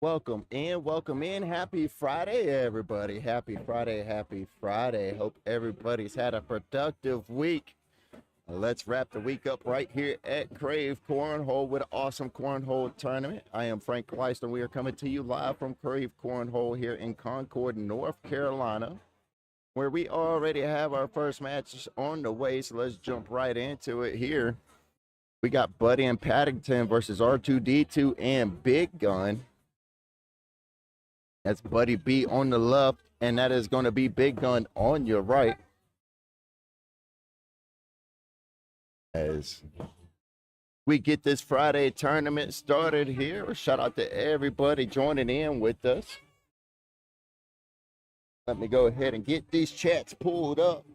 Welcome in. Happy Friday, everybody. Happy Friday, happy Friday. Hope everybody's had a productive week. Let's wrap the week up right here at Krave Cornhole with an awesome cornhole tournament. I am Frank Kleister. We are coming to you live from Krave Cornhole here in Concord, North Carolina, where we already have our first match on the way. So let's jump right into it here. We got Buddy and Paddington versus R2D2 and Big Gun. That's Buddy B on the left, and that is going to be Big Gun on your right. As we get this Friday tournament started here, shout out to everybody joining in with us. Let me go ahead and get these chats pulled up.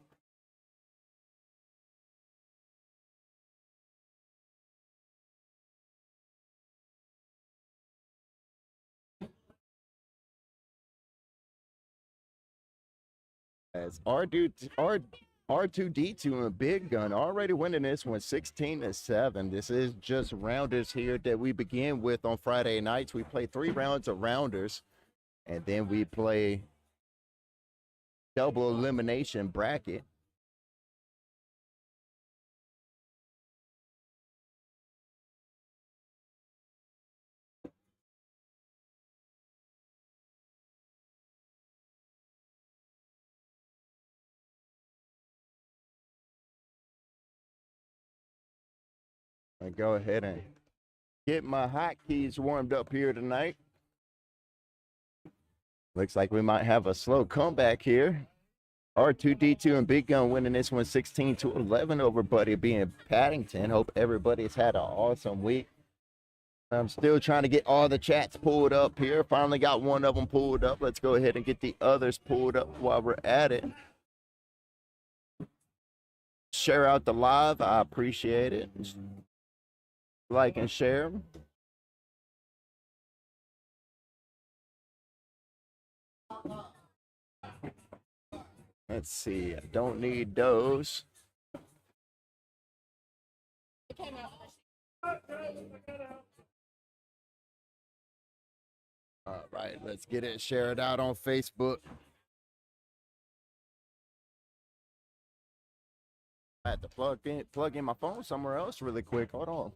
As R2D2 and Big Gun already winning this one 16-7. This is just rounders here that we begin with on Friday nights. We play 3 rounds of rounders, and then we play double elimination bracket. I go ahead and get my hotkeys warmed up here tonight. Looks like we might have a slow comeback here. R2D2 and Big Gun winning this one 16-11 over Buddy B and Paddington. Hope everybody's had an awesome week. I'm still trying to get all the chats pulled up here. Finally got one of them pulled up. Let's go ahead and get the others pulled up while we're at it. Share out the live. I appreciate it. Like and share. Let's see. I don't need those. All right, let's get it shared out on Facebook. I had to plug in my phone somewhere else really quick. Hold on.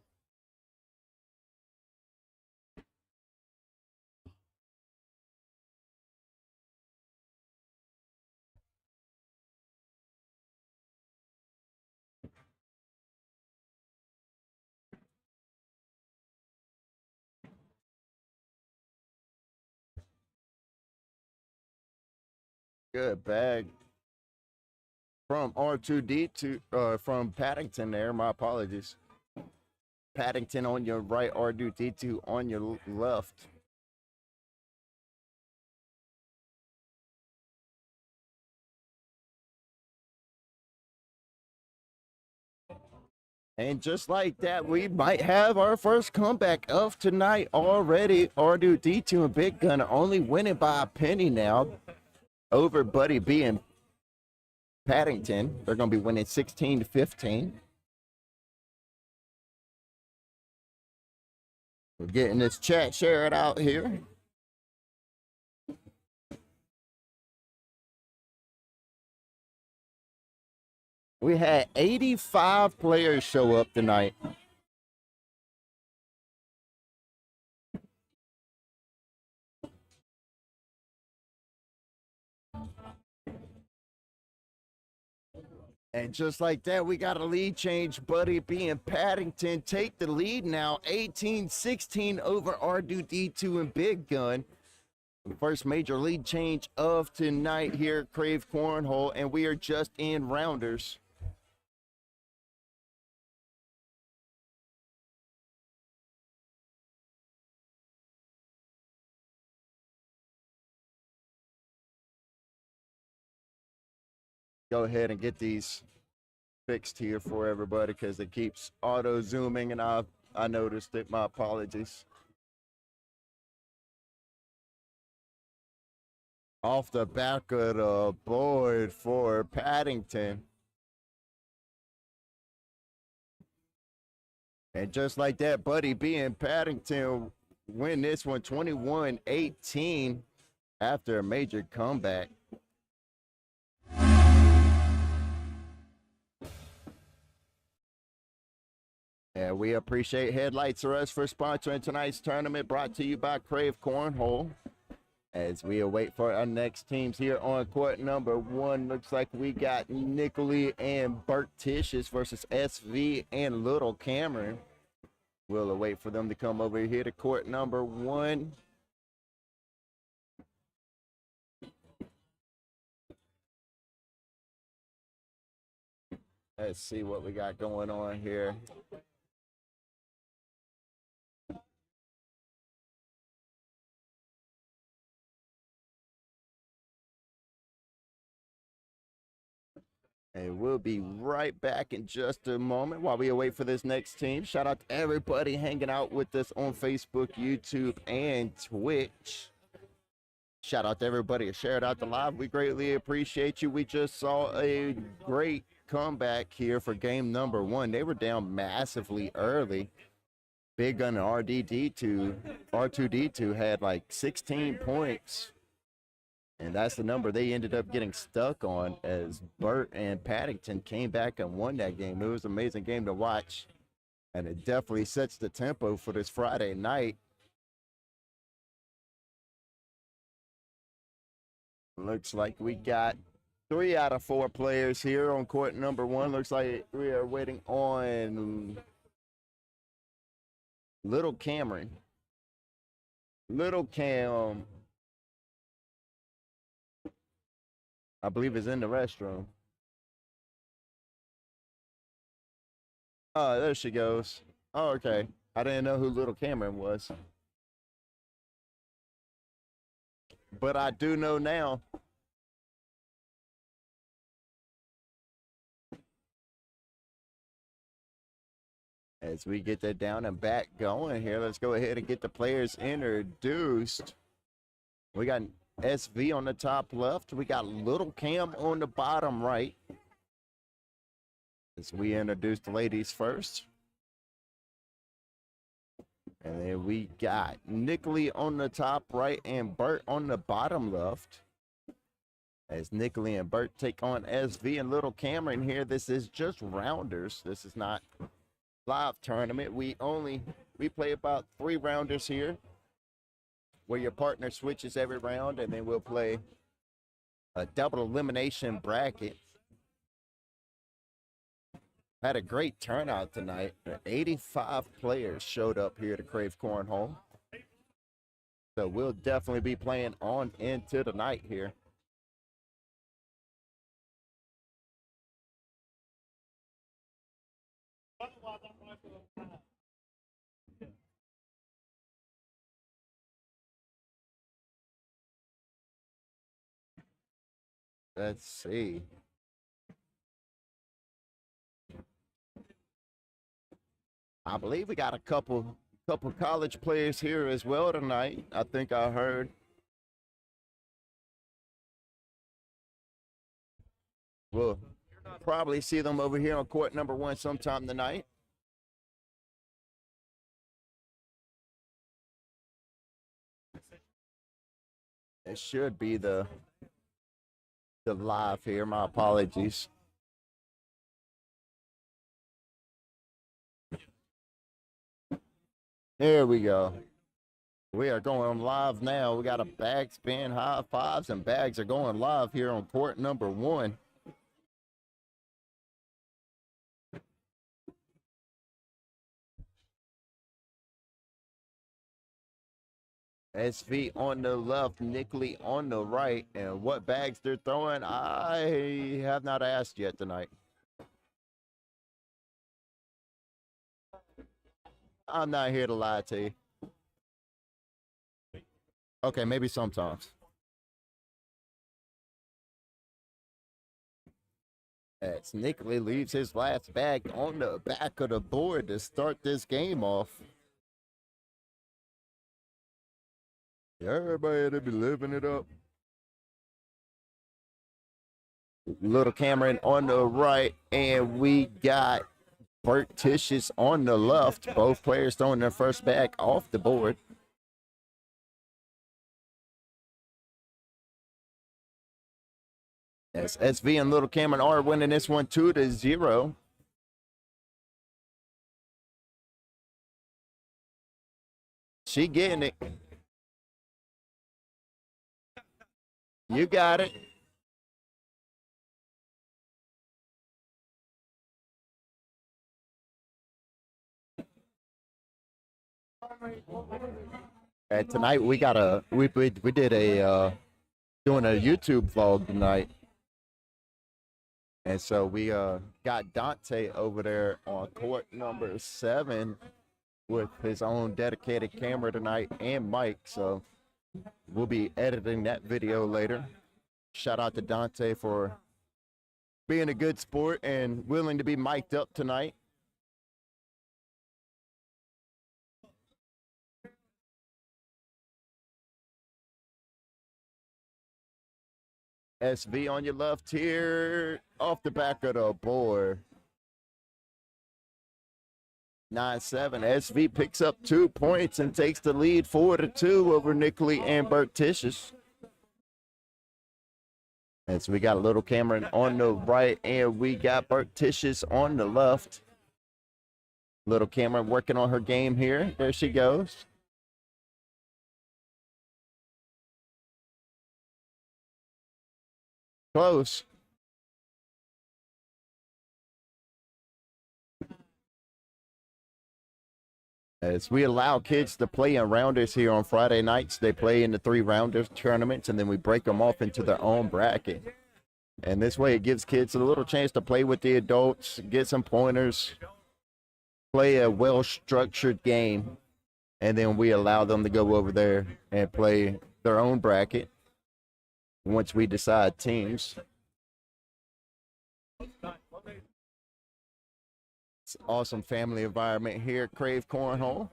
Good bag from R2D2, from Paddington there. My apologies. Paddington on your right, R2D2 on your left. And just like that, we might have our first comeback of tonight already. R2D2 and Big Gun are only winning by a penny now over Buddy B and Paddington. They're going to be winning 16-15. We're getting this chat shared out here. We had 85 players show up tonight. And just like that, we got a lead change. Buddy B and Paddington take the lead now, 18-16 over R2D2 and Big Gun. First major lead change of tonight here at Krave Cornhole, and we are just in rounders. Go ahead and get these fixed here for everybody because it keeps auto zooming, and I noticed it. My apologies. Off the back of the board for Paddington. And just like that, Buddy B and Paddington win this one 21-18 after a major comeback. And we appreciate Headlights R Us for sponsoring tonight's tournament, brought to you by Krave Cornhole. As we await for our next teams here on court number 1, looks like we got Nickley and Burt Tisches versus SV and Little Cameron. We'll await for them to come over here to court number 1. Let's see what we got going on here. And we'll be right back in just a moment while we await for this next team. Shout out to everybody hanging out with us on Facebook, YouTube, and Twitch. Shout out to everybody who shared out the live. We greatly appreciate you. We just saw a great comeback here for game number 1. They were down massively early. Big Gun and R2D2 had like 16 points. And that's the number they ended up getting stuck on as Burt and Paddington came back and won that game. It was an amazing game to watch. And it definitely sets the tempo for this Friday night. Looks like we got 3 out of 4 players here on court number 1. Looks like we are waiting on Little Cameron. Little Cam, I believe, is in the restroom. Oh, there she goes. Oh, okay. I didn't know who Little Cameron was. But I do know now. As we get that down and back going here, let's go ahead and get the players introduced. We got SV on the top left. We got Little Cam on the bottom right. As we introduce the ladies first. And then we got Nickley on the top right and Burt on the bottom left. As Nickley and Burt take on SV and Little Cameron here. This is just rounders. This is not live tournament. We play about 3 rounders here, where your partner switches every round, and then we'll play a double elimination bracket. Had a great turnout tonight. 85 players showed up here to Krave Cornhole. So we'll definitely be playing on into the night here. Let's see. I believe we got a couple college players here as well tonight. I think I heard. We'll probably see them over here on court number 1 sometime tonight. It should be the live here. My apologies. There we go. We are going live now. We got a bag spin, high fives, and bags are going live here on court number 1. SV on the left, Nickley on the right, and what bags they're throwing, I have not asked yet tonight. I'm not here to lie to you. Okay, maybe sometimes. As Nickley leaves his last bag on the back of the board to start this game off. Everybody to be living it up. Little Cameron on the right, and we got Burt Tisches on the left. Both players throwing their first bag off the board. As SV and Little Cameron are winning this one 2-0. She getting it. You got it. And tonight we got we did a doing a YouTube vlog tonight. And so we got Dante over there on court number 7 with his own dedicated camera tonight and mic. So we'll be editing that video later. Shout out to Dante for being a good sport and willing to be mic'd up tonight. SV on your left here, off the back of the board. 9-7. SV picks up 2 points and takes the lead 4-2 over Nickley and Bertitius. As we got Little Cameron on the right and we got Bertitius on the left. Little Cameron working on her game here. There she goes. Close. As we allow kids to play in rounders here on Friday nights, they play in the 3 rounders tournaments and then we break them off into their own bracket. And this way it gives kids a little chance to play with the adults, get some pointers, play a well-structured game, and then we allow them to go over there and play their own bracket once we decide teams. It's an awesome family environment here at Krave Cornhole.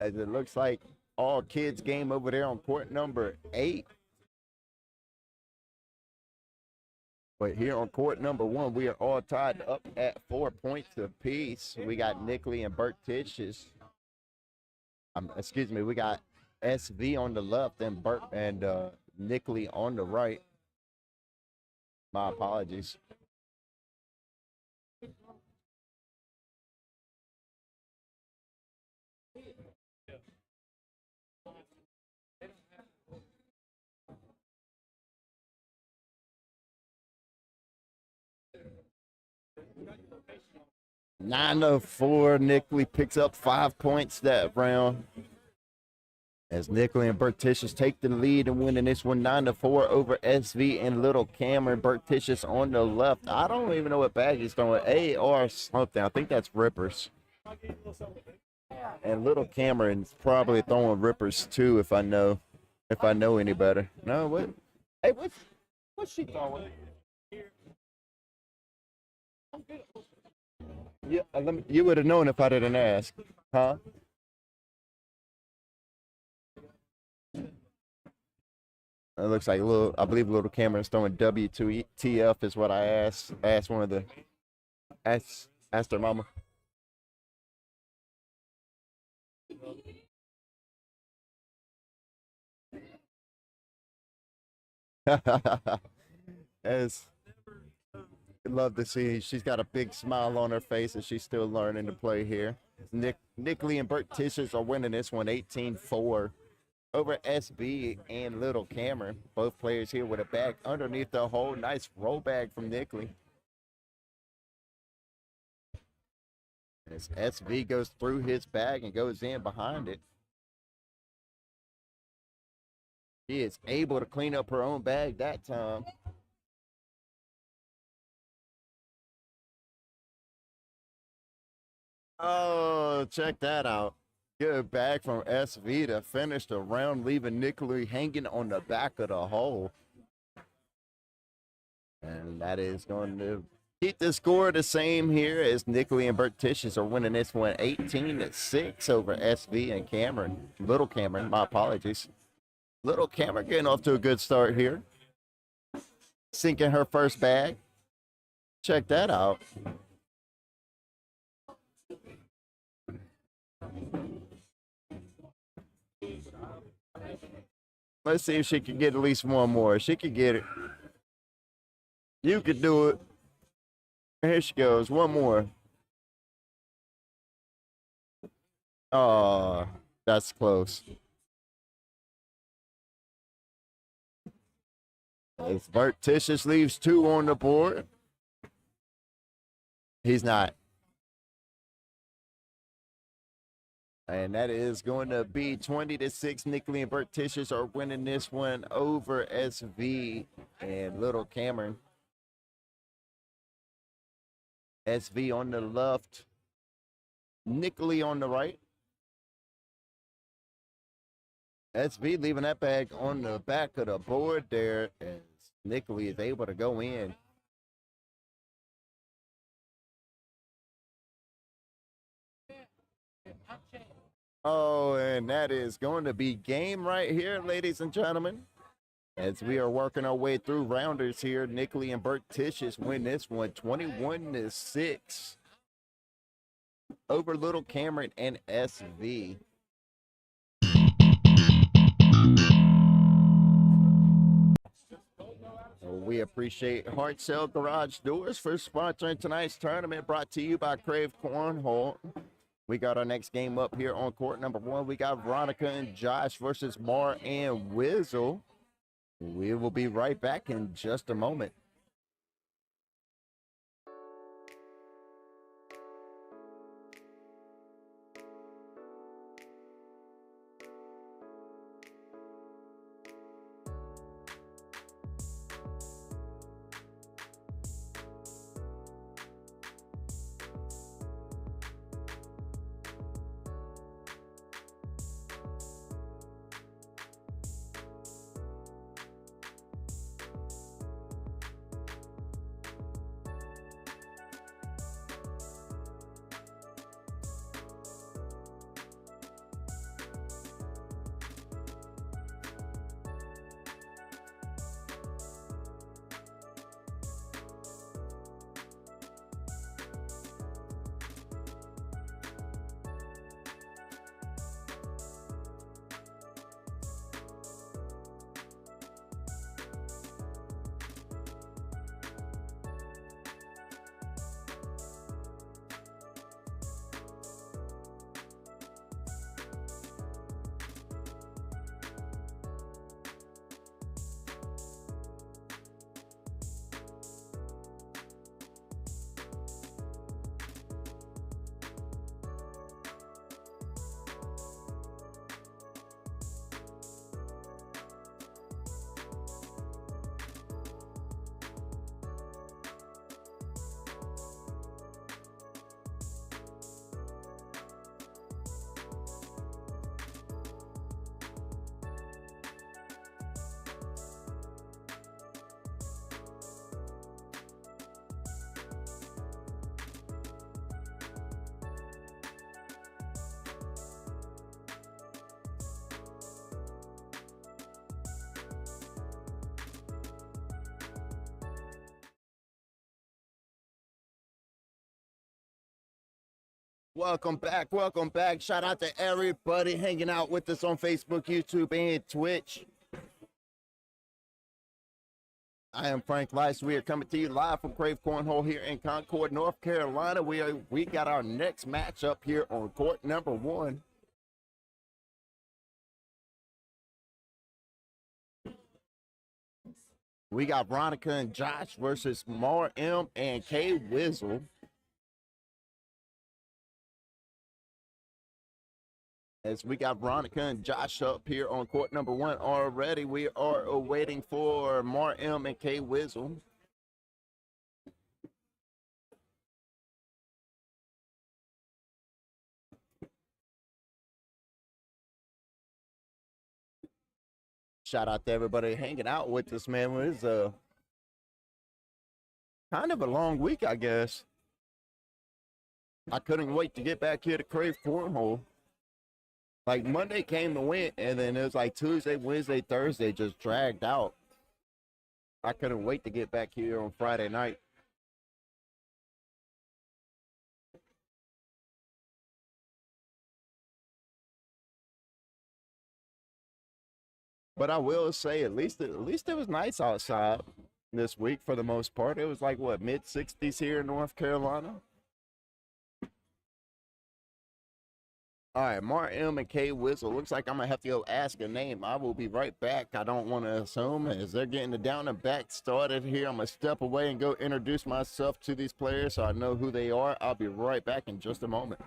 As it looks like all kids game over there on court number 8. But here on court number 1, we are all tied up at 4 points apiece. We got Nickley and Bertitius. Excuse me, we got SV on the left and Nickley on the right. My apologies. Nine to 4, Nickley picks up 5 points that round. As Nickley and Bertitius take the lead and winning this one 9-4 over SV and Little Cameron. Bertitius on the left. I don't even know what bag he's throwing. A or something. I think that's Rippers. And Little Cameron's probably throwing Rippers too, if I know any better. No, what? Hey, what's she throwing? Yeah, you would have known if I didn't ask, huh? It looks like I believe Little Cameron's throwing WTF is what I asked one of the, asked her mama. As love to see, she's got a big smile on her face and she's still learning to play here. Nickley and Bertitius are winning this one 18-4 over SB and Little Cameron. Both players here with a bag underneath the hole. Nice roll bag from Nickley. As SV goes through his bag and goes in behind it. She is able to clean up her own bag that time. Oh, check that out. Good bag from SV to finish the round, leaving Nickley hanging on the back of the hole. And that is going to keep the score the same here as Nickley and Bertitius are winning this one 18-6 over SV and Cameron. Little Cameron, my apologies. Little Cameron getting off to a good start here. Sinking her first bag. Check that out. Let's see if she can get at least one more. She could get it. You could do it. Here she goes. One more. Oh, that's close. As Bertitious leaves 2 on the board. He's not. And that is going to be 20-6. Nickley and Bertitious are winning this one over SV and Little Cameron. SV on the left, Nickley on the right. SV leaving that bag on the back of the board there as Nickley is able to go in. Oh, and that is going to be game right here, ladies and gentlemen. As we are working our way through rounders here, Nickley and Bertitious win this one 21-6 over Little Cameron and SV. We appreciate Hard Sell Garage Doors for sponsoring tonight's tournament, brought to you by Krave Cornhole. We got our next game up here on court number 1. We got Veronica and Josh versus Mar and Wizzle. We will be right back in just a moment. Welcome back. Welcome back. Shout out to everybody hanging out with us on Facebook, YouTube, and Twitch. I am Frank Lice. We are coming to you live from Krave Cornhole here in Concord, North Carolina. We got our next matchup here on court number 1. We got Veronica and Josh versus Mar M and K Wizzle. As we got Veronica and Josh up here on court number 1 already, we are waiting for Mar M and K Wizzle. Shout out to everybody hanging out with us, man. It was kind of a long week, I guess. I couldn't wait to get back here to Krave Cornhole. Like Monday came and went, and then it was like Tuesday, Wednesday, Thursday just dragged out. I couldn't wait to get back here on Friday night. But I will say, at least it was nice outside. this week for the most part. It was like, what, mid 60s here in North Carolina? All right, Mark M and K Whistle. Looks like I'm going to have to go ask a name. I will be right back. I don't want to assume. As they're getting the down and back started here, I'm going to step away and go introduce myself to these players so I know who they are. I'll be right back in just a moment.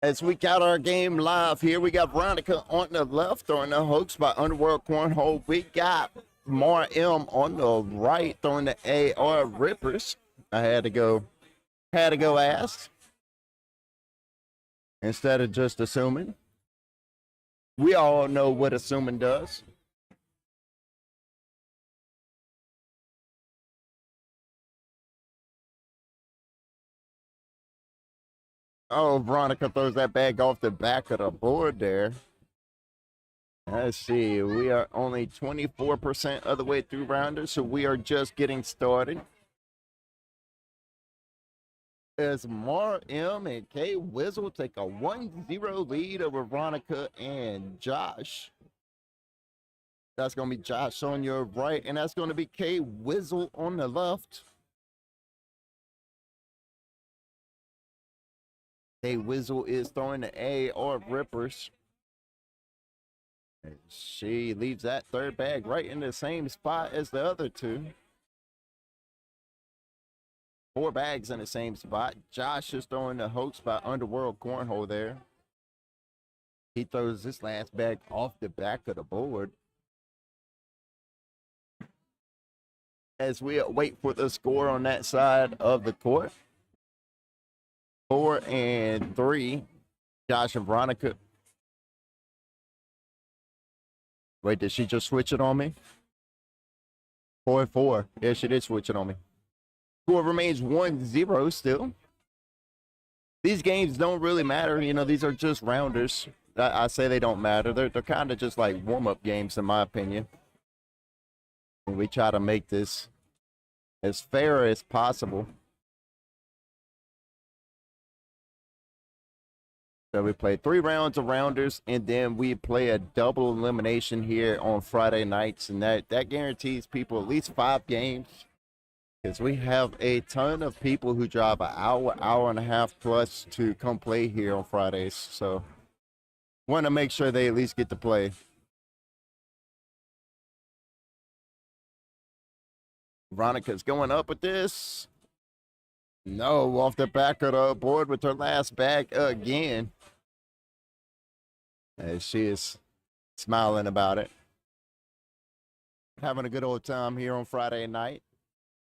As we got our game live here, we got Veronica on the left throwing the hooks by Underworld Cornhole. We got Mar M on the right throwing the AR rippers. I had to go ask instead of just assuming. We all know what assuming does. Oh, Veronica throws that bag off the back of the board there. Let's see. We are only 24% of the way through rounders, so we are just getting started. As Mar M and K Wizzle take a 1-0 lead over Veronica and Josh. That's going to be Josh on your right, and that's going to be K Wizzle on the left. K Wizzle is throwing the AR rippers. And she leaves that third bag right in the same spot as the other two. 4 bags in the same spot. Josh is throwing the hoax by Underworld Cornhole there. He throws this last bag off the back of the board. As we wait for the score on that side of the court. 4-3. Josh and Veronica. Wait, did she just switch it on me? 4-4. Yeah, she did switch it on me. Score remains 1-0 still. These games don't really matter. You know, these are just rounders. I say they don't matter. They're kind of just like warm-up games, in my opinion. And we try to make this as fair as possible. So we play 3 rounds of rounders, and then we play a double elimination here on Friday nights, and that guarantees people at least 5 games. Because we have a ton of people who drive an hour and a half plus to come play here on Fridays. So want to make sure they at least get to play. Veronica's going up with this. No, off the back of the board with her last bag again. As she is smiling about it. Having a good old time here on Friday night.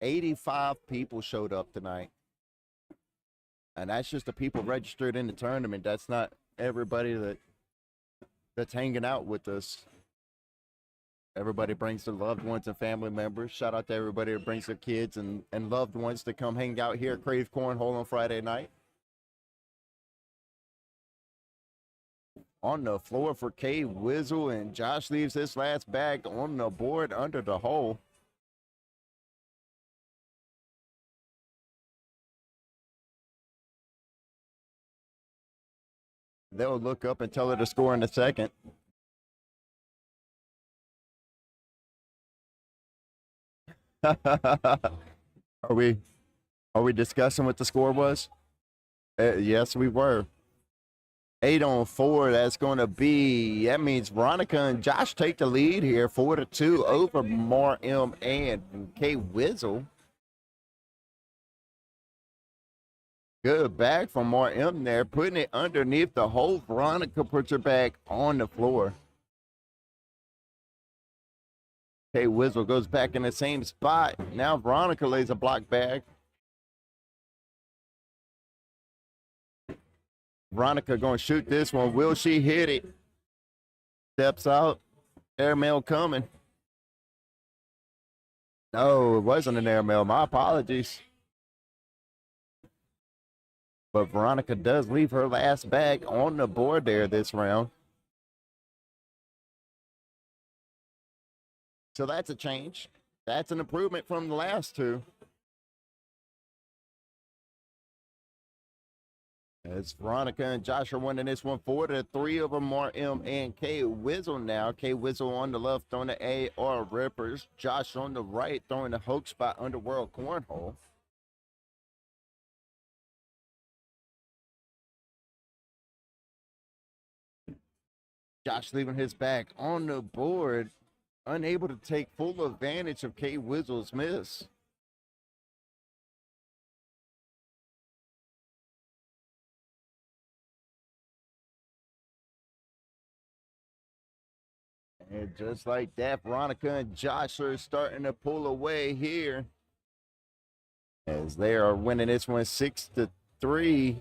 85 people showed up tonight. And that's just the people registered in the tournament. That's not everybody that's hanging out with us. Everybody brings their loved ones and family members. Shout out to everybody that brings their kids and loved ones to come hang out here at Krave Cornhole on Friday night. On the floor for K Wizzle, and Josh leaves his last bag on the board under the hole. They'll look up and tell her to score in a second. All Are we discussing what the score was? Yes, we were. 8-4. That's going to be. That means Veronica and Josh take the lead here, 4-2 over Mar M and K Wizzle. Good back from Mar M there, putting it underneath the hole. Veronica puts her back on the floor. K Wizzle goes back in the same spot. Now Veronica lays a block back. Veronica going to shoot this one. Will she hit it? Steps out. Airmail coming. No, it wasn't an airmail. My apologies. But Veronica does leave her last bag on the board there this round. So that's a change. That's an improvement from the last two. As Veronica and Josh are winning this one 4-3 over Mar M and K Wizzle now. K Wizzle on the left throwing the AR Rippers. Josh on the right throwing the hook spot Underworld Cornhole. Josh leaving his back on the board, unable to take full advantage of K Wizzle's miss. And just like that, Veronica and Josh are starting to pull away here as they are winning this one 6-3.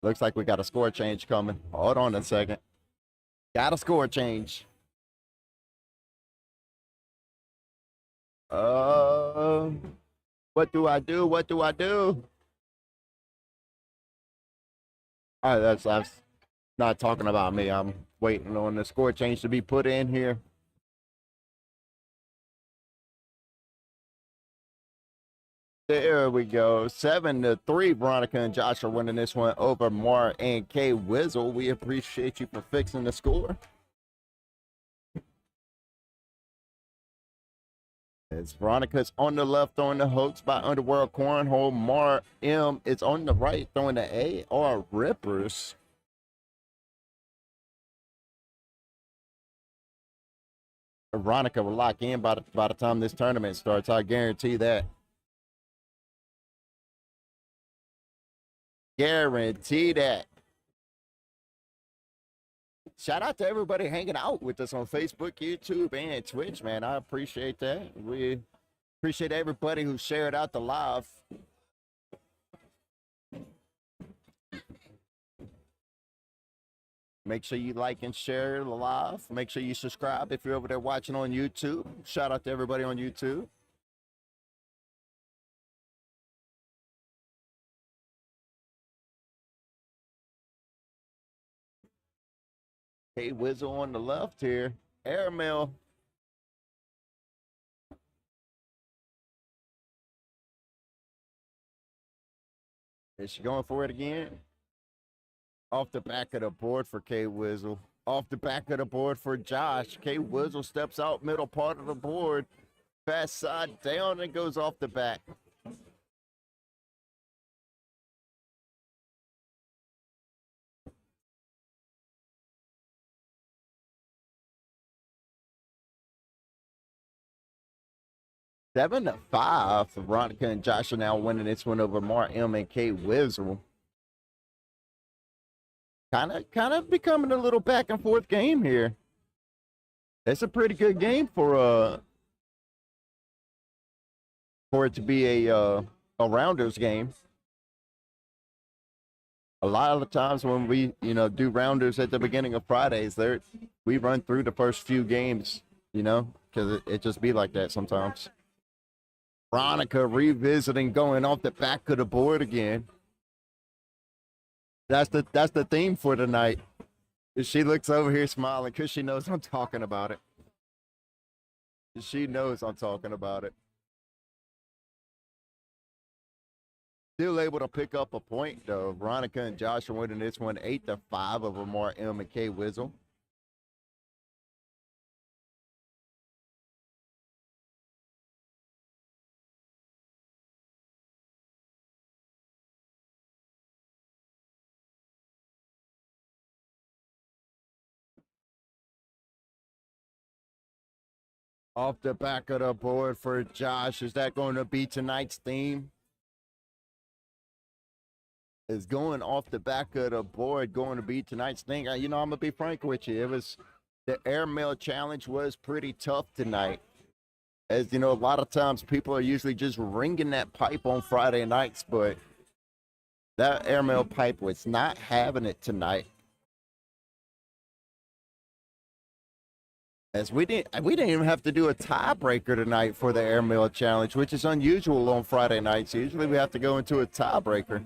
Looks like we got a score change coming. Hold on a second. Got a score change. What do I do? What do I do? All right, that's not talking about me. I'm waiting on the score change to be put in here. There we go. 7-3. Veronica and Josh are winning this one over Mar and K Wizzle. We appreciate you for fixing the score. As Veronica's on the left throwing the hooks by Underworld Cornhole. Mar M is on the right throwing the AR Rippers. Veronica will lock in by the time this tournament starts. I guarantee that. Guarantee that. Shout out to everybody hanging out with us on Facebook, YouTube, and Twitch, man. I appreciate that. We appreciate everybody who shared out the live. Make sure you like and share the live. Make sure you subscribe if you're over there watching on YouTube. Shout out to everybody on YouTube. K Wizzle on the left here. Airmail. Is she going for it again? Off the back of the board for K Wizzle. Off the back of the board for Josh. K Wizzle steps out middle part of the board. Fast side down and goes off the back. Seven to 5. Veronica and Josh are now winning this one over Mar M and K Wizzle. Kind of becoming a little back and forth game here. It's a pretty good game for it to be a rounders game. A lot of the times when we do rounders at the beginning of Fridays, we run through the first few games, because it just be like that sometimes. Veronica revisiting, going off the back of the board again. That's the theme for tonight. She looks over here smiling because she knows I'm talking about it. She knows I'm talking about it. Still able to pick up a point, though. Veronica and Josh are winning this one 8-5 over Mar M and K Wizzle. Off the back of the board for Josh. Is that going to be tonight's theme? Is going off the back of the board going to be tonight's thing? You know, I'm going to be frank with you. It was the airmail challenge was pretty tough tonight. As you know, a lot of times people are usually just ringing that pipe on Friday nights, but that airmail pipe was not having it tonight. As we didn't even have to do a tiebreaker tonight for the airmail challenge, which is unusual on Friday nights. Usually we have to go into a tiebreaker.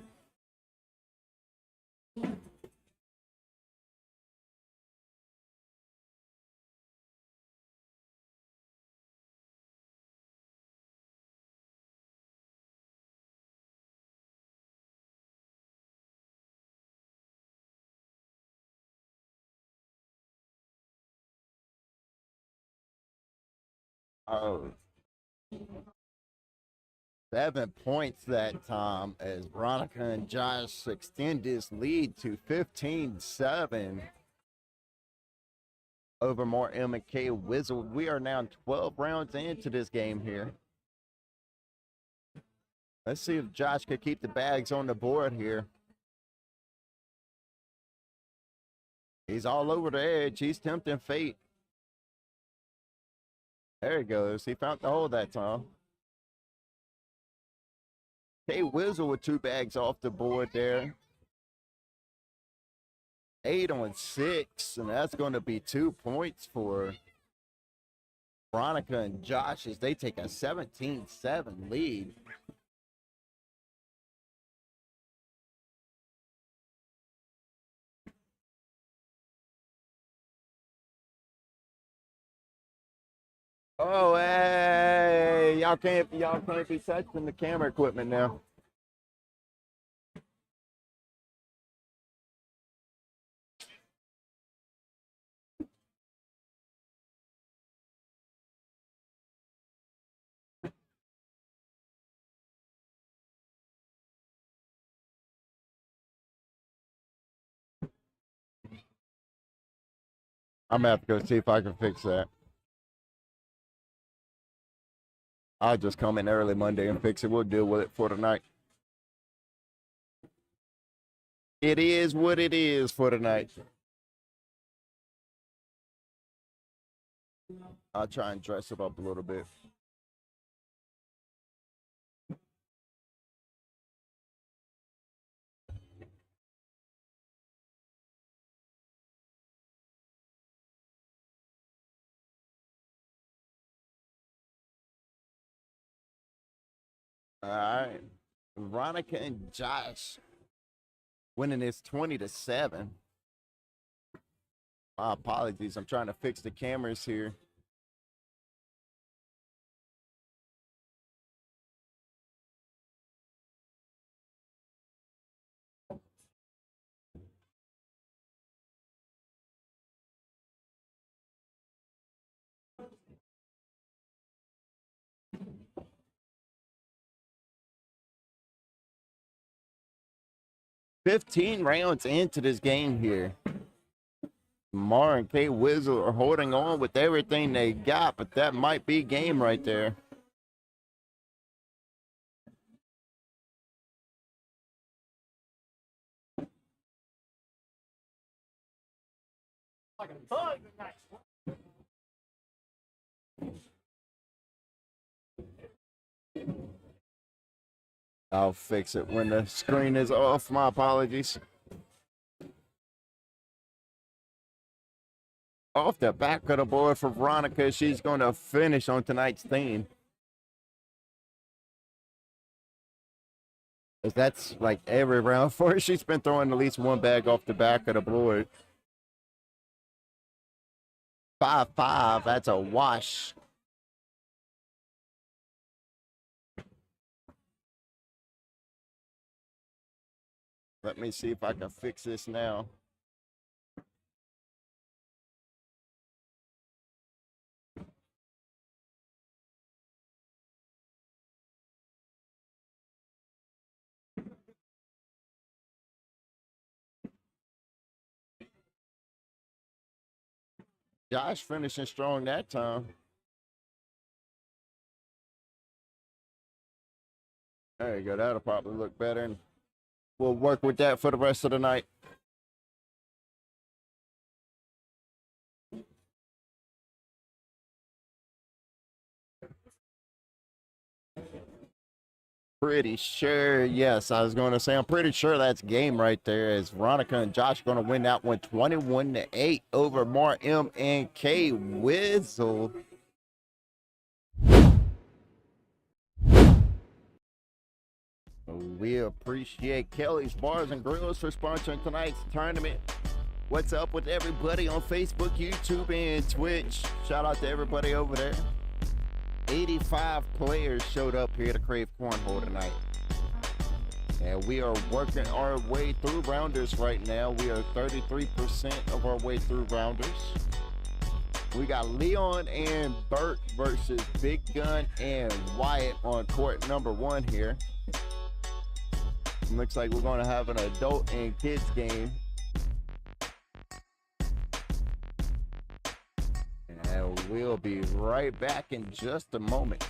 Oh, 7 points that time as Veronica and Josh extend this lead to 15-7 over more M and K Whistle. We are now 12 rounds into this game here. Let's see if Josh could keep the bags on the board here. He's all over the edge. He's tempting fate. There he goes. He found the hole that time. K Whistle with 2 bags off the board there. 8 on 6, and that's going to be 2 points for Veronica and Josh as they take a 17-7 lead. Oh, hey, y'all can't be touching the camera equipment now. I'm gonna have to go see if I can fix that. I'll just come in early Monday and fix it. We'll deal with it for tonight. It is what it is for tonight. I'll try and dress it up a little bit. All right. Veronica and Josh winning this 20-7. My apologies. I'm trying to fix the cameras here. $15 rounds into this game here. Mar and K Whistle are holding on with everything they got, but that might be game right there. I'll fix it when the screen is off. My apologies. Off the back of the board for Veronica, she's going to finish on tonight's theme. That's like every round for her. She's been throwing at least 1 bag off the back of the board. 5-5, that's a wash. Let me see if I can fix this now. Josh finishing strong that time. There you go. That'll probably look better. And we'll work with that for the rest of the night. Pretty sure, yes. I was going to say, I'm pretty sure that's game right there. As Veronica and Josh are going to win that one 21-8 over Mar M and K Wizzle. We appreciate Kelly's Bars and Grills for sponsoring tonight's tournament. What's up with everybody on Facebook, YouTube, and Twitch? Shout out to everybody over there. 85 players showed up here to Krave Cornhole tonight. And we are working our way through rounders right now. We are 33% of our way through rounders. We got Leon and Bert versus Big Gun and Wyatt on court number 1 here. Looks like we're going to have an adult and kids game. And we'll be right back in just a moment.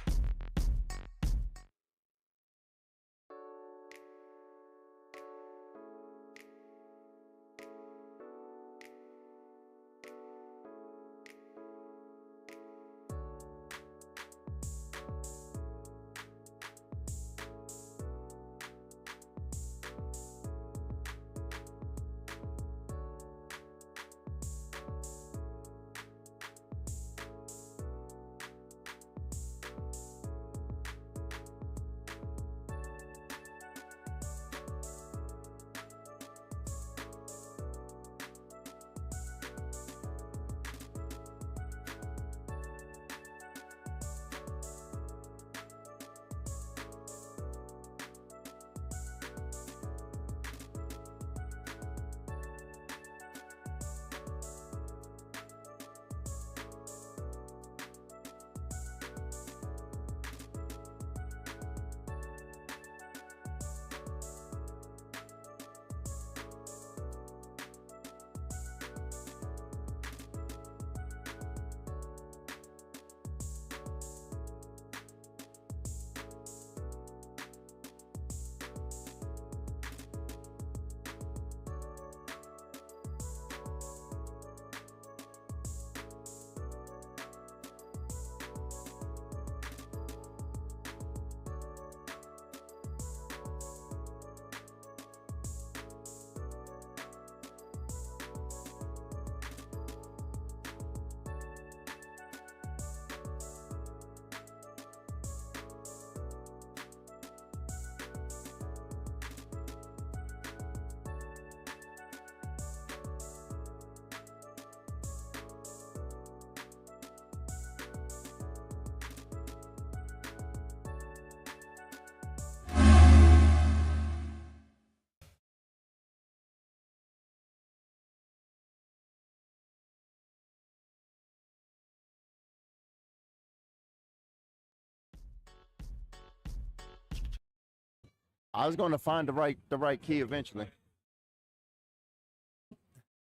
I was going to find the right key eventually.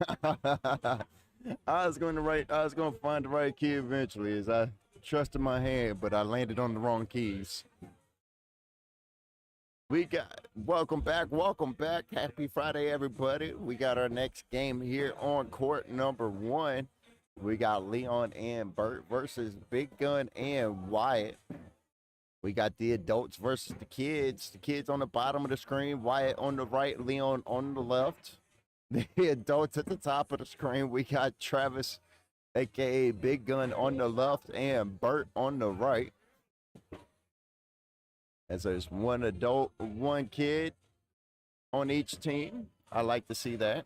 I was going to find the right key eventually as I trusted my hand, but I landed on the wrong keys. We got welcome back. Happy Friday, everybody. We got our next game here on court number 1. We got Leon and Bert versus Big Gun and Wyatt. We got the adults versus the kids. The kids on the bottom of the screen, Wyatt on the right, Leon on the left. The adults at the top of the screen, we got Travis, aka Big Gun, on the left and Bert on the right. As there's one adult, one kid on each team. I like to see that.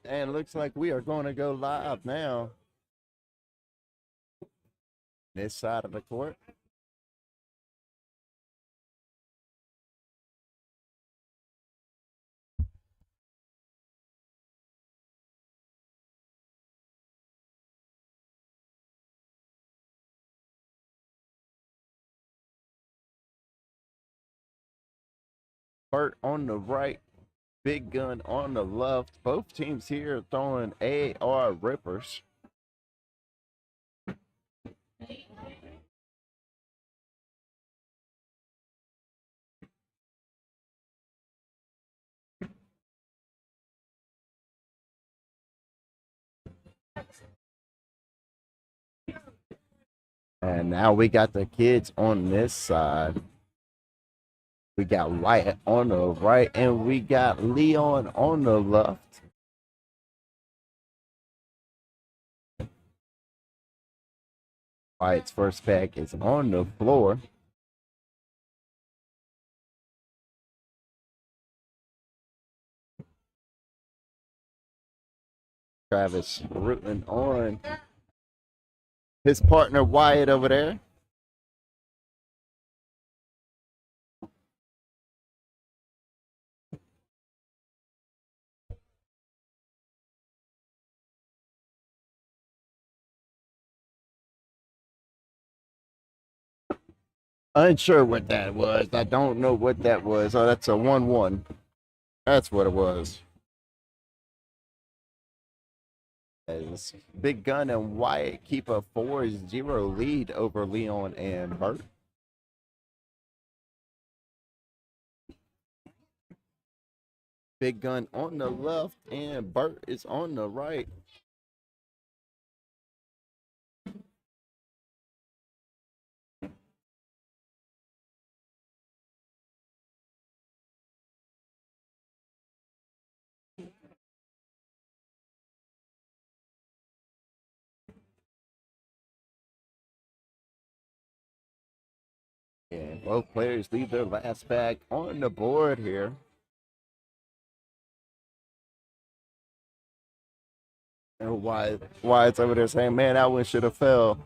And it looks like we are going to go live now. This side of the court. Burt on the right, Big Gun on the left. Both teams here throwing AR rippers. And now we got the kids on this side. We got Wyatt on the right, and we got Leon on the left. Wyatt's first bag is on the floor. Travis rooting on his partner Wyatt over there. Unsure what that was. I don't know what that was. Oh, that's a 1-1. That's what it was. As Big Gun and Wyatt keep a 4-0 lead over Leon and Burt. Big Gun on the left and Burt is on the right. And both players leave their last bag on the board here. And Wyatt's over there saying, man, that one should have fell.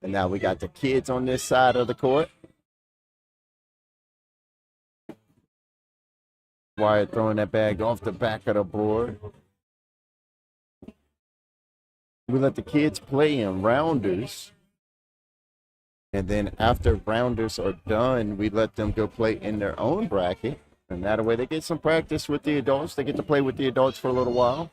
And now we got the kids on this side of the court. Wyatt throwing that bag off the back of the board. We let the kids play in rounders. And then after rounders are done, we let them go play in their own bracket. And that way they get some practice with the adults. They get to play with the adults for a little while.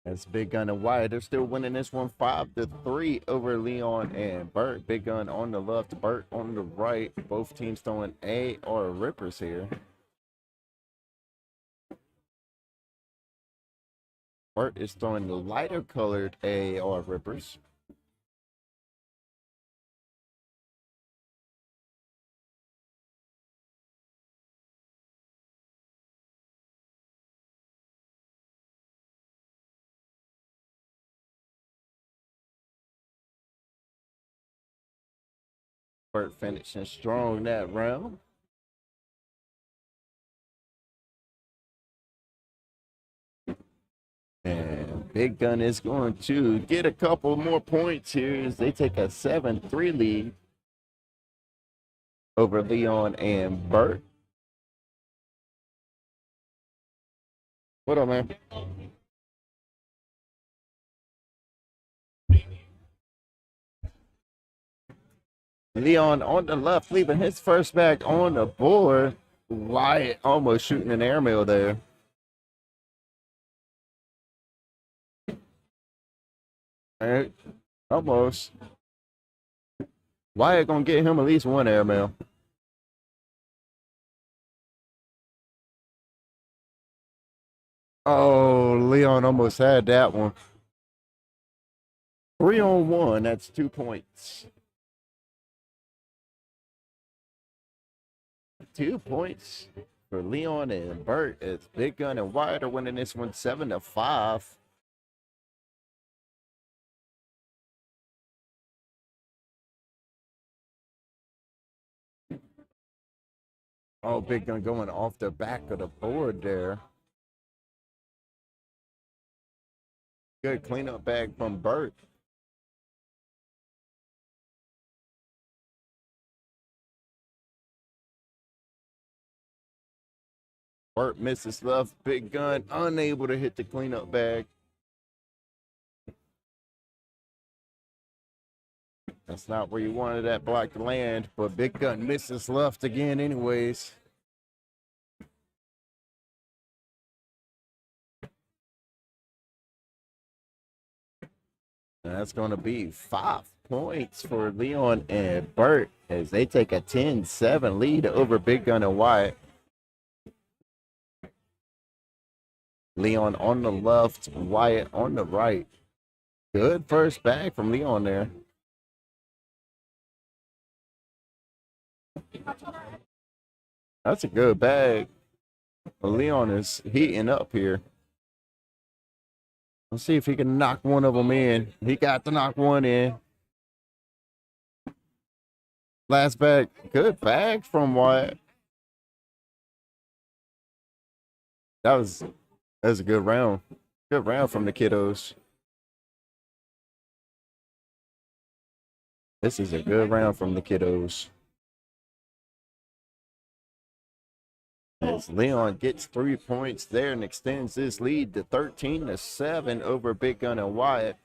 That's Big Gun and Wyatt. They're still winning this one 5-3 over Leon and Burt. Big Gun on the left, Burt on the right. Both teams throwing AR rippers here. Burt is throwing the lighter colored AR rippers. Burt finishing strong that round. And Big Gun is going to get a couple more points here as they take a 7-3 lead over Leon and Burt. What up, man? Leon on the left, leaving his first bag on the board. Wyatt almost shooting an airmail there. All right, almost. Wyatt gonna get him at least one airmail. Oh, Leon almost had that one. 3-on-1, that's 2 points. 2 points for Leon and Burt. It's Big Gun and Wyatt are winning this one 7-5. Oh, big gun going off the back of the board there. Good cleanup bag from Burt. Burt misses left. Big gun unable to hit the cleanup bag. That's not where you wanted that block to land, but big gun misses left again anyways. And that's going to be 5 points for Leon and Burt as they take a 10-7 lead over Big Gun and Wyatt. Leon on the left, Wyatt on the right. Good first bag from Leon there. That's a good bag. Leon is heating up here. Let's see if he can knock one of them in. He got to knock one in. Last bag. Good bag from Wyatt. That was a good round. Good round from the kiddos. This is a good round from the kiddos. As Leon gets 3 points there and extends his lead to 13-7 over Big Gun and Wyatt.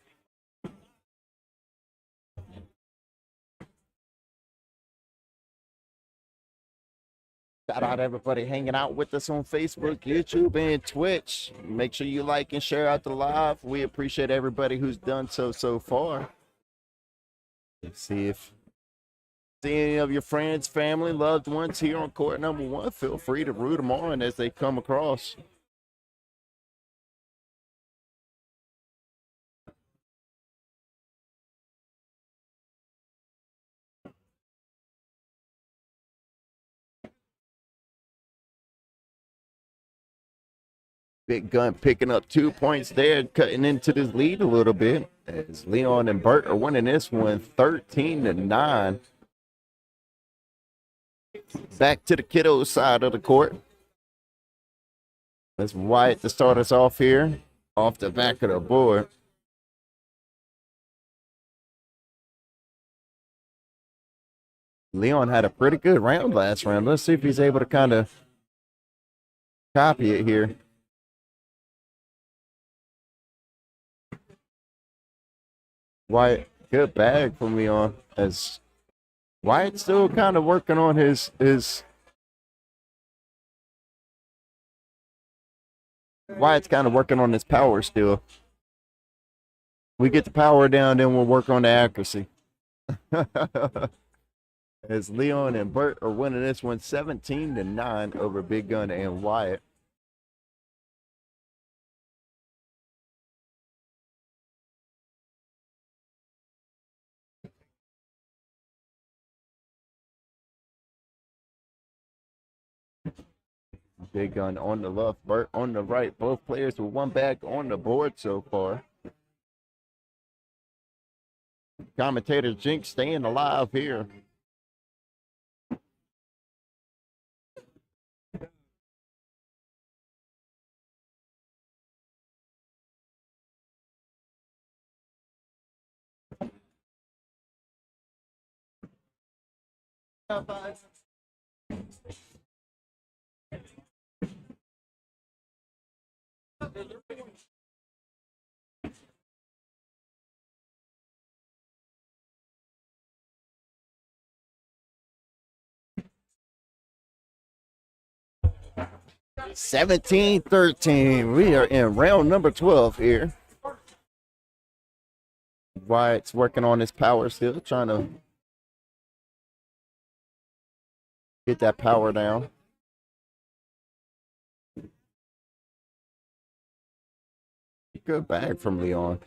Shout out everybody hanging out with us on Facebook, YouTube, and Twitch. Make sure you like and share out the live. We appreciate everybody who's done so far. Let's see if any of your friends, family, loved ones here on court number 1, feel free to root them on as they come across. Big Gun picking up 2 points there, cutting into this lead a little bit as Leon and Burt are winning this one 13-9. Back to the kiddo side of the court. That's Wyatt to start us off here, off the back of the board. Leon had a pretty good round last round. Let's see if he's able to kind of copy it here. Wyatt, good bag from Leon as Wyatt's still kind of working on his Wyatt's kind of working on his power still. We get the power down, then we'll work on the accuracy. As Leon and Burt are winning this one 17-9 over Big Gun and Wyatt. Big Gun on the left, Burt on the right. Both players with one bag on the board so far. Commentator Jinx staying alive here. (17-13). We are in round number 12 here. Wyatt's working on his power still, trying to get that power down. Good bag from Leon.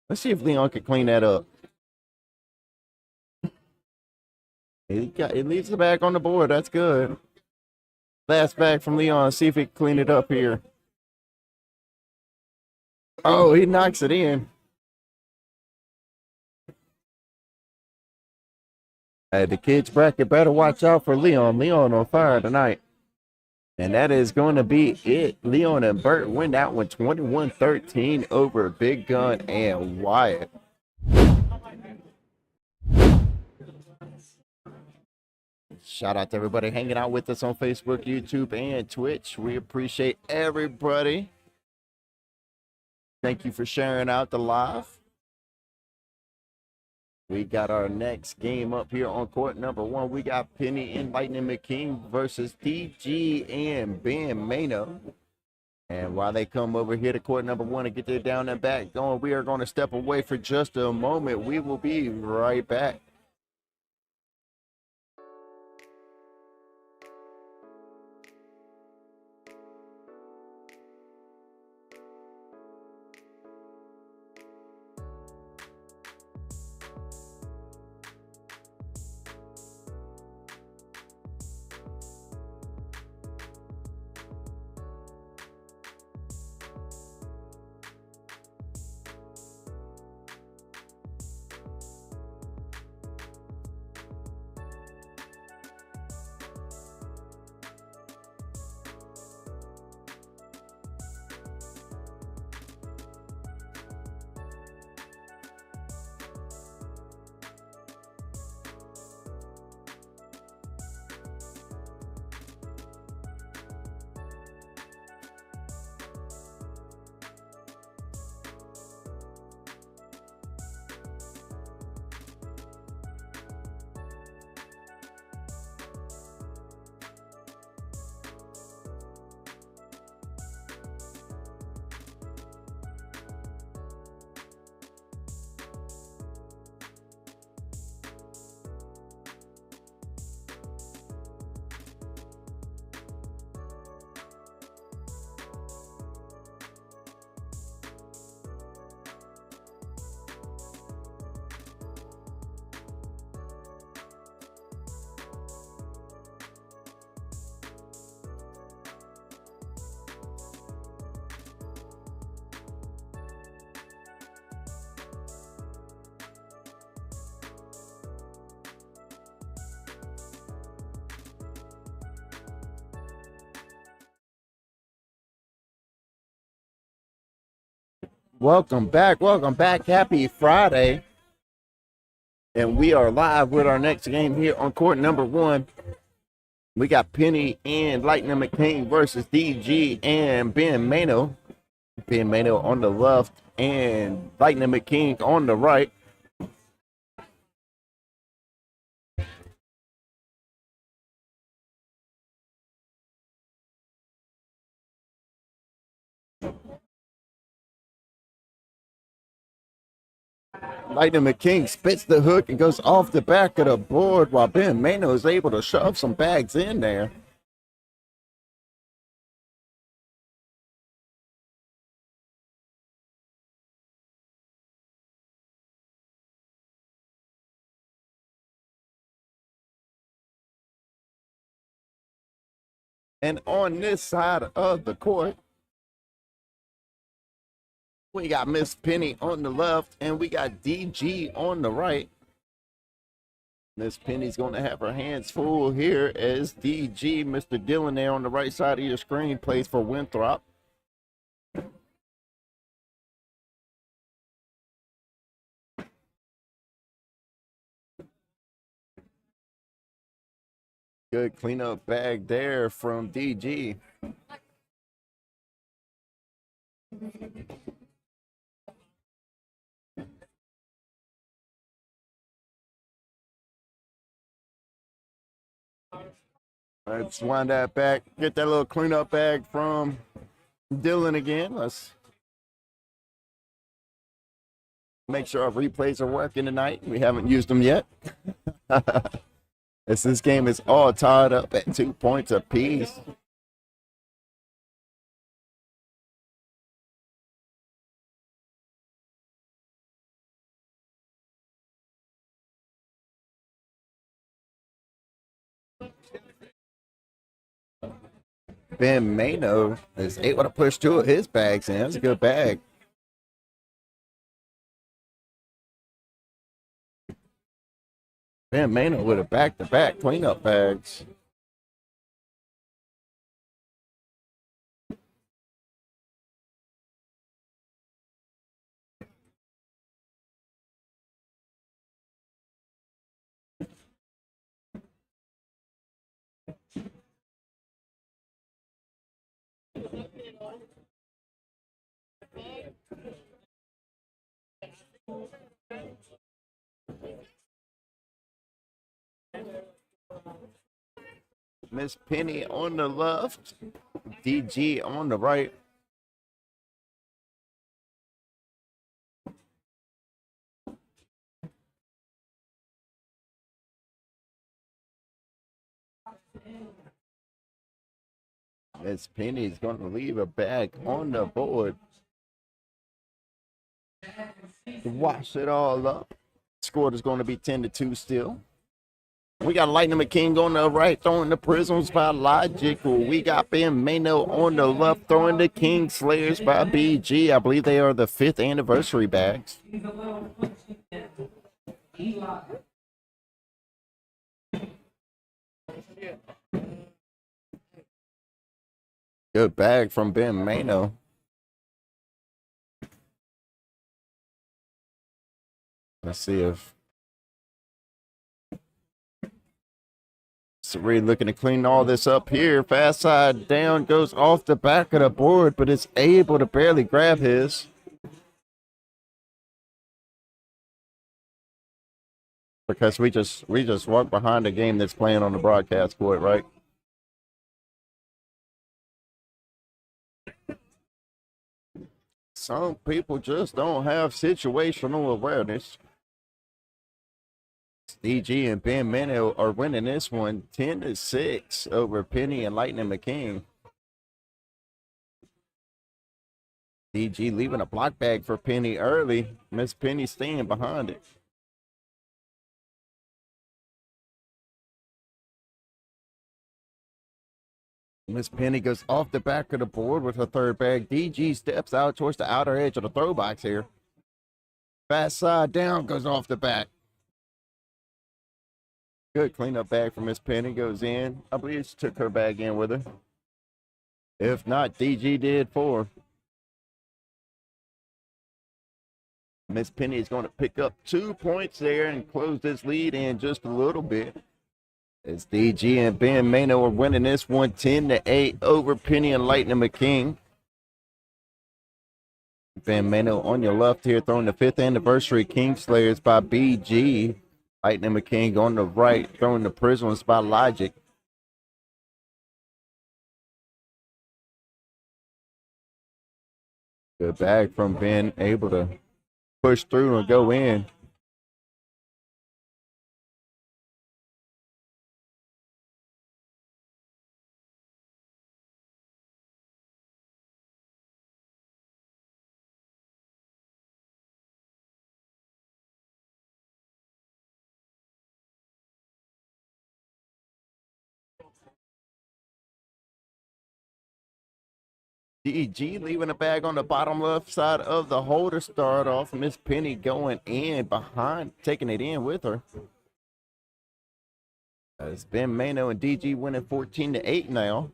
Let's see if Leon can clean that up. He leaves the bag on the board. That's good. Last bag from Leon. See if he can clean it up here. Oh, he knocks it in. The kids bracket better watch out for Leon. Leon on fire tonight. And that is going to be it. Leon and Bert win that one 21-13 over Big Gun and Wyatt. Shout out to everybody hanging out with us on Facebook, YouTube, and Twitch. We appreciate everybody. Thank you for sharing out the live. We got our next game up here on court number 1. We got Penny and Lightning McKean versus DG and Ben Mano. And while they come over here to court number 1 and get their down and back going, we are going to step away for just a moment. We will be right back. Welcome back. Happy Friday. And we are live with our next game here on court number 1. We got Penny and Lightning McCain versus DG and Ben Mano. Ben Mano on the left and Lightning McCain on the right. Lightning McKing spits the hook and goes off the back of the board while Ben Mano is able to shove some bags in there. And on this side of the court, we got Miss Penny on the left and we got DG on the right. Miss Penny's going to have her hands full here as DG, Mr. Dillon there on the right side of your screen, plays for Winthrop. Good cleanup bag there from DG. Let's wind that back. Get that little cleanup bag from Dillon again. Let's make sure our replays are working tonight. We haven't used them yet. As this game is all tied up at 2 points apiece. Ben Mano is able to push 2 of his bags in. That's a good bag. Ben Mano with a back-to-back cleanup bags. Miss Penny on the left, DG on the right. Miss Penny is going to leave a bag on the board. Wash it all up. Score is going to be 10-2 still. We got Lightning McKing on the right, throwing the Prisms by Logical. We got Ben Mano on the left, throwing the King Slayers by BG. I believe they are the 5th anniversary bags. Good bag from Ben Mano. Let's see if Sari looking to clean all this up here. Fast side down, goes off the back of the board, but it's able to barely grab his. Because we just walk behind the game that's playing on the broadcast court, right? Some people just don't have situational awareness. DG and Ben Mano are winning this one 10-6 over Penny and Lightning McKing. DG leaving a block bag for Penny early. Miss Penny staying behind it. Miss Penny goes off the back of the board with her third bag. DG steps out towards the outer edge of the throw box here. Fast side down, goes off the back. Good cleanup bag for Miss Penny, goes in. I believe she took her bag in with her. If not, DG did for her. Miss Penny is going to pick up 2 points there and close this lead in just a little bit. As DG and Ben Mano are winning this one 10-8 over Penny and Lightning McKing. Ben Mano on your left here, throwing the 5th anniversary King Slayers by BG. Lightning McKing on the right, throwing the Prisms by Logic. Good bag from Ben, able to push through and go in. DG leaving a bag on the bottom left side of the holder. Start off Miss Penny going in behind, taking it in with her. It's Ben Mano and DG winning 14-8 now.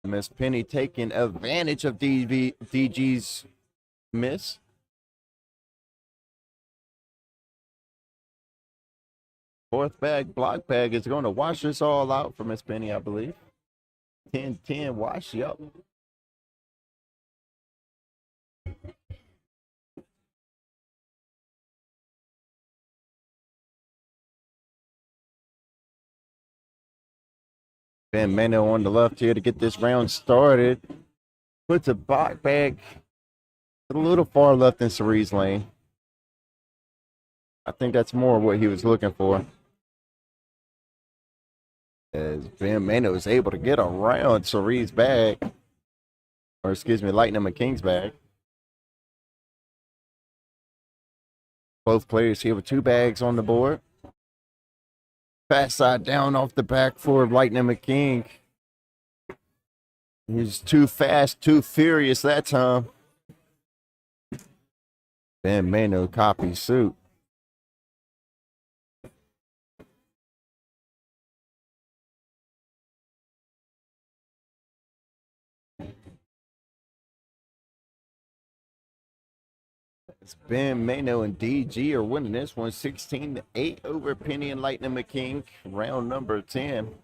Miss Penny taking advantage of DG's miss. Fourth bag, block bag is going to wash this all out for Miss Penny, I believe. 10-10 wash, yep. Ben Mano on the left here to get this round started. Puts a block bag a little far left in Cerie's lane. I think that's more what he was looking for. As Ben Mano is able to get around Cerie's bag. Or excuse me, Lightning McKing's bag. Both players here with 2 bags on the board. Fast side down off the back for Lightning McKing. He's too fast, too furious that time. Ben Mano copies suit. It's Ben Mano and DG are winning this one 16-8 over Penny and Lightning McKing, round number 10.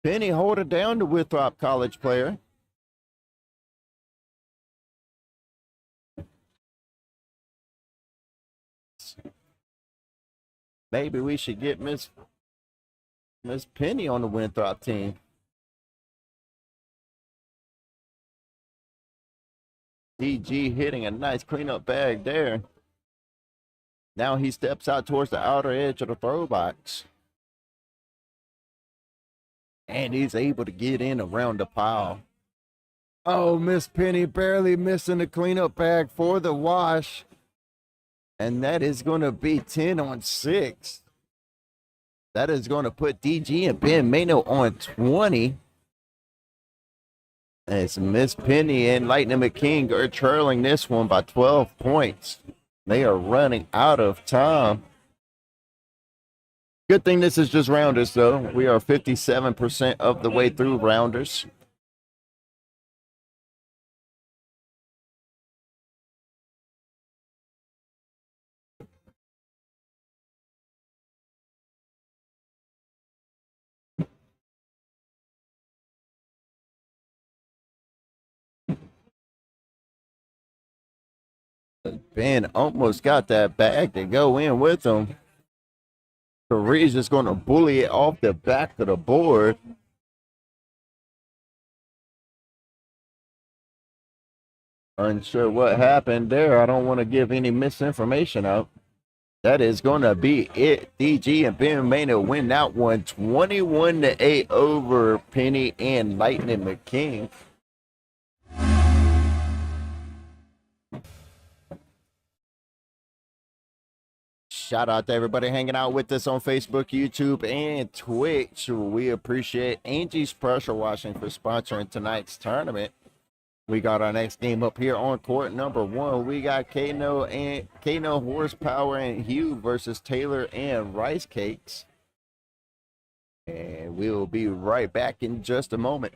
Penny hold it down to Withrop College player. Maybe we should get Miss Penny on the Winthrop team. DG hitting a nice cleanup bag there. Now he steps out towards the outer edge of the throw box. And he's able to get in around the pile. Oh, Miss Penny barely missing the cleanup bag for the wash. And that is going to be 10-6. That is going to put DG and Ben Mano on 20. As Miss Penny and Lightning McKing are trailing this one by 12 points. They are running out of time. Good thing this is just rounders, though. We are 57% of the way through rounders. Ben almost got that bag to go in with him. Karee's just going to bully it off the back of the board. Unsure what happened there. I don't want to give any misinformation out. That is going to be it. DG and Ben Mano win that one 21-8 over Penny and Lightning McKing. Shout out to everybody hanging out with us on Facebook, YouTube, and Twitch. We appreciate Angie's Pressure Washing for sponsoring tonight's tournament. We got our next game up here on court number 1. We got Kano Horsepower and Hugh versus Taylor and Rice Cakes. And we will be right back in just a moment.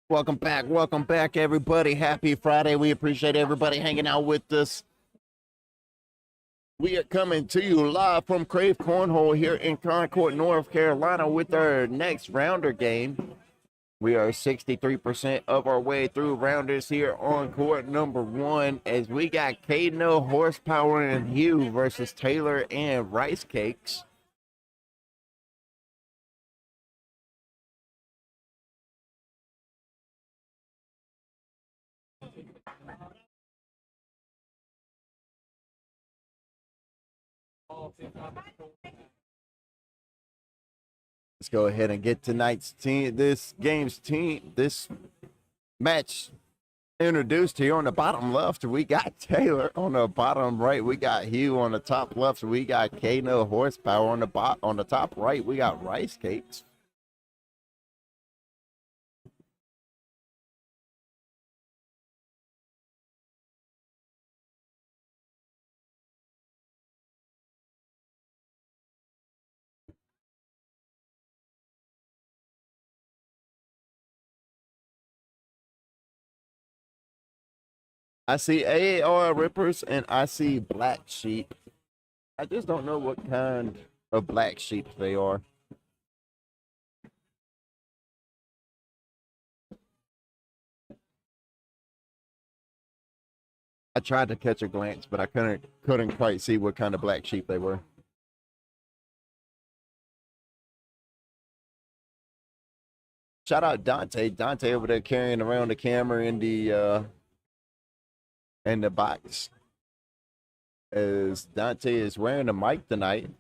Welcome back, everybody. Happy Friday. We appreciate everybody hanging out with us. We are coming to you live from Krave Cornhole here in Concord, North Carolina with our next rounder game. We are 63% of our way through rounders here on court number 1 as we got Kano Horsepower and Hugh versus Taylor and Rice Cakes. Let's go ahead and get tonight's team, this match introduced here. On the bottom left, we got Taylor. On the bottom right, we got Hugh. On the top left, we got Kano Horsepower. On the top right, we got Rice Cakes. I see AAR Rippers and I see Black Sheep. I just don't know what kind of Black Sheep they are. I tried to catch a glance, but I couldn't quite see what kind of Black Sheep they were. Shout out Dante. Dante over there carrying around the camera in the box. As Dante is wearing a mic tonight.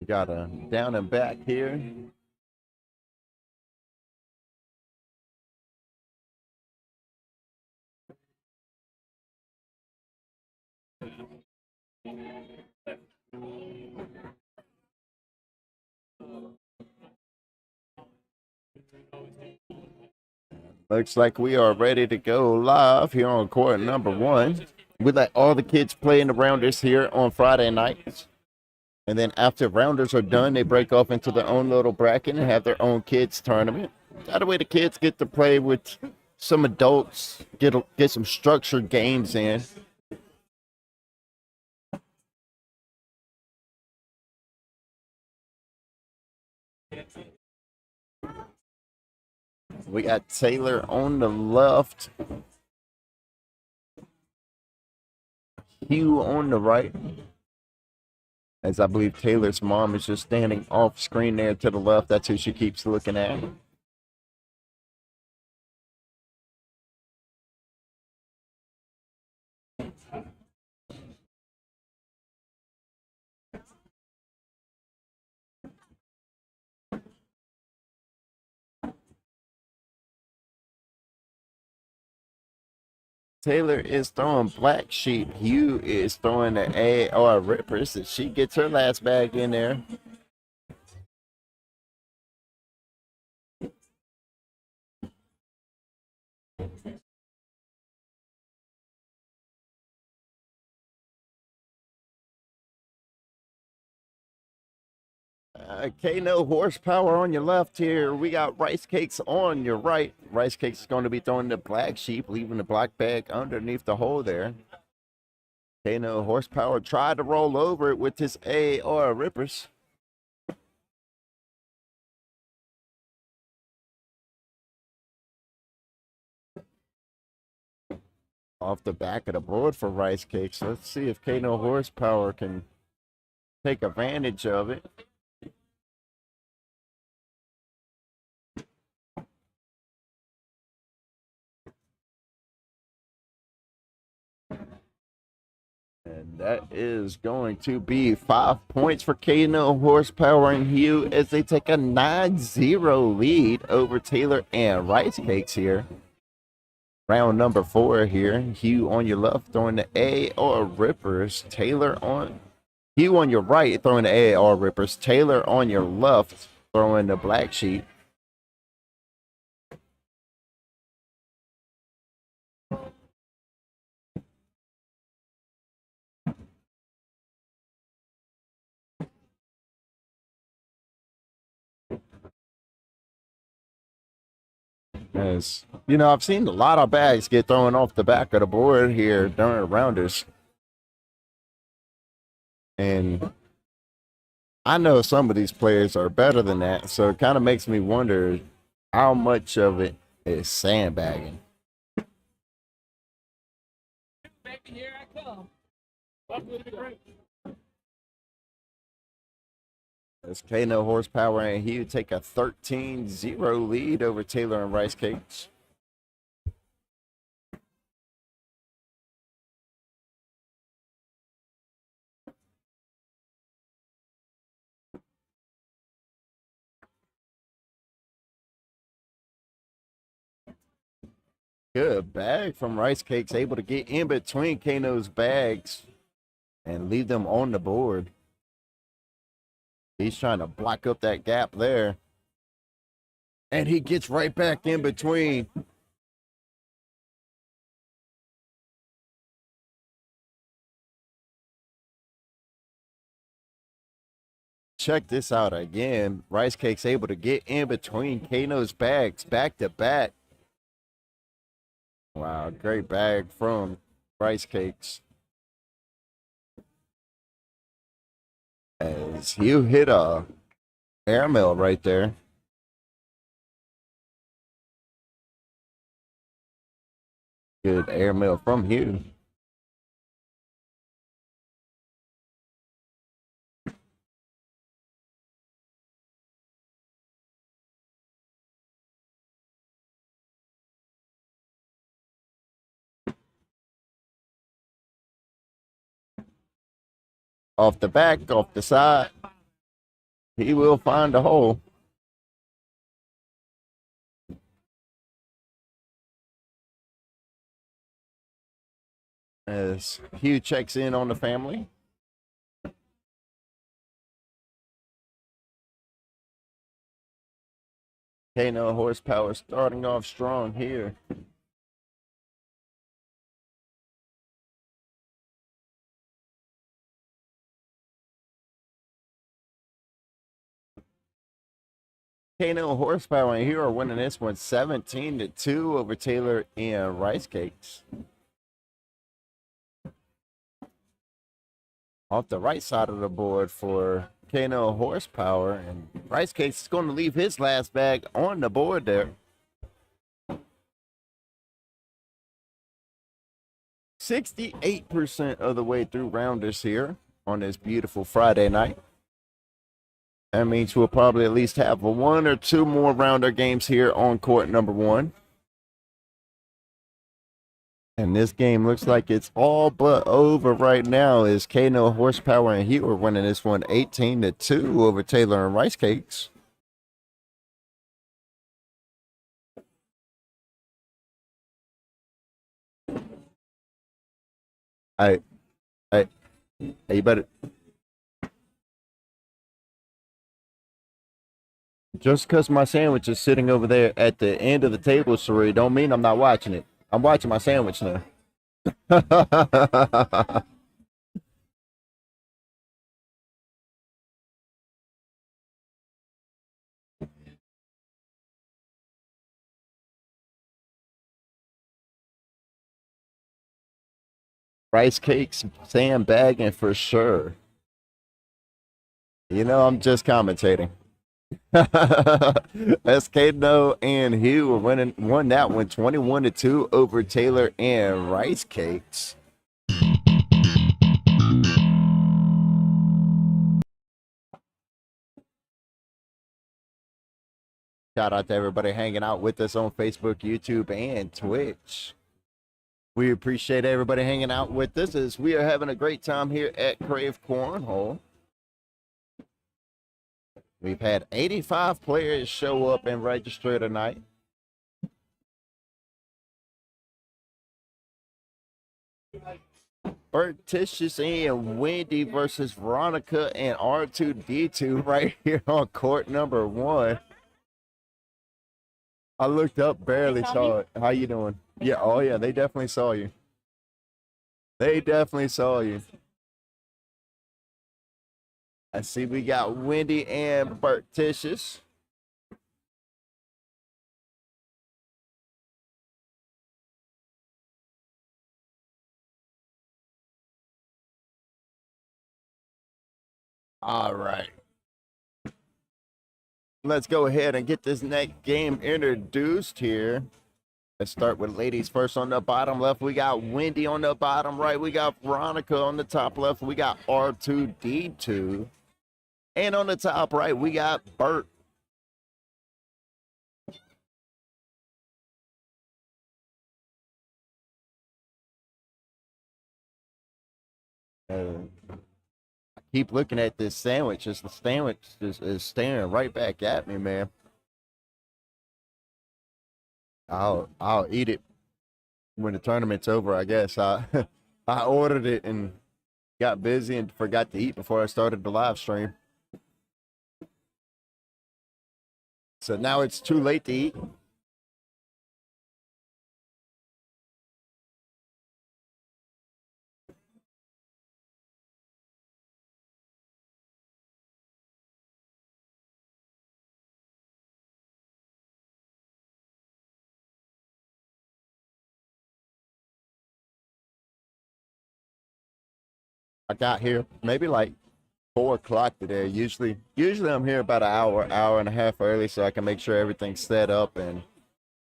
We got a down and back here. Looks like we are ready to go live here on court number 1. We let all the kids play in the rounders here on Friday nights. And then after rounders are done, they break off into their own little bracket and have their own kids tournament. That way the kids get to play with some adults, get some structured games in. We got Taylor on the left, Hugh on the right, as I believe Taylor's mom is just standing off screen there to the left. That's who she keeps looking at. Taylor is throwing Black Sheep. Hugh is throwing the AR Rippers. And she gets her last bag in there. Kano Horsepower on your left here. We got Rice Cakes on your right. Rice Cakes is going to be throwing the Black Sheep, leaving the black bag underneath the hole there. Kano Horsepower tried to roll over it with his AR Rippers. Off the back of the board for Rice Cakes. Let's see if Kano Horsepower can take advantage of it. And that is going to be 5 points for Kano Horsepower and Hugh as they take a 9-0 lead over Taylor and Rice Cakes here. Round number 4 here. Hugh on your left throwing the AR Rippers. Hugh on your right throwing the AR Rippers. Taylor on your left throwing the Black Sheep. As you know, I've seen a lot of bags get thrown off the back of the board here during rounders. And I know some of these players are better than that, so it kind of makes me wonder how much of it is sandbagging. Here I come. As Kano Horsepower and Hugh take a 13-0 lead over Taylor and Rice Cakes. Good bag from Rice Cakes, able to get in between Kano's bags and leave them on the board. He's trying to block up that gap there. And he gets right back in between. Check this out again. Rice Cakes able to get in between Kano's bags back to back. Wow, great bag from Rice Cakes. As you hit a airmail right there. Good airmail from Hugh. Off the back, off the side. He will find a hole. As Hugh checks in on the family. Kano Horsepower starting off strong here. Kano Horsepower and Hero winning this one 17-2 over Taylor and Rice Cakes. Off the right side of the board for Kano Horsepower, and Rice Cakes is going to leave his last bag on the board there. 68% of the way through rounders here on this beautiful Friday night. That means we'll probably at least have one or two more rounder games here on court number one. And this game looks like it's all but over right now as Kano Horsepower and Hugh are winning this one 18-2 over Taylor and Rice Cakes. Hey, you better. Just because my sandwich is sitting over there at the end of the table, Sari, don't mean I'm not watching it. I'm watching my sandwich now. Rice Cakes, sandbagging for sure. You know, I'm just commentating. SKNO and Hugh won that one 21-2 over Taylor and Rice Cakes. Shout out to everybody hanging out with us on Facebook, YouTube, and Twitch. We appreciate everybody hanging out with us as we are having a great time here at Krave Cornhole. We've had 85 players show up and register tonight. Bertitious and Wendy versus Veronica and R2D2 right here on court number one. I looked up, barely saw it. How you doing? Yeah, oh yeah, they definitely saw you. They definitely saw you. I see we got Wendy and Bertitious. All right. Let's go ahead and get this next game introduced here. Let's start with ladies first. On the bottom left, we got Wendy. On the bottom right, we got Veronica. On the top left, we got R2D2. And on the top right, we got Bert. I keep looking at this sandwich. The sandwich is staring right back at me, man. I'll eat it when the tournament's over, I guess I ordered it and got busy and forgot to eat before I started the live stream. So now it's too late to eat. I got here maybe like 4 o'clock today. Usually I'm here about an hour and a half early so I can make sure everything's set up and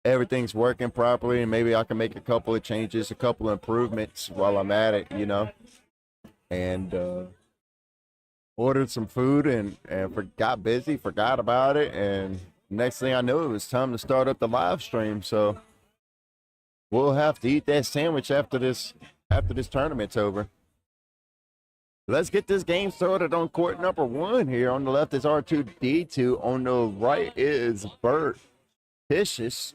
everything's working properly, and maybe I can make a couple of changes, a couple of improvements while I'm at it, and ordered some food and got busy, forgot about it, and next thing I knew, it was time to start up the live stream. So we'll have to eat that sandwich after this tournament's over. Let's get this game started on court number 1 here. On the left is R2D2. On the right is Bert Ticious.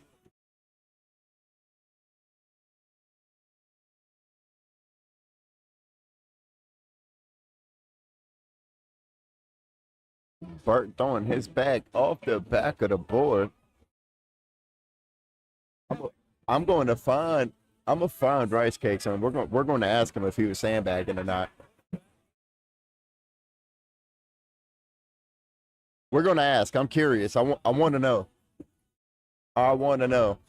Bert throwing his bag off the back of the board. I'm going to find Rice Cakes, and we're going to ask him if he was sandbagging or not. We're going to ask. I'm curious. I want to know. I want to know.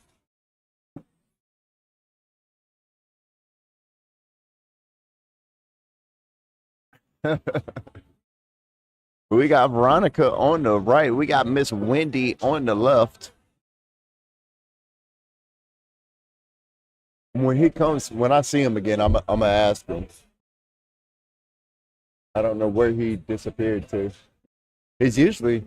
We got Veronica on the right. We got Miss Wendy on the left. When I see him again, I'm gonna ask him. I don't know where he disappeared to. He's usually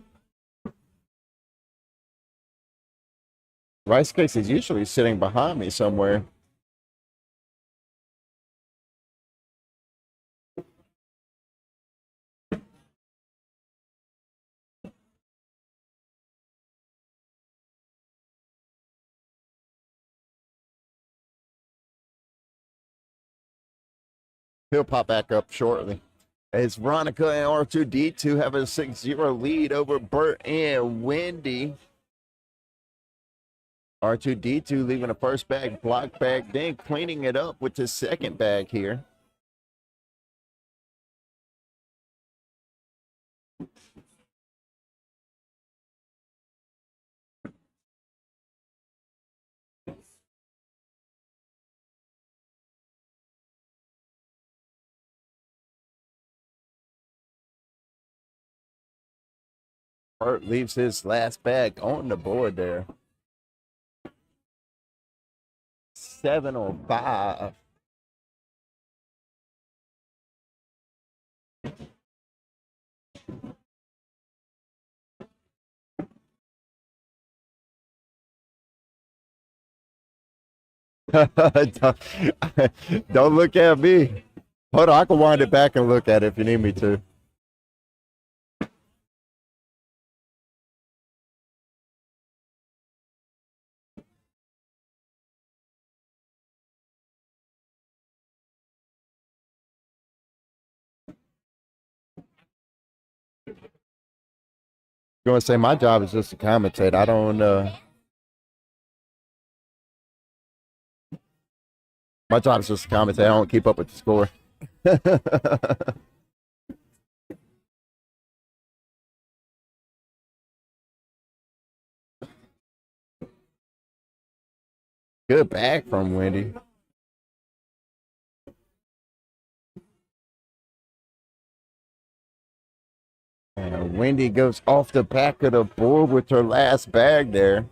Rice Cakes is usually sitting behind me somewhere. He'll pop back up shortly. As Veronica and R2D2 have a 6-0 lead over Bert and Wendy. R2D2 leaving the first bag, block bag, then cleaning it up with the second bag here. Bert leaves his last bag on the board there. 7-5. Don't look at me. Hold on, I can wind it back and look at it if you need me to. You want to say my job is just to commentate. I don't. My job is just to commentate. I don't keep up with the score. Good bag from Wendy. And Wendy goes off the back of the board with her last bag there.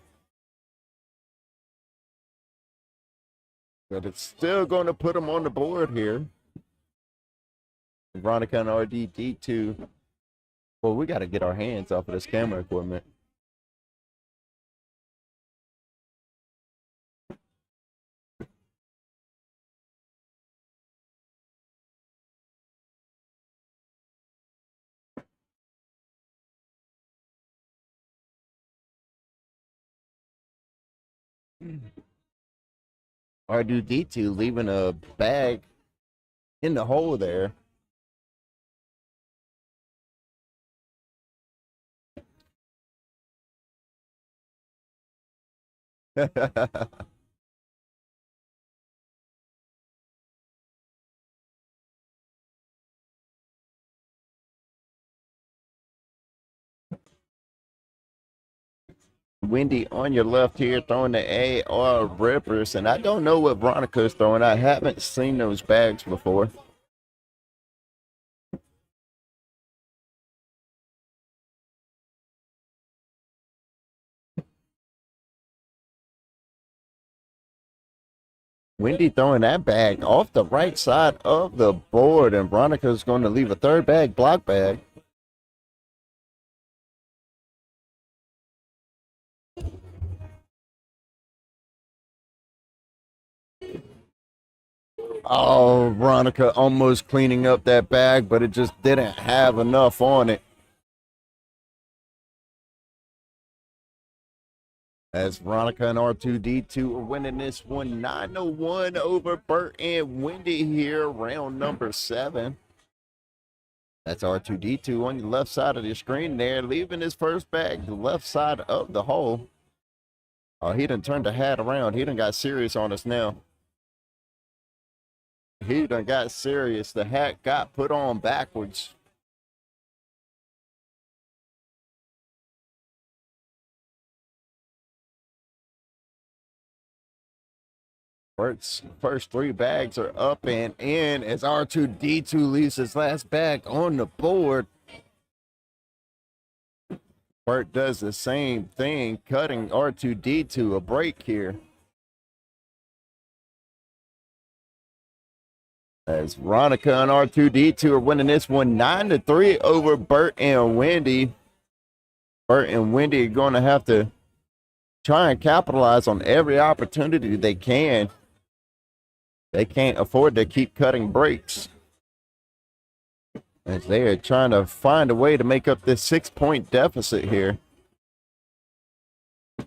But it's still going to put them on the board here. Veronica and RDD2. Well, we got to get our hands off of this camera equipment. R2D2 leaving a bag in the hole there. Wendy on your left here throwing the AR rippers, and I don't know what Veronica's throwing. I haven't seen those bags before. Wendy throwing that bag off the right side of the board, and Veronica's going to leave a third bag, block bag. Oh, Veronica almost cleaning up that bag, but it just didn't have enough on it. As Veronica and R2D2 are winning this one 9-1 over Bert and Wendy here, round number 7. That's R2D2 on the left side of the screen there, leaving his first bag the left side of the hole. Oh, he done turned the hat around. He done got serious on us now. He done got serious. The hat got put on backwards. Bert's first 3 bags are up and in as R2D2 leaves his last bag on the board. Bert does the same thing, cutting R2D2 a break here. As Veronica and R2D2 are winning this one 9-3 over Bert and Wendy. Bert and Wendy are going to have to try and capitalize on every opportunity they can. They can't afford to keep cutting breaks, as they are trying to find a way to make up this 6-point deficit here.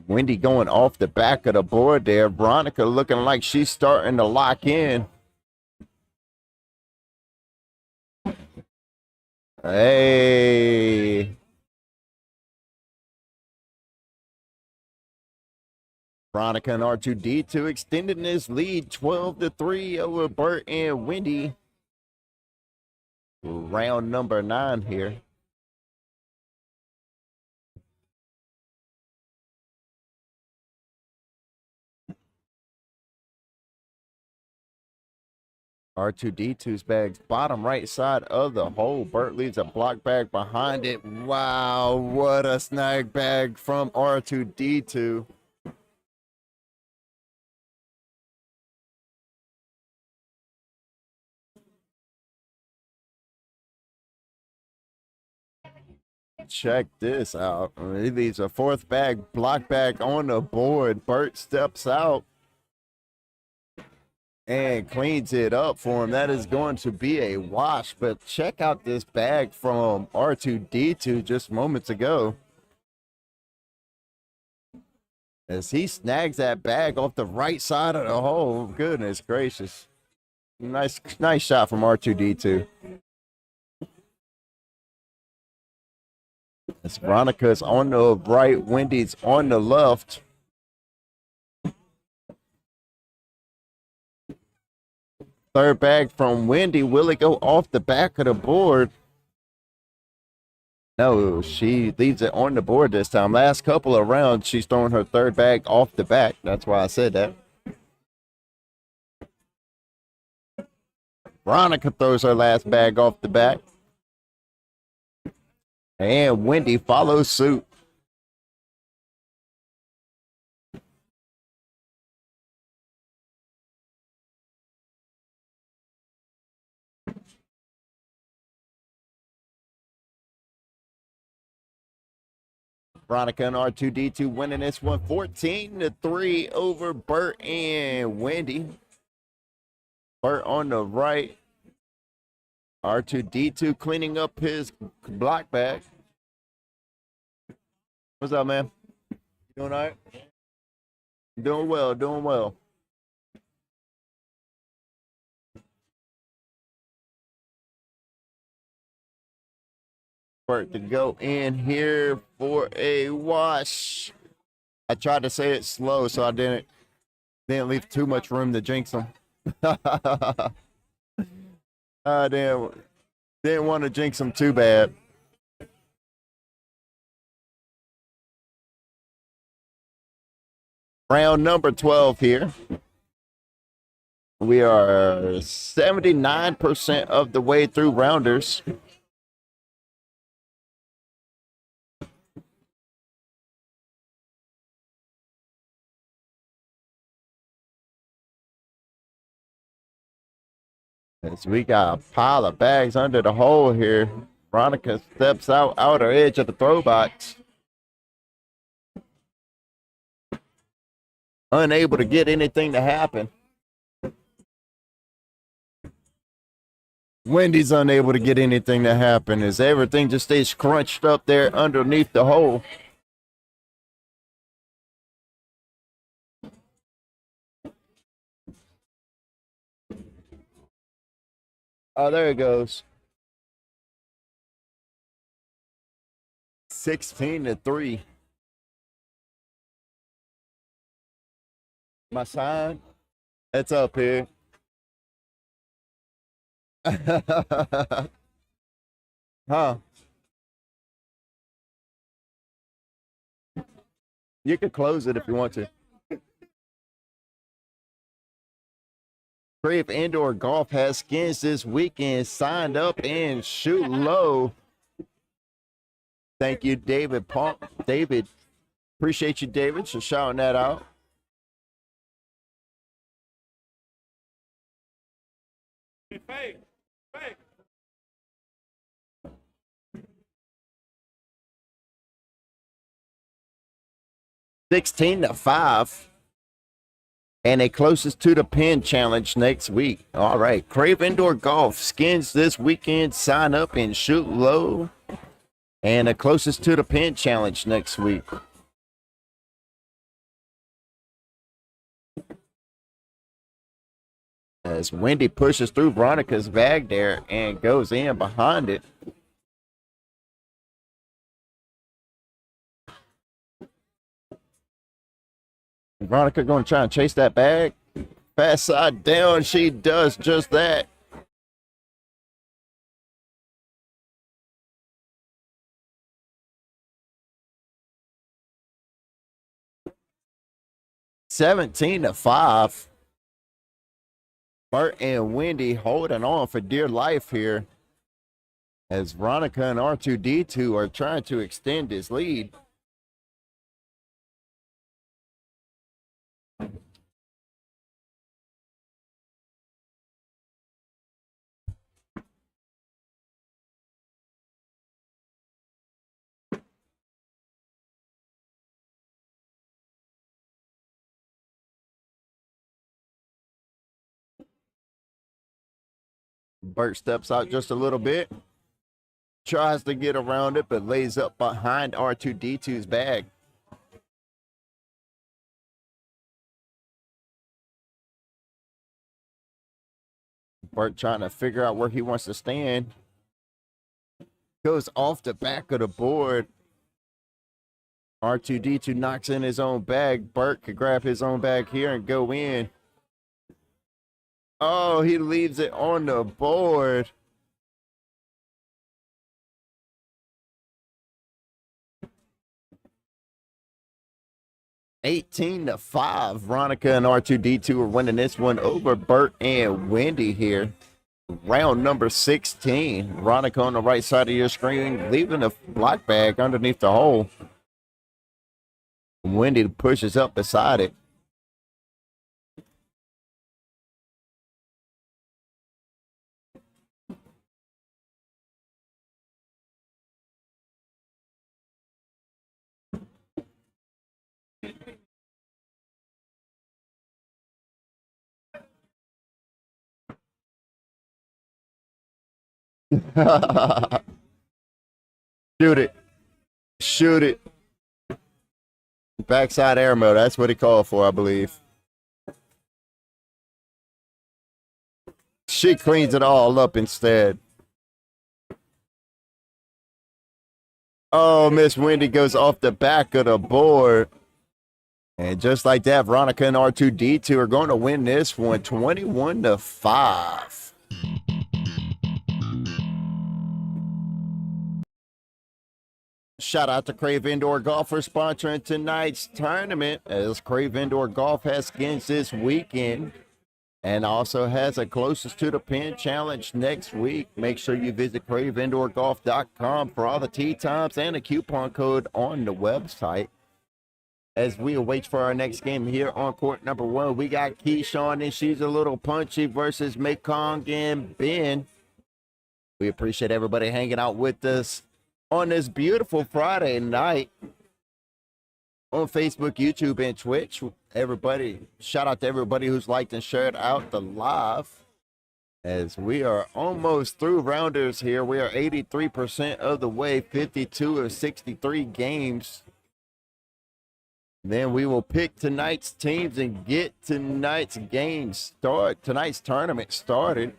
Wendy going off the back of the board there. Veronica looking like she's starting to lock in. Hey. Veronica and R2D2 extending this lead 12-3 over Bert and Wendy. Round number 9 here. R2D2's bags bottom right side of the hole. Bert leaves a block bag behind it. Wow, what a snag bag from R2D2. Check this out. He leaves a 4th bag, block bag on the board. Bert steps out and cleans it up for him. That is going to be a wash. But check out this bag from R2D2 just moments ago, as he snags that bag off the right side of the hole. Goodness gracious. Nice shot from R2D2. As Veronica's on the right, Wendy's on the left. Third bag from Wendy. Will it go off the back of the board? No, she leaves it on the board this time. Last couple of rounds, she's throwing her third bag off the back. That's why I said that. Veronica throws her last bag off the back. And Wendy follows suit. Veronica and R2D2 winning this one 14-3 over Bert and Wendy. Bert on the right. R2D2 cleaning up his block bag. What's up, man? You doing all right? Doing well, doing well. For it to go in here for a wash. I tried to say it slow, so I didn't leave too much room to jinx them. I didn't want to jinx them too bad. Round number 12 here. We are 79% of the way through rounders. As we got a pile of bags under the hole here. Veronica steps out her edge of the throw box. Unable to get anything to happen. Wendy's unable to get anything to happen as everything just stays crunched up there underneath the hole. Oh, there it goes. 16-3. My sign, it's up here. Huh? You could close it if you want to. Krave Indoor Golf has skins this weekend. Signed up and shoot low. Thank you, David Pump. David, appreciate you, David, for shouting that out. Fake. 16-5. And a closest to the pin challenge next week. All right. Krave Indoor Golf skins this weekend. Sign up and shoot low. And a closest to the pin challenge next week. As Wendy pushes through Veronica's bag there and goes in behind it. Veronica going to try and chase that bag. Fast side down. She does just that. $17-5. Bert and Wendy holding on for dear life here as Veronica and R2D2 are trying to extend his lead. Bert steps out just a little bit, tries to get around it, but lays up behind R2D2's bag. Bert trying to figure out where he wants to stand. Goes off the back of the board. R2D2 knocks in his own bag. Bert could grab his own bag here and go in. Oh, he leaves it on the board. $18-5. Veronica and R2D2 are winning this one over Bert and Wendy here. Round number 16. Veronica on the right side of your screen, leaving the black bag underneath the hole. Wendy pushes up beside it. Shoot it. Shoot it. Backside air mode. That's what he called for, I believe. She cleans it all up instead. Oh, Miss Wendy goes off the back of the board. And just like that, Veronica and R2D2 are going to win this one 21-5. Shout out to Krave Indoor Golf for sponsoring tonight's tournament, as Krave Indoor Golf has skins this weekend and also has a closest to the pin challenge next week. Make sure you visit craveindoorgolf.com for all the tee times and a coupon code on the website. As we await for our next game here on court number 1, we got Keyshawn, and she's a little punchy versus Mekong and Ben. We appreciate everybody hanging out with us on this beautiful Friday night on Facebook, YouTube, and Twitch. Everybody, shout out to everybody who's liked and shared out the live. As we are almost through rounders here, we are 83% of the way, 52 of 63 games. Then we will pick tonight's teams and get tonight's tonight's tournament started.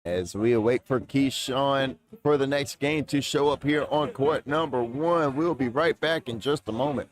As we await for Keyshawn for the next game to show up here on court number 1. We'll be right back in just a moment.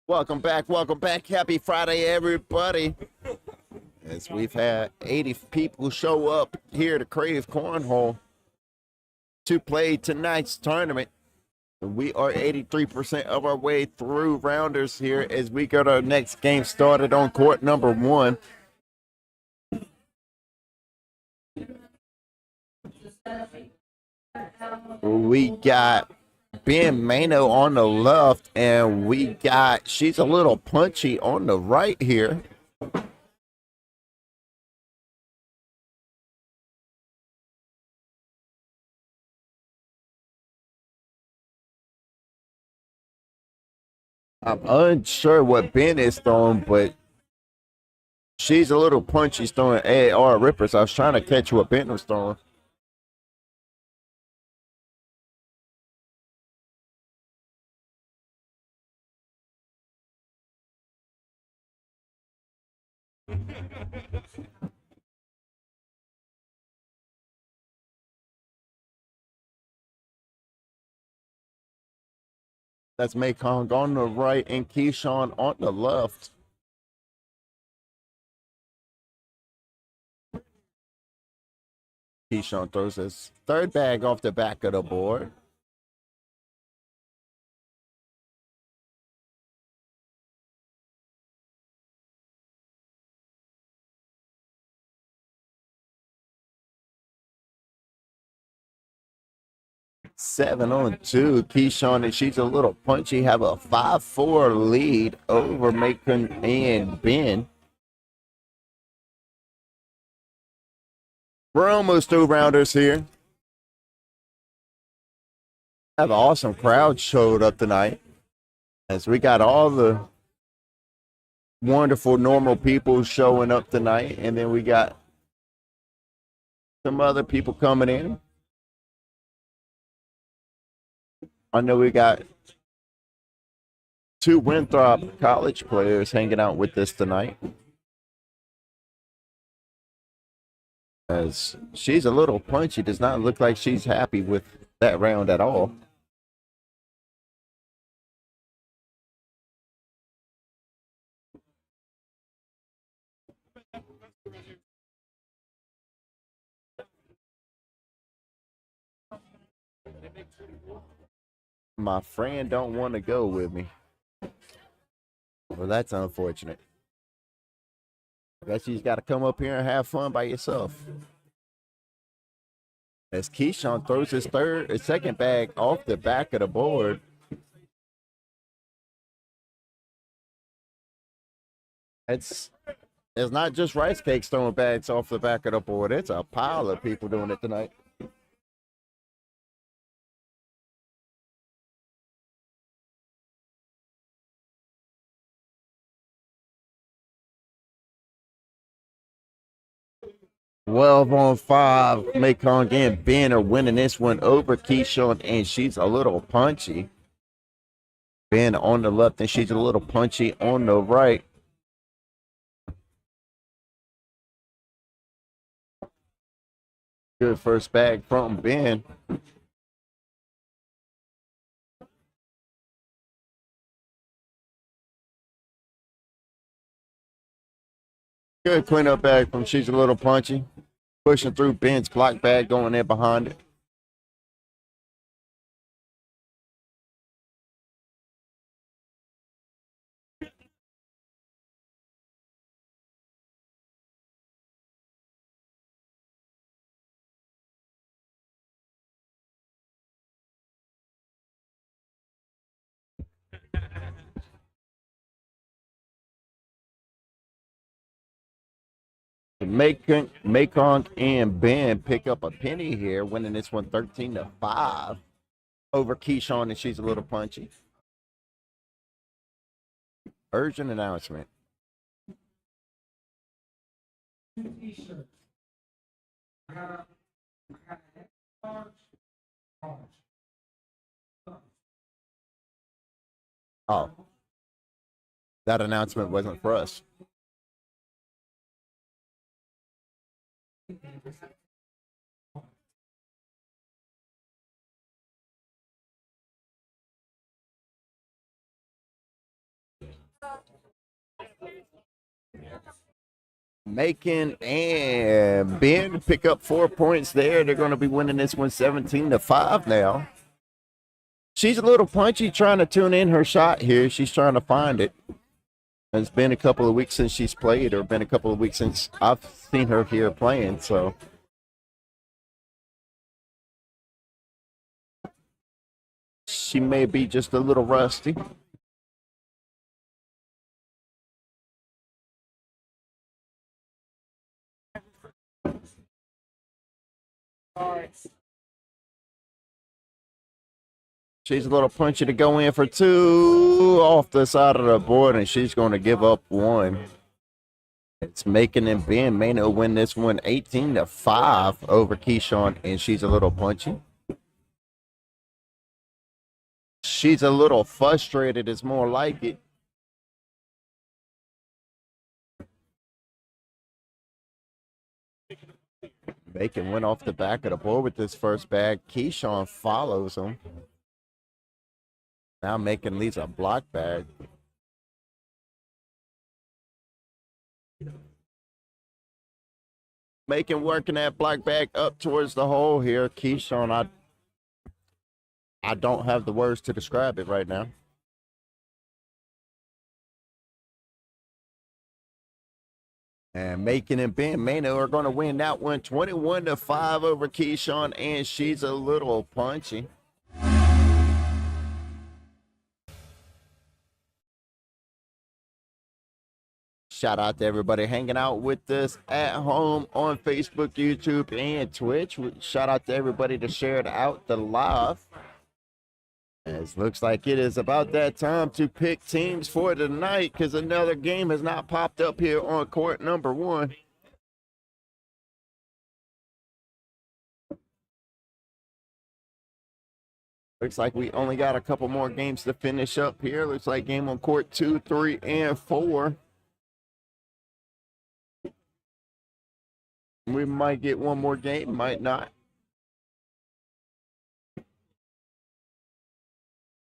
Welcome back. Happy Friday, everybody. As we've had 80 people show up here to Krave Cornhole to play tonight's tournament. We are 83% of our way through rounders here as we got our next game started on court number 1. We got Ben Mano on the left, and she's a little punchy on the right here. I'm unsure what Ben is throwing, but she's a little punchy. She's throwing AR rippers. I was trying to catch what Ben was throwing. That's Mekong on the right and Keyshawn on the left. Keyshawn throws his third bag off the back of the board. Seven on 2. Keyshawn, and she's a little punchy, have a 5-4 lead over Macon and Ben. We're almost two rounders here. Have an awesome crowd showed up tonight as we got all the wonderful normal people showing up tonight, and then we got some other people coming in. I know we got two Winthrop College players hanging out with us tonight. As she's a little punchy, does not look like she's happy with that round at all. My friend don't want to go with me. Well, that's unfortunate. I guess you's got to come up here and have fun by yourself. As Keyshawn throws his second bag off the back of the board. It's not just Rice Cakes throwing bags off the back of the board. It's a pile of people doing it tonight. Well, on 5, Mekong and Ben are winning this one over Keyshawn, and she's a little punchy. Ben on the left, and she's a little punchy on the right. Good first bag from Ben. Good cleanup bag from She's a Little Punchy. Pushing through Ben's block bag, going in behind it. Mekong and Ben pick up a penny here, winning this one 13-5 over Keyshawn, and She's a Little Punchy. Urgent announcement. Oh, that announcement wasn't for us. Macon and Ben pick up 4 points there. They're going to be winning this one 17-5 now. She's a little punchy trying to tune in her shot here. She's trying to find it. It's been a couple of weeks since she's played, or been a couple of weeks since I've seen her here playing, so. She may be just a little rusty. She's a little punchy to go in for 2 off the side of the board, and she's going to give up 1. It's Macon and Ben. Mano win this one 18-5 over Keyshawn, and She's a Little Punchy. She's a little frustrated, is more like it. Macon went off the back of the board with this first bag. Keyshawn follows him. Now Macon leaves a block bag. Macon working that block bag up towards the hole here. Keyshawn, I don't have the words to describe it right now. And Macon and Ben Mano are going to win that one 21-5 over Keyshawn, and She's a Little Punchy. Shout out to everybody hanging out with us at home on Facebook, YouTube, and Twitch. Shout out to everybody that shared out the live. As looks like it is about that time to pick teams for tonight because another game has not popped up here on court number 1. Looks like we only got a couple more games to finish up here. Looks like game on court 2, 3, and 4. We might get one more game, might not.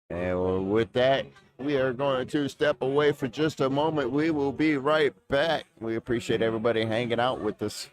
And with that, we are going to step away for just a moment. We will be right back. We appreciate everybody hanging out with us.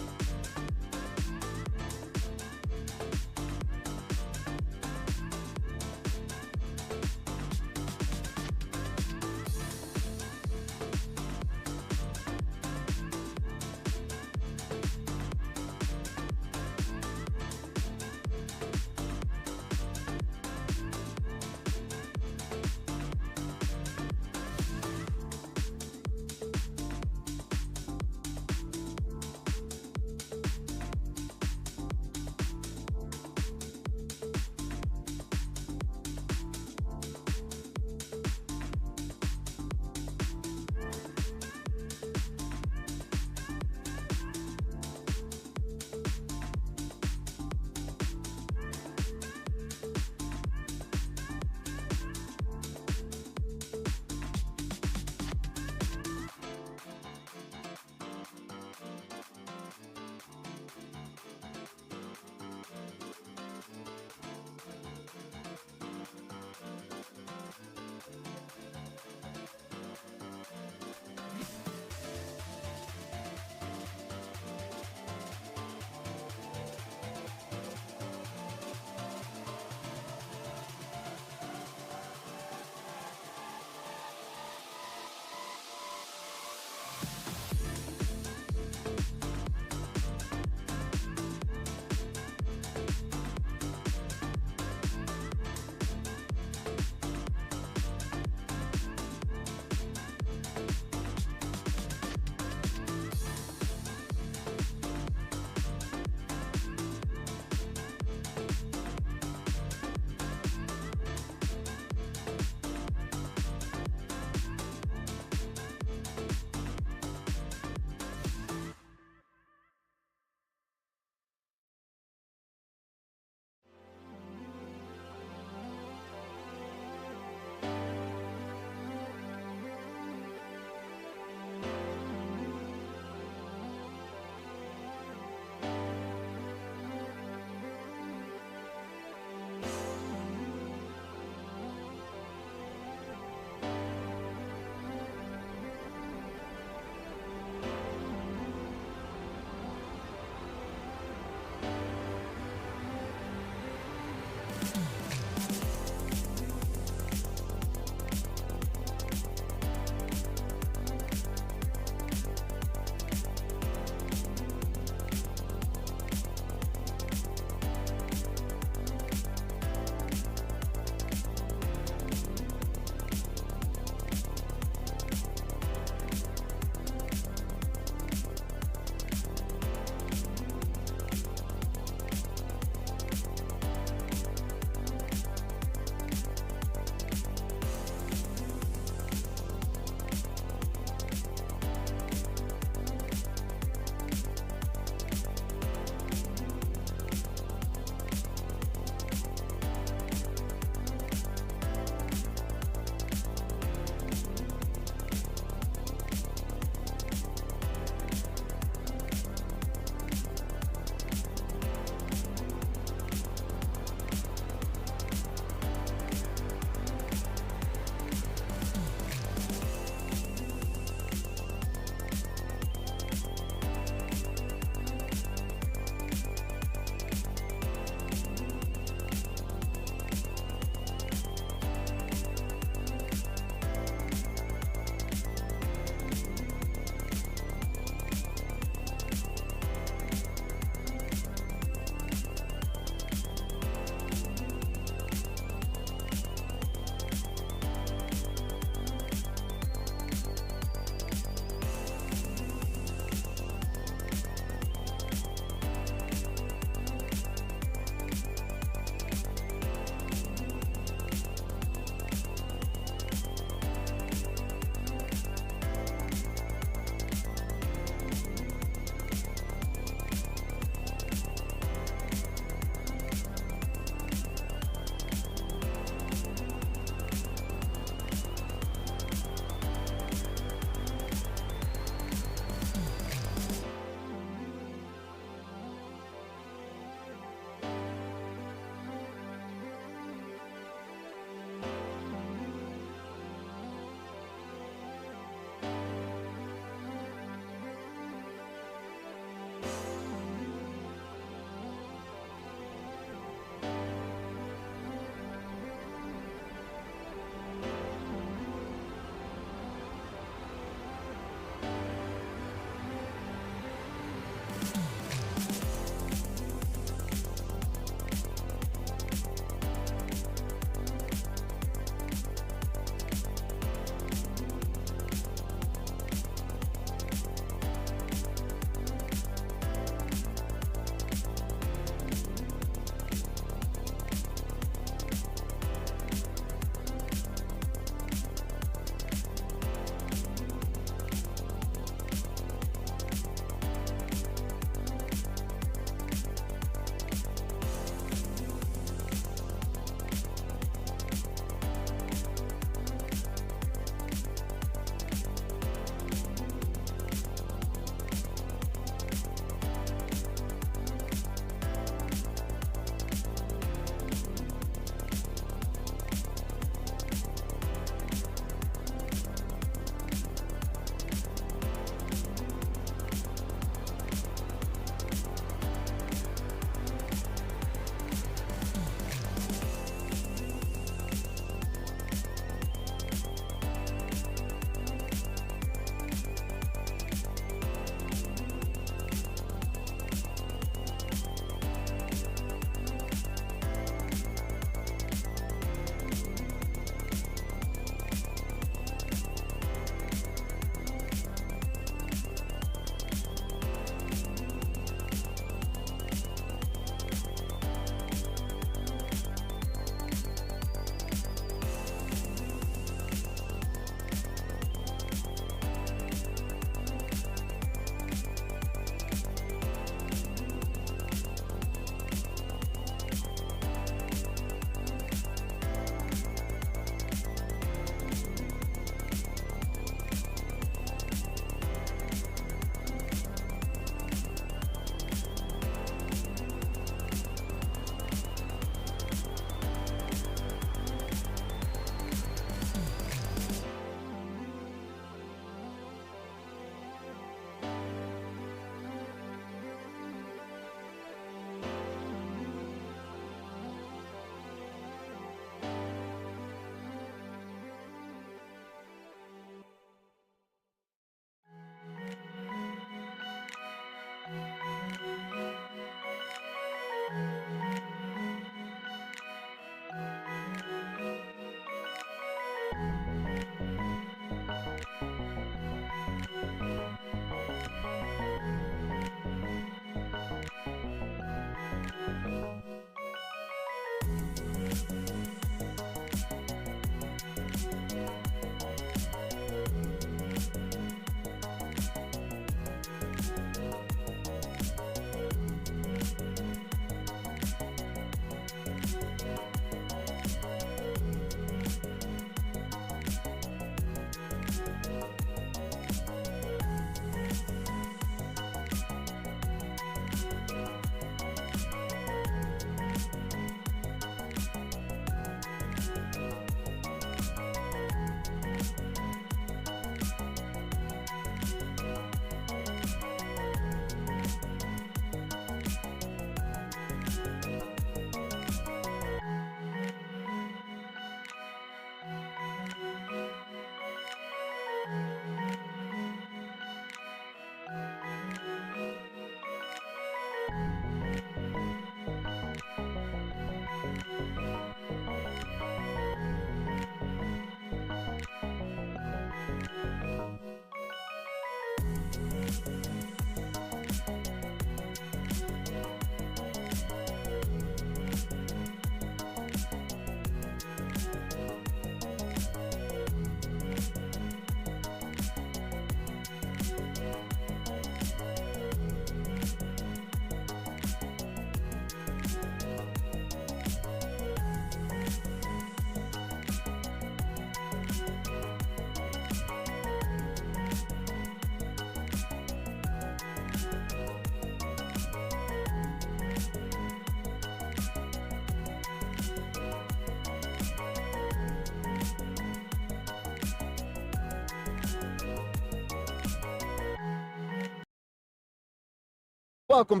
Welcome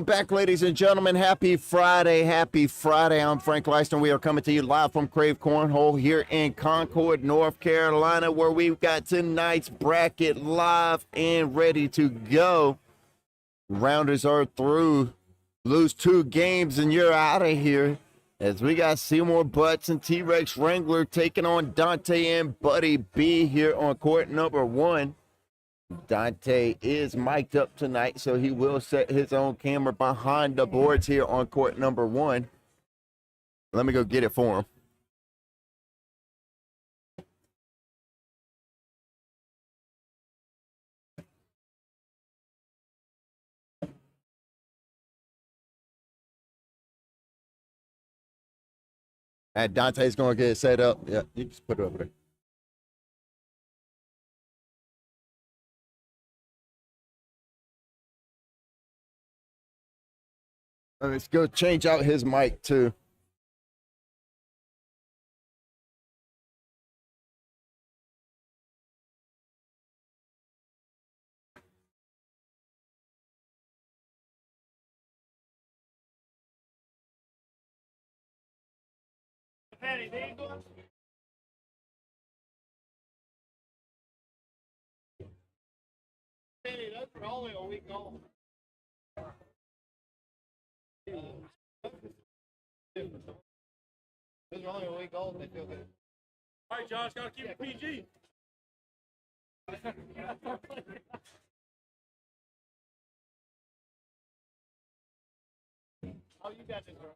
back, ladies and gentlemen. Happy Friday. I'm Frank Leiston. We are coming to you live from Krave Cornhole here in Concord, North Carolina, where we've got tonight's bracket live and ready to go. Rounders are through. Lose 2 games and you're out of here. As we got Seymour Butts and T-Rex Wrangler taking on Dante and Buddy B here on court number 1. Dante is mic'd up tonight, so he will set his own camera behind the boards here on court number 1. Let me go get it for him. And Dante's going to get it set up. Yeah, you just put it over there. Let's go change out his mic too. That's only a week old. It's only a week old. They feel good. All right, Josh, gotta keep it PG. Oh, you got this, bro.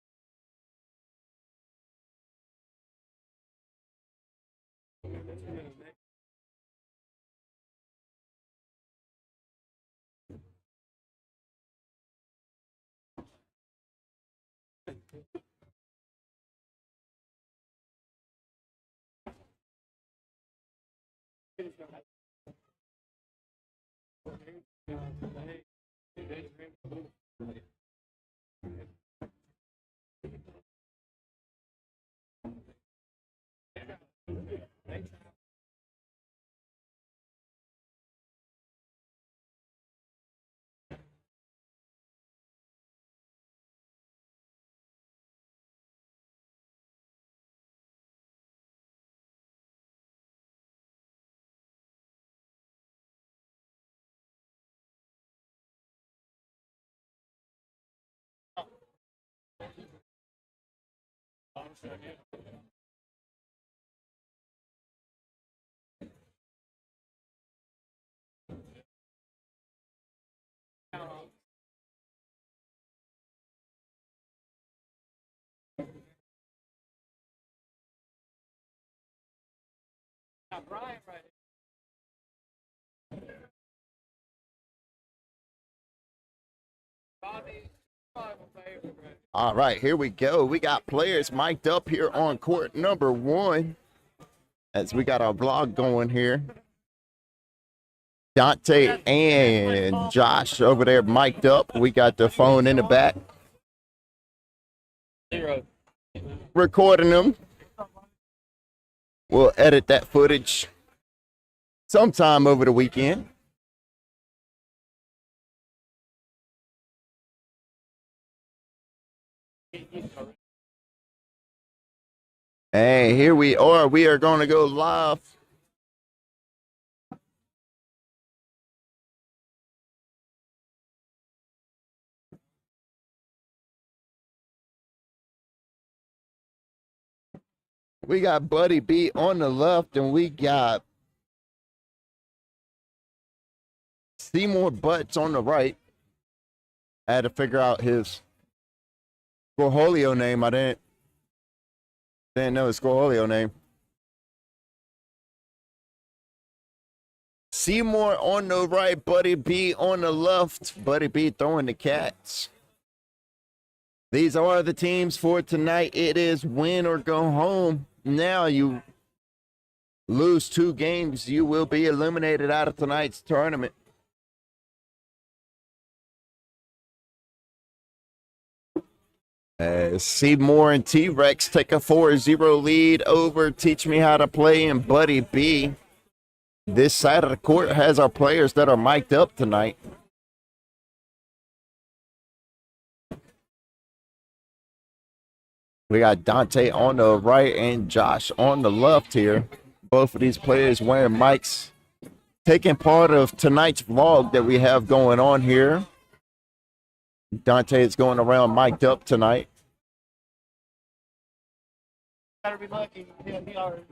All right, here we go. We got players mic'd up here on court number 1 as we got our vlog going here. Dante and Josh over there mic'd up. We got the phone in the back. Recording them. We'll edit that footage sometime over the weekend. Hey, here we are. We are going to go live. We got Buddy B on the left, and we got Seymour Butts on the right. I had to figure out his Cornholio name. I didn't know his Cornholio name. Seymour on the right, Buddy B on the left. Buddy B throwing the cats. These are the teams for tonight. It is win or go home. Now you lose 2 games, you will be eliminated out of tonight's tournament. Seymour and T-Rex take a 4-0 lead over Teach Me How to Play and Buddy B. This side of the court has our players that are mic'd up tonight. We got Dante on the right and Josh on the left here. Both of these players wearing mics, taking part of tonight's vlog that we have going on here. Dante is going around mic'd up tonight. Gotta be lucky. Yeah, he already.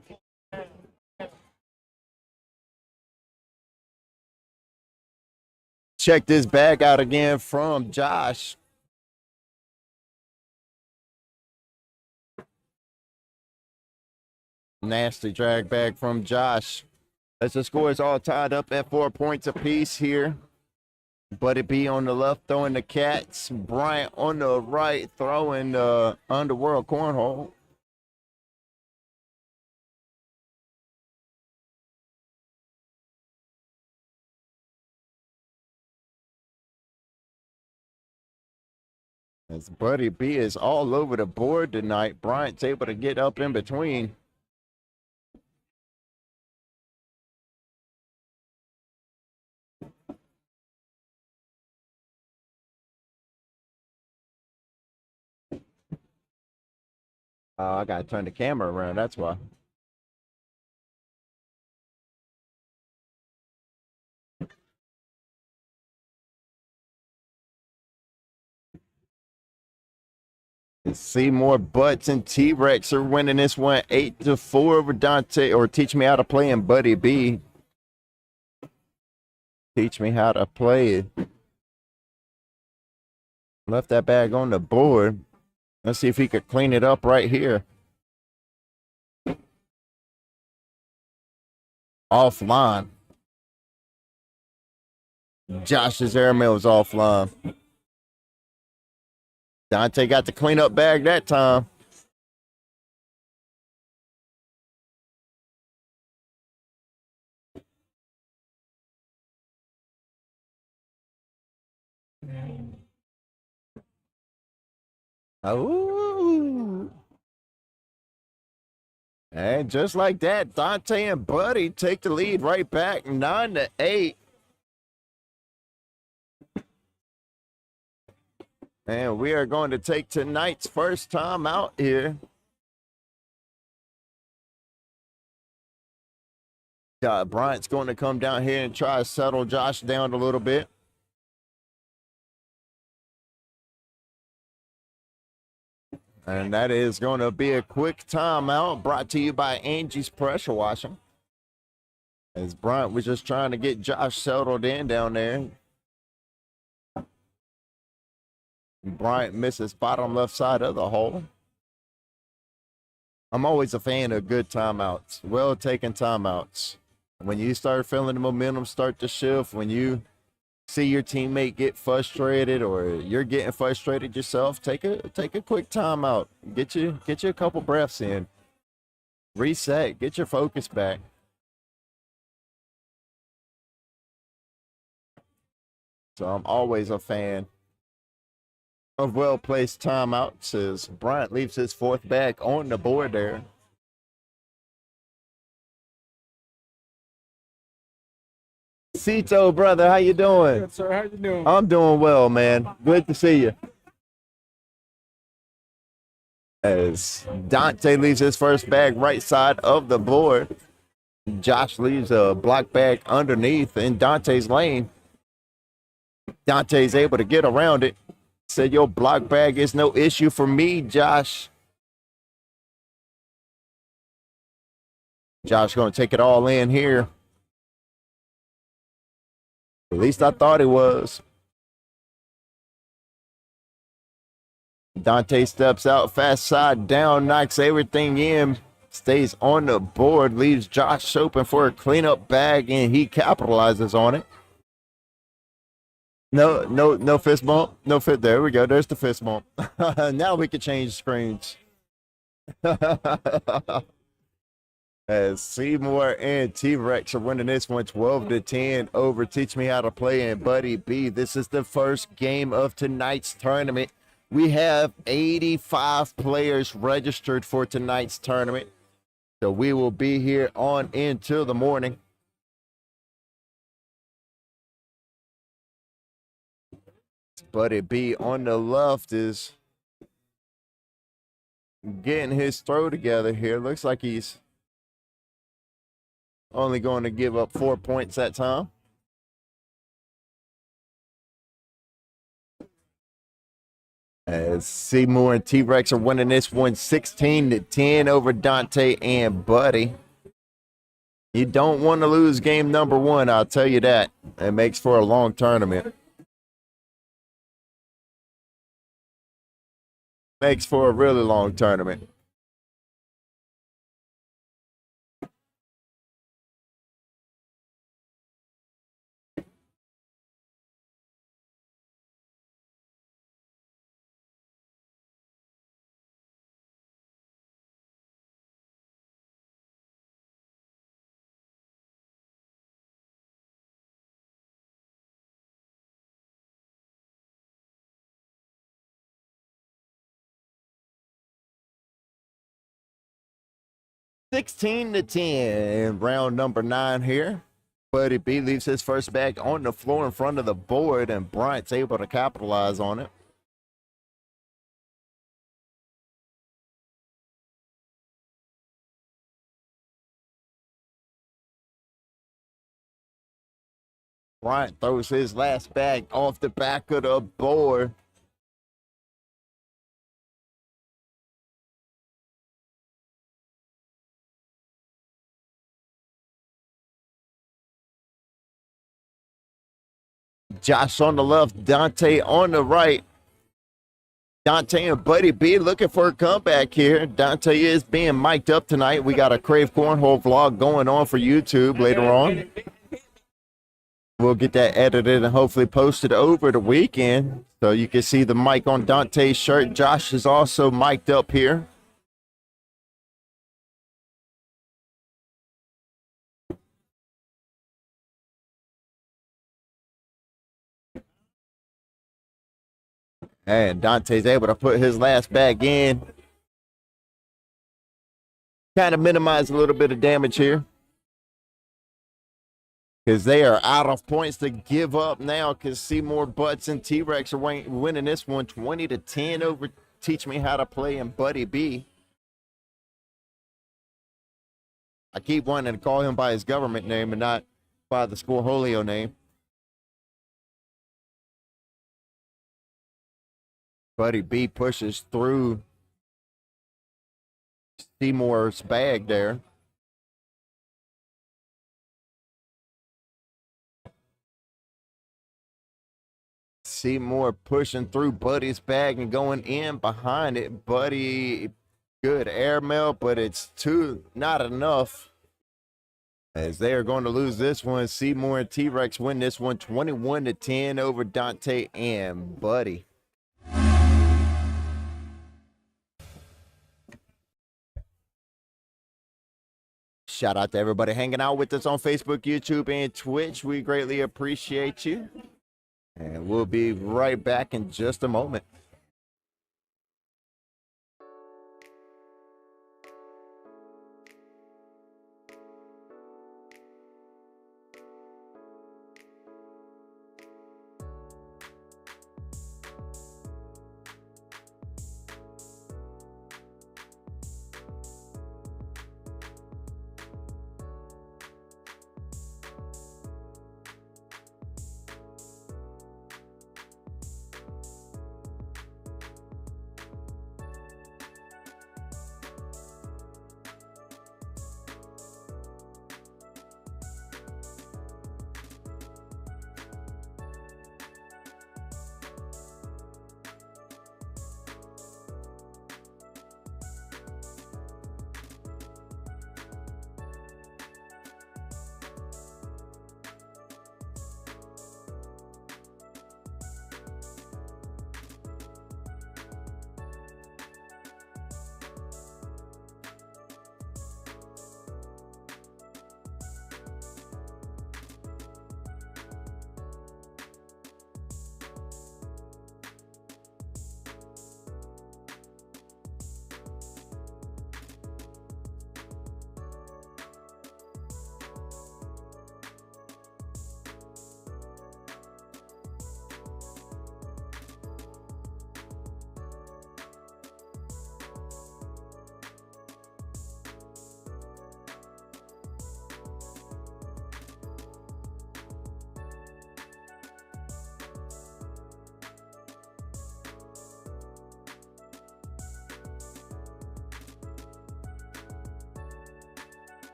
Check this bag out again from Josh. Nasty drag bag from Josh. As the score is all tied up at 4 points apiece here. Buddy B on the left throwing the cats. Bryant on the right throwing the Underworld Cornhole. As Buddy B is all over the board tonight. Bryant's able to get up in between. Oh, I gotta turn the camera around, that's why. Seymour Butts and T-Rex are winning this one 8-4 over Dante, or Teach Me How to Play and Buddy B. Teach Me How to Play. Left that bag on the board. Let's see if he could clean it up right here. Offline. Josh's airmail is offline. Dante got the cleanup bag that time. Oh. And just like that, Dante and Buddy take the lead right back, 9-8. And we are going to take tonight's first time out here. Bryant's going to come down here and try to settle Josh down a little bit. And that is going to be a quick timeout brought to you by Angie's Pressure Washing. As Bryant was just trying to get Josh settled in down there. Bryant misses bottom left side of the hole. I'm always a fan of good timeouts, well taken timeouts. When you start feeling the momentum start to shift, when you see your teammate get frustrated or you're getting frustrated yourself, take a quick timeout. Get you a couple breaths in. Reset, get your focus back. So I'm always a fan of well-placed timeouts as Bryant leaves his fourth bag on the board there. Cito, brother, how you doing? Good, sir. How you doing? I'm doing well, man. Good to see you. As Dante leaves his first bag right side of the board, Josh leaves a block bag underneath in Dante's lane. Dante's able to get around it. Said your block bag is no issue for me, Josh. Josh going to take it all in here. At least I thought he was. Dante steps out, fast side down, knocks everything in, stays on the board, leaves Josh open for a cleanup bag, and he capitalizes on it. No fist bump. No fit. There we go. There's the fist bump. Now we can change screens. As Seymour and T-Rex are winning this one 12-10 over Teach Me How to Play and Buddy B. This is the first game of tonight's tournament. We have 85 players registered for tonight's tournament. So we will be here on until the morning. Buddy B on the left is getting his throw together here. Looks like he's only going to give up 4 points that time. As Seymour and T-Rex are winning this one 16-10 over Dante and Buddy. You don't want to lose game number one, I'll tell you that. It makes for a long tournament. Makes for a really long tournament. (16-10) round number 9 here. Buddy B leaves his first bag on the floor in front of the board, and Bryant's able to capitalize on it. Bryant throws his last bag off the back of the board. Josh on the left, Dante on the right. Dante and Buddy B looking for a comeback here. Dante is being mic'd up tonight. We got a Krave Cornhole vlog going on for YouTube later on. We'll get that edited and hopefully posted over the weekend. So you can see the mic on Dante's shirt. Josh is also mic'd up here. And Dante's able to put his last bag in. Kind of minimize a little bit of damage here, because they are out of points to give up now, because Seymour Butts and T-Rex are winning this one 20-10 over Teach Me How to Play and Buddy B. I keep wanting to call him by his government name and not by the Scorholio name. Buddy B pushes through Seymour's bag there. Seymour pushing through Buddy's bag and going in behind it. Buddy, good airmail, but it's not enough, as they are going to lose this one. Seymour and T-Rex win this one 21-10 over Dante and Buddy. Shout out to everybody hanging out with us on Facebook, YouTube, and Twitch. We greatly appreciate you. And we'll be right back in just a moment.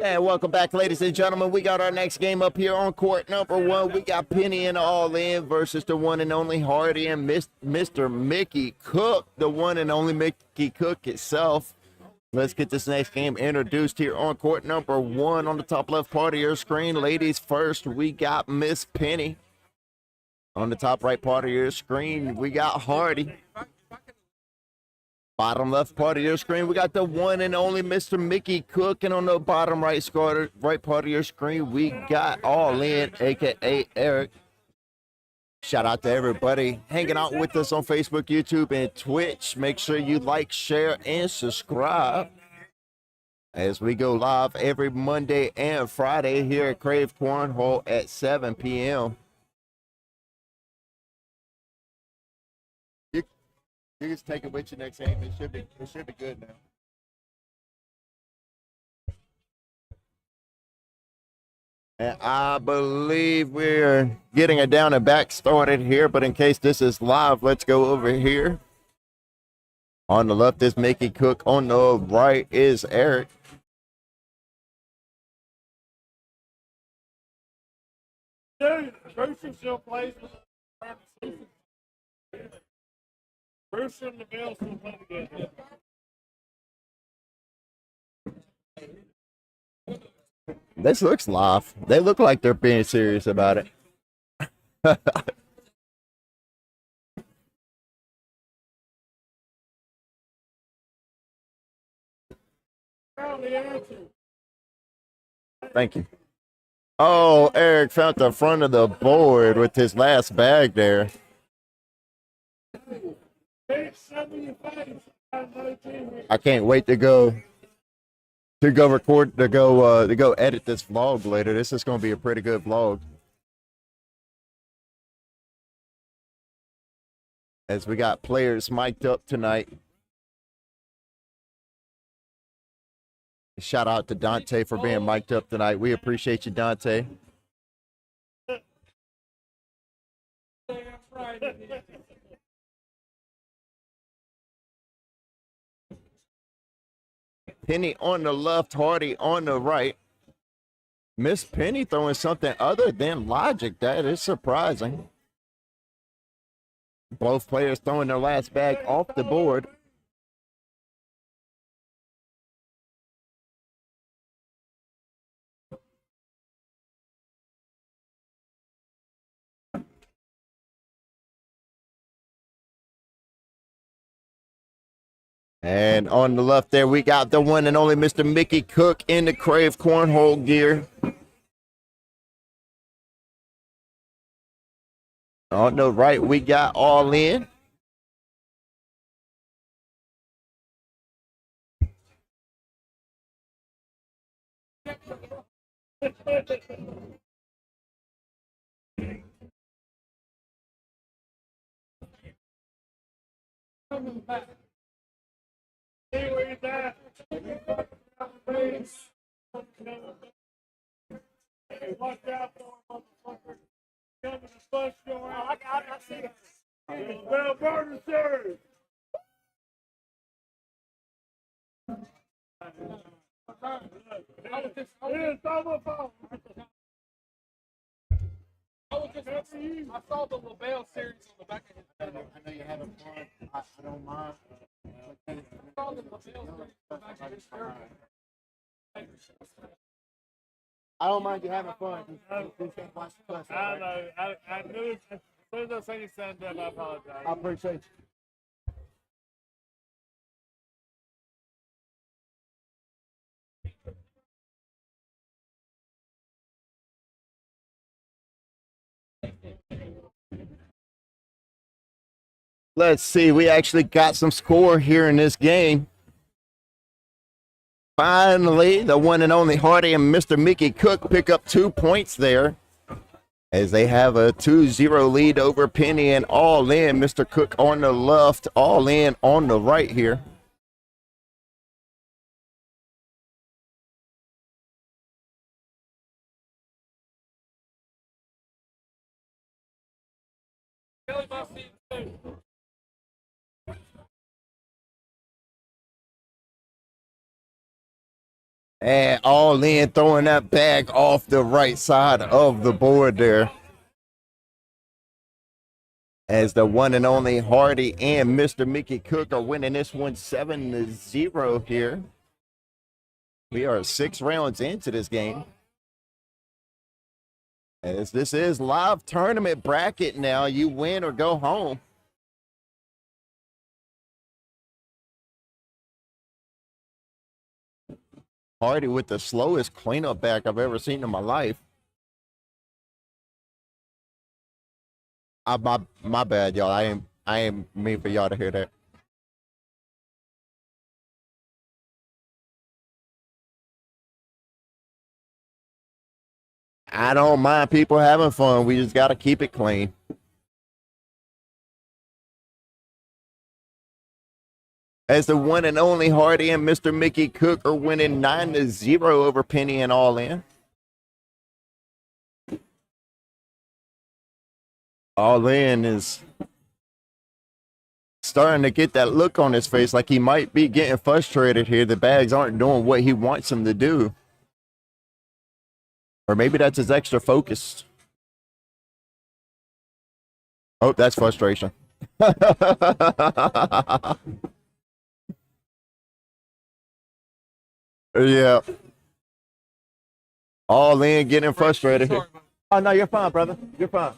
And welcome back, ladies and gentlemen. We got our next game up here on court number 1. We got Penny and All In versus the one and only Hardy and Mr. Mickey Cook, the one and only Mickey Cook itself. Let's get this next game introduced here on court number 1. On the top left part of your screen, ladies first, we got Miss Penny. On the top right part of your screen, we got Hardy. Bottom left part of your screen, we got the one and only Mr. Mickey Cook. And on the bottom right part of your screen, we got All In, a.k.a. Eric. Shout out to everybody hanging out with us on Facebook, YouTube, and Twitch. Make sure you like, share, and subscribe as we go live every Monday and Friday here at Krave Cornhole at 7 p.m. You just take it with you next game. It should be good now. And I believe we're getting a down and back started here, but in case this is live, let's go over here. On the left is Mickey Cook. On the right is Eric. Dude, Brewster still plays with the Brewster and the Bills still play together. This looks live. They look like they're being serious about it. Thank you. Oh, Eric found the front of the board with his last bag there. I can't wait to go record, to go edit this vlog later. This is going to be a pretty good vlog. As we got players mic'd up tonight. Shout out to Dante for being mic'd up tonight. We appreciate you, Dante. Penny on the left, Hardy on the right. Miss Penny throwing something other than logic. That is surprising. Both players throwing their last bag off the board. And on the left there, we got the one and only Mr. Mickey Cook in the Krave Cornhole gear. On the right, we got All In. Hey, where you at? Hey, watch out for him, motherfucker. Coming to bust your ass. I see it. Well, burger, sir. I saw the LaBelle series on the back of his head. I know you're having fun. I don't mind. I saw the LaBelle series on the back of his shirt. I don't mind you having fun. Just watch the class. I know. I knew it. As soon as I say you stand up, I apologize. I appreciate you. Let's see. We actually got some score here in this game. Finally, the one and only Hardy and Mr. Mickey Cook pick up 2 points there as they have a 2-0 lead over Penny and All In. Mr. Cook on the left, All In on the right here. And all in, throwing that bag off the right side of the board there. As the one and only Hardy and Mr. Mickey Cook are winning this one 7-0 here. We are 6 rounds into this game. As this is live tournament bracket now, you win or go home. Hardy with the slowest cleanup back I've ever seen in my life. My bad, y'all. I am mean for y'all to hear that. I don't mind people having fun. We just got to keep it clean. As the one and only Hardy and Mr. Mickey Cook are winning 9-0 over Penny and All In. All In is starting to get that look on his face like he might be getting frustrated here. The bags aren't doing what he wants them to do. Or maybe that's his extra focus. Oh, that's frustration. Yeah. All in, getting frustrated. Oh, no, you're fine, brother. You're fine.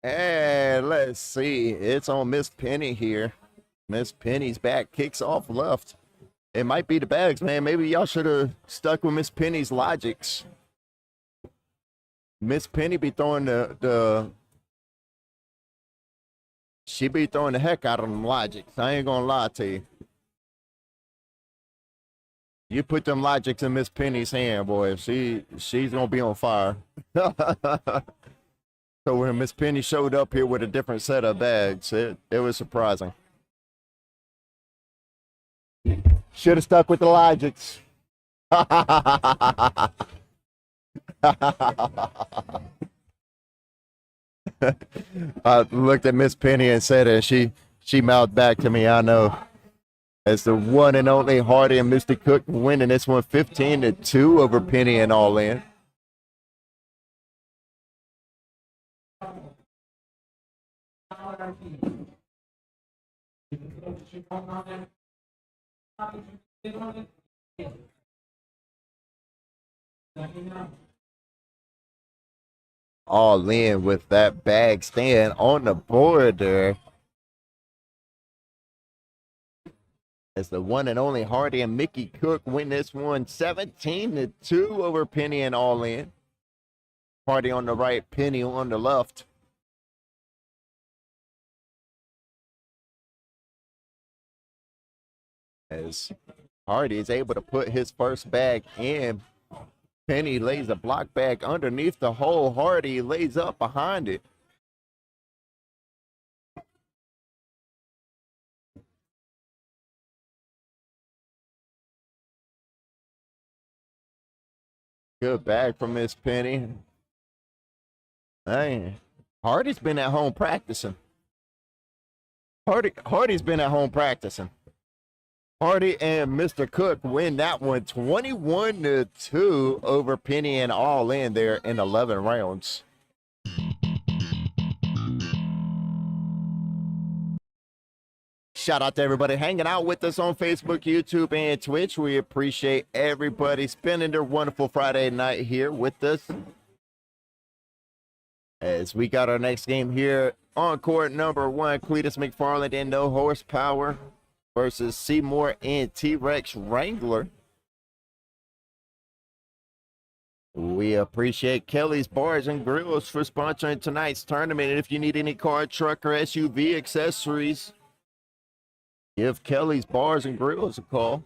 And let's see. It's on Miss Penny here. Miss Penny's back, kicks off left. It might be the bags, man. Maybe y'all should have stuck with Miss Penny's logics. Miss Penny be throwing she be throwing the heck out of them logics. I ain't gonna lie to you. You put them logics in Miss Penny's hand, boy. She's gonna be on fire. So when Miss Penny showed up here with a different set of bags, it was surprising. Should have stuck with the logics. I looked at Miss Penny and said it. She mouthed back to me, I know. As the one and only Hardy and Mr. Cook winning this one 15-2 over Penny and All In. All in with that bag stand on the board there. As the one and only Hardy and Mickey Cook win this one 17-2 over Penny and All In. Hardy on the right, Penny on the left. As Hardy is able to put his first bag in, Penny lays a block bag underneath the hole. Hardy lays up behind it. Good bag from Miss Penny. Man, Hardy's been at home practicing. Hardy's been at home practicing. Hardy and Mr. Cook win that one 21-2 over Penny and All In there in 11 rounds. Shout out to everybody hanging out with us on Facebook, YouTube, and Twitch. We appreciate everybody spending their wonderful Friday night here with us. As we got our next game here on court number 1, Cletus McFarland and No Horsepower versus Seymour and T-Rex Wrangler. We appreciate Kelly's Bars and Grills for sponsoring tonight's tournament. And if you need any car, truck, or SUV accessories, give Kelly's Bars and Grills a call.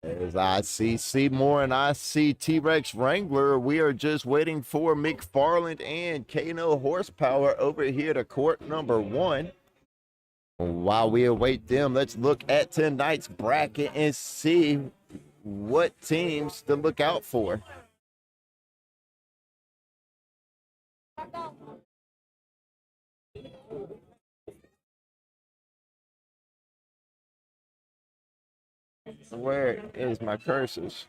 As I see Seymour and I see T-Rex Wrangler, we are just waiting for McFarland and Kano Horsepower over here to court number 1. While we await them, let's look at tonight's bracket and see what teams to look out for. Where is my curses?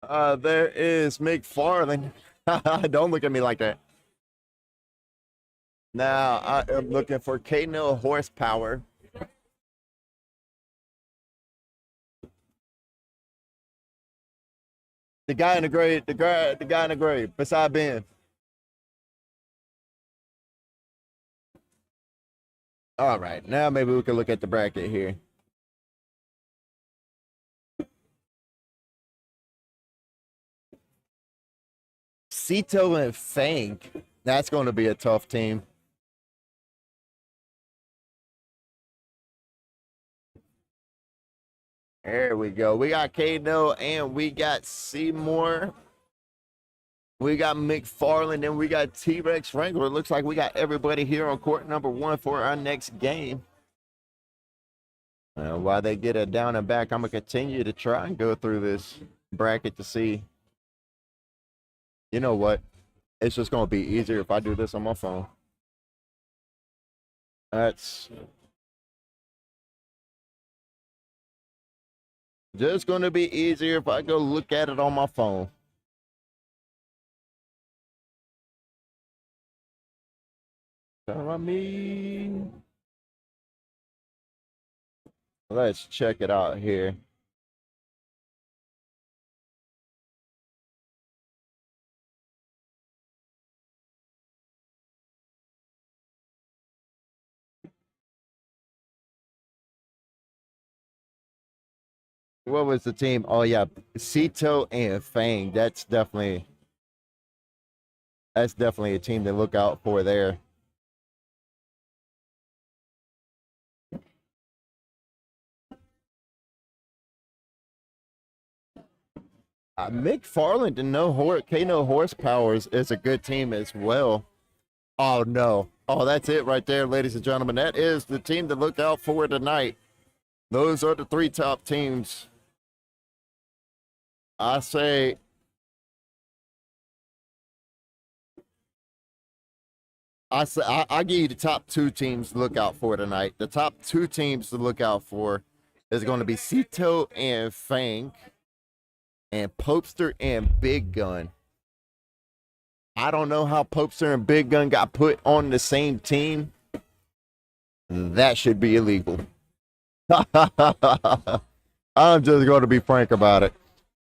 There is McFarland. Don't look at me like that. Now I am looking for K-No Horsepower. The guy in the gray, the guy in the gray, beside Ben. All right, now maybe we can look at the bracket here. Cito and Fang. That's going to be a tough team. There we go. We got Kano and we got Seymour. We got McFarland and we got T-Rex Wrangler. It looks like we got everybody here on court number 1 for our next game. While they get it down and back, I'm going to continue to try and go through this bracket to see. You know what? It's just going to be easier if I do this on my phone. That's just going to be easier if I go look at it on my phone. Let's check it out here. What was the team? Oh yeah, Cito and Fang. That's definitely a team to look out for there. McFarland and Kano Horsepower is a good team as well. Oh no. Oh, that's it right there, ladies and gentlemen. That is the team to look out for tonight. Those are the 3 top teams. I say I give you the top 2 teams to look out for tonight. The top 2 teams to look out for is going to be Cito and Fang and Popester and Big Gun. I don't know how Popester and Big Gun got put on the same team. That should be illegal. I'm just going to be frank about it.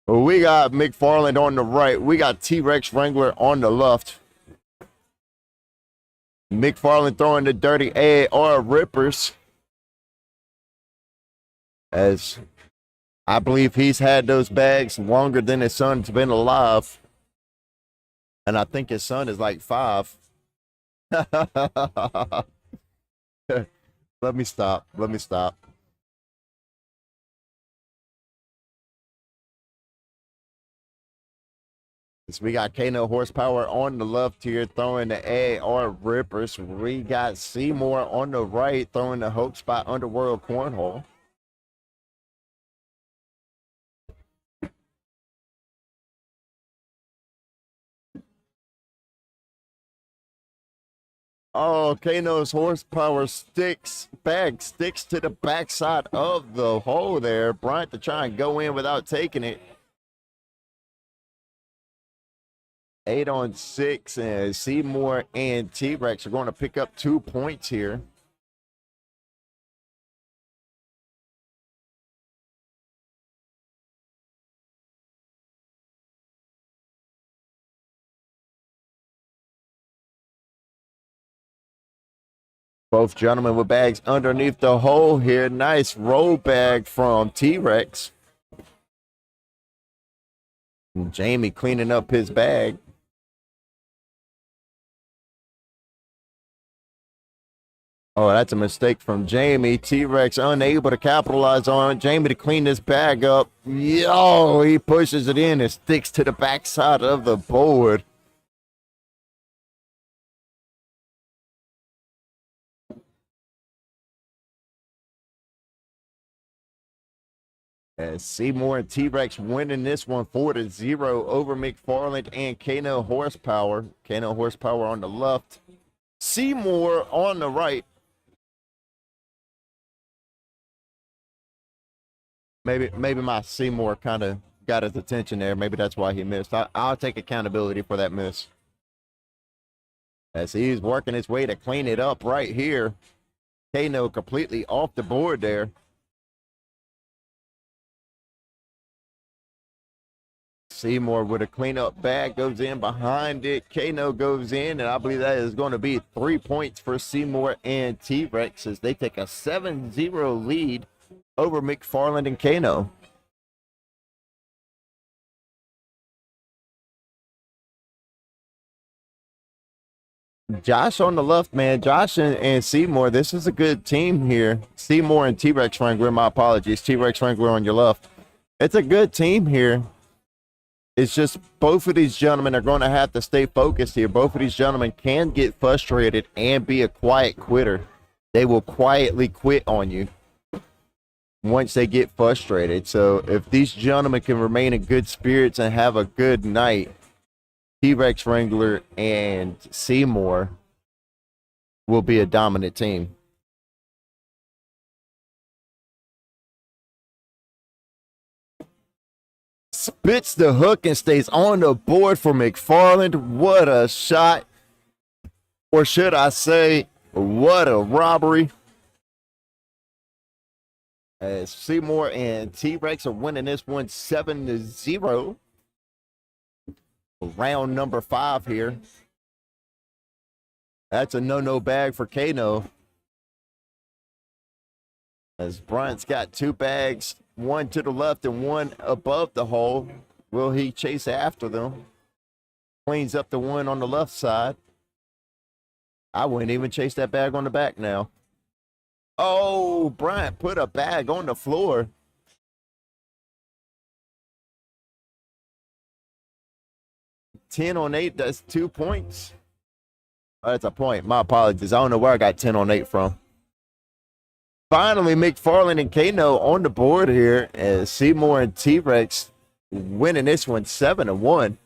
We got McFarland on the right. We got T-Rex Wrangler on the left. McFarland throwing the dirty AR rippers. As I believe he's had those bags longer than his son's been alive. And I think his son is like 5. Let me stop. We got Kano Horsepower on the left here throwing the AR rippers. We got Seymour on the right throwing the Hope Spot Underworld Cornhole. Oh, Kano's Horsepower bag sticks to the backside of the hole there. Bryant to try and go in without taking it. 8 on 6, and Seymour and T-Rex are going to pick up 2 points here. Both gentlemen with bags underneath the hole here. Nice roll bag from T-Rex. Jamie cleaning up his bag. Oh, that's a mistake from Jamie. T-Rex unable to capitalize on it. Jamie to clean this bag up. Yo, he pushes it in and sticks to the backside of the board. As Seymour and T-Rex winning this one 4-0 over McFarland and Kano Horsepower. Kano Horsepower on the left. Seymour on the right. Maybe my Seymour kind of got his attention there. Maybe that's why he missed. I'll take accountability for that miss. As he's working his way to clean it up right here. Kano completely off the board there. Seymour with a cleanup bag goes in behind it. Kano goes in, and I believe that is going to be 3 points for Seymour and T-Rex as they take a 7-0 lead over McFarland and Kano. Josh on the left, man. Josh and Seymour, this is a good team here. Seymour and T-Rex Wrangler, my apologies. T-Rex Wrangler on your left. It's a good team here. It's just both of these gentlemen are going to have to stay focused here. Both of these gentlemen can get frustrated and be a quiet quitter. They will quietly quit on you once they get frustrated. So if these gentlemen can remain in good spirits and have a good night, T-Rex Wrangler and Seymour will be a dominant team. Spits the hook and stays on the board for McFarland. What a shot. Or should I say, what a robbery. As Seymour and T-Rex are winning this one 7-0. Round number 5 here. That's a no-no bag for Kano. As Bryant's got 2 bags, one to the left and one above the hole. Will he chase after them? Cleans up the one on the left side. I wouldn't even chase that bag on the back now. Oh, Bryant put a bag on the floor. $10 on 8, that's 2 points. Oh, that's a point. My apologies. I don't know where I got 10 on 8 from. Finally, McFarland and Kano on the board here as Seymour and T-Rex winning this one 7-1.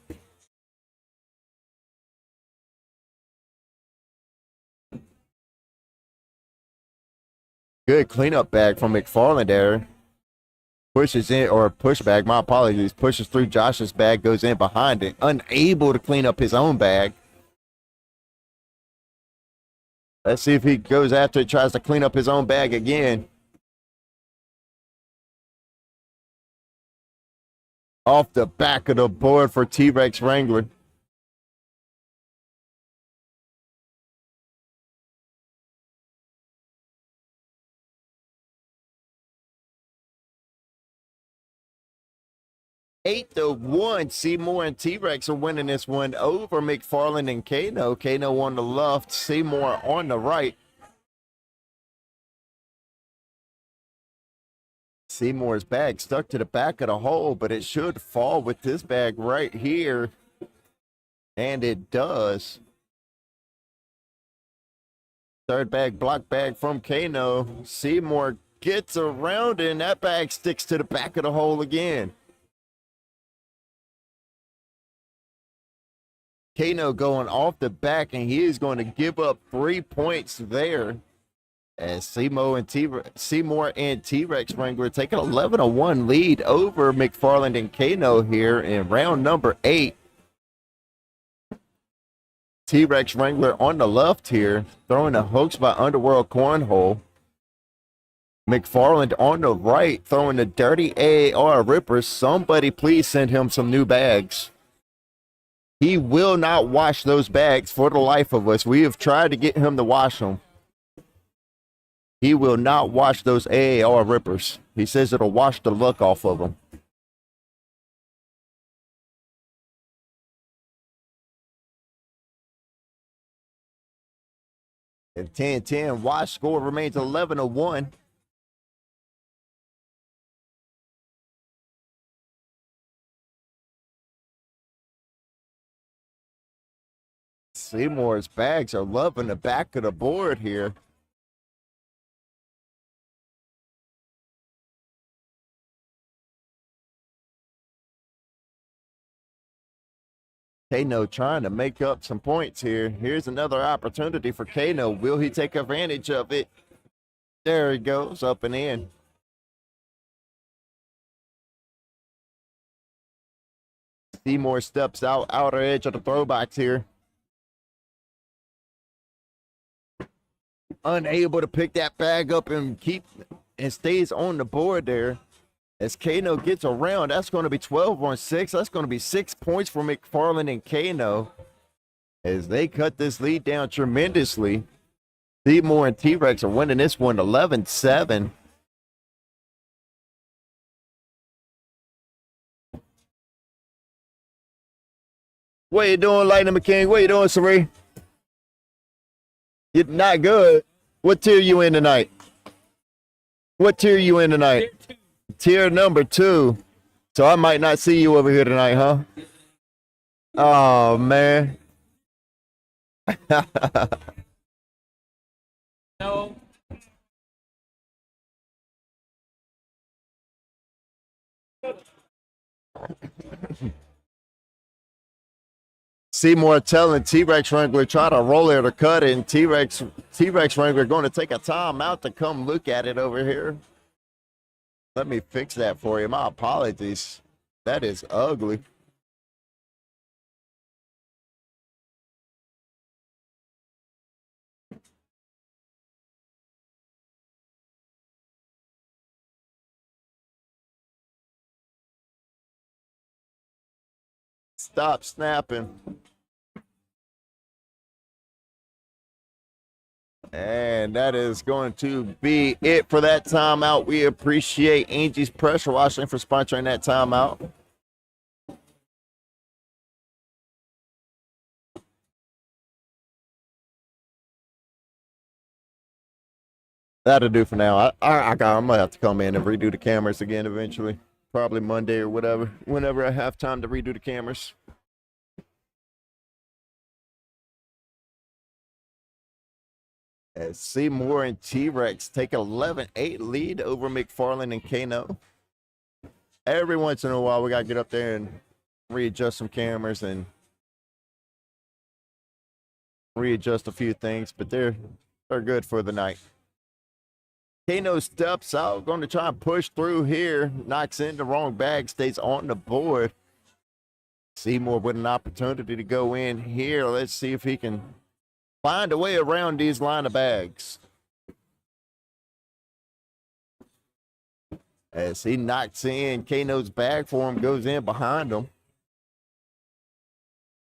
Good cleanup bag from McFarland there. Pushes in, or push bag, my apologies. Pushes through Josh's bag, goes in behind it. Unable to clean up his own bag. Let's see if he goes after it, tries to clean up his own bag again. Off the back of the board for T-Rex Wrangler. Eight to 1. Seymour and T-Rex are winning this one over McFarland and Kano. Kano on the left, Seymour on the right. Seymour's bag stuck to the back of the hole, but it should fall with this bag right here. And it does. Third bag, block bag from Kano. Seymour gets around it, and that bag sticks to the back of the hole again. Kano going off the back, and he is going to give up 3 points there. As Seymour and T-Rex Wrangler take an 11-1 lead over McFarland and Kano here in round number 8. T-Rex Wrangler on the left here, throwing a hoax by Underworld Cornhole. McFarland on the right, throwing the dirty AAR rippers. Somebody please send him some new bags. He will not wash those bags for the life of us. We have tried to get him to wash them. He will not wash those AAR rippers. He says it'll wash the luck off of them. And 10-10, wash score remains 11-1. Seymour's bags are loving the back of the board here. Kano trying to make up some points here. Here's another opportunity for Kano. Will he take advantage of it? There he goes, up and in. Seymour steps out, outer edge of the throw box here. Unable to pick that bag up and stays on the board there. As Kano gets around, that's going to be 12-6. That's going to be 6 points for McFarland and Kano as they cut this lead down tremendously. Seymour and T-Rex are winning this one 11-7. What you doing, Lightning McKing? What you doing, Sari? You're not good. What tier you in tonight? What tier you in tonight? Tier number 2. So I might not see you over here tonight, huh? Oh, man. No. Seymour telling T-Rex Wrangler try to roll it or cut it, and T-Rex Wrangler going to take a time out to come look at it over here. Let me fix that for you. My apologies. That is ugly. Stop snapping. And that is going to be it for that timeout. We appreciate Angie's Pressure Washing for sponsoring that timeout. That'll do for now. I'm gonna have to come in and redo the cameras again eventually. Probably Monday or whatever. Whenever I have time to redo the cameras. As Seymour and T-Rex take an 11-8 lead over McFarland and Kano. Every once in a while, we got to get up there and readjust some cameras and readjust a few things, but they're good for the night. Kano steps out, going to try and push through here, knocks in the wrong bag, stays on the board. Seymour with an opportunity to go in here. Let's see if he can find a way around these line of bags. As he knocks in, Kano's bag for him, goes in behind him.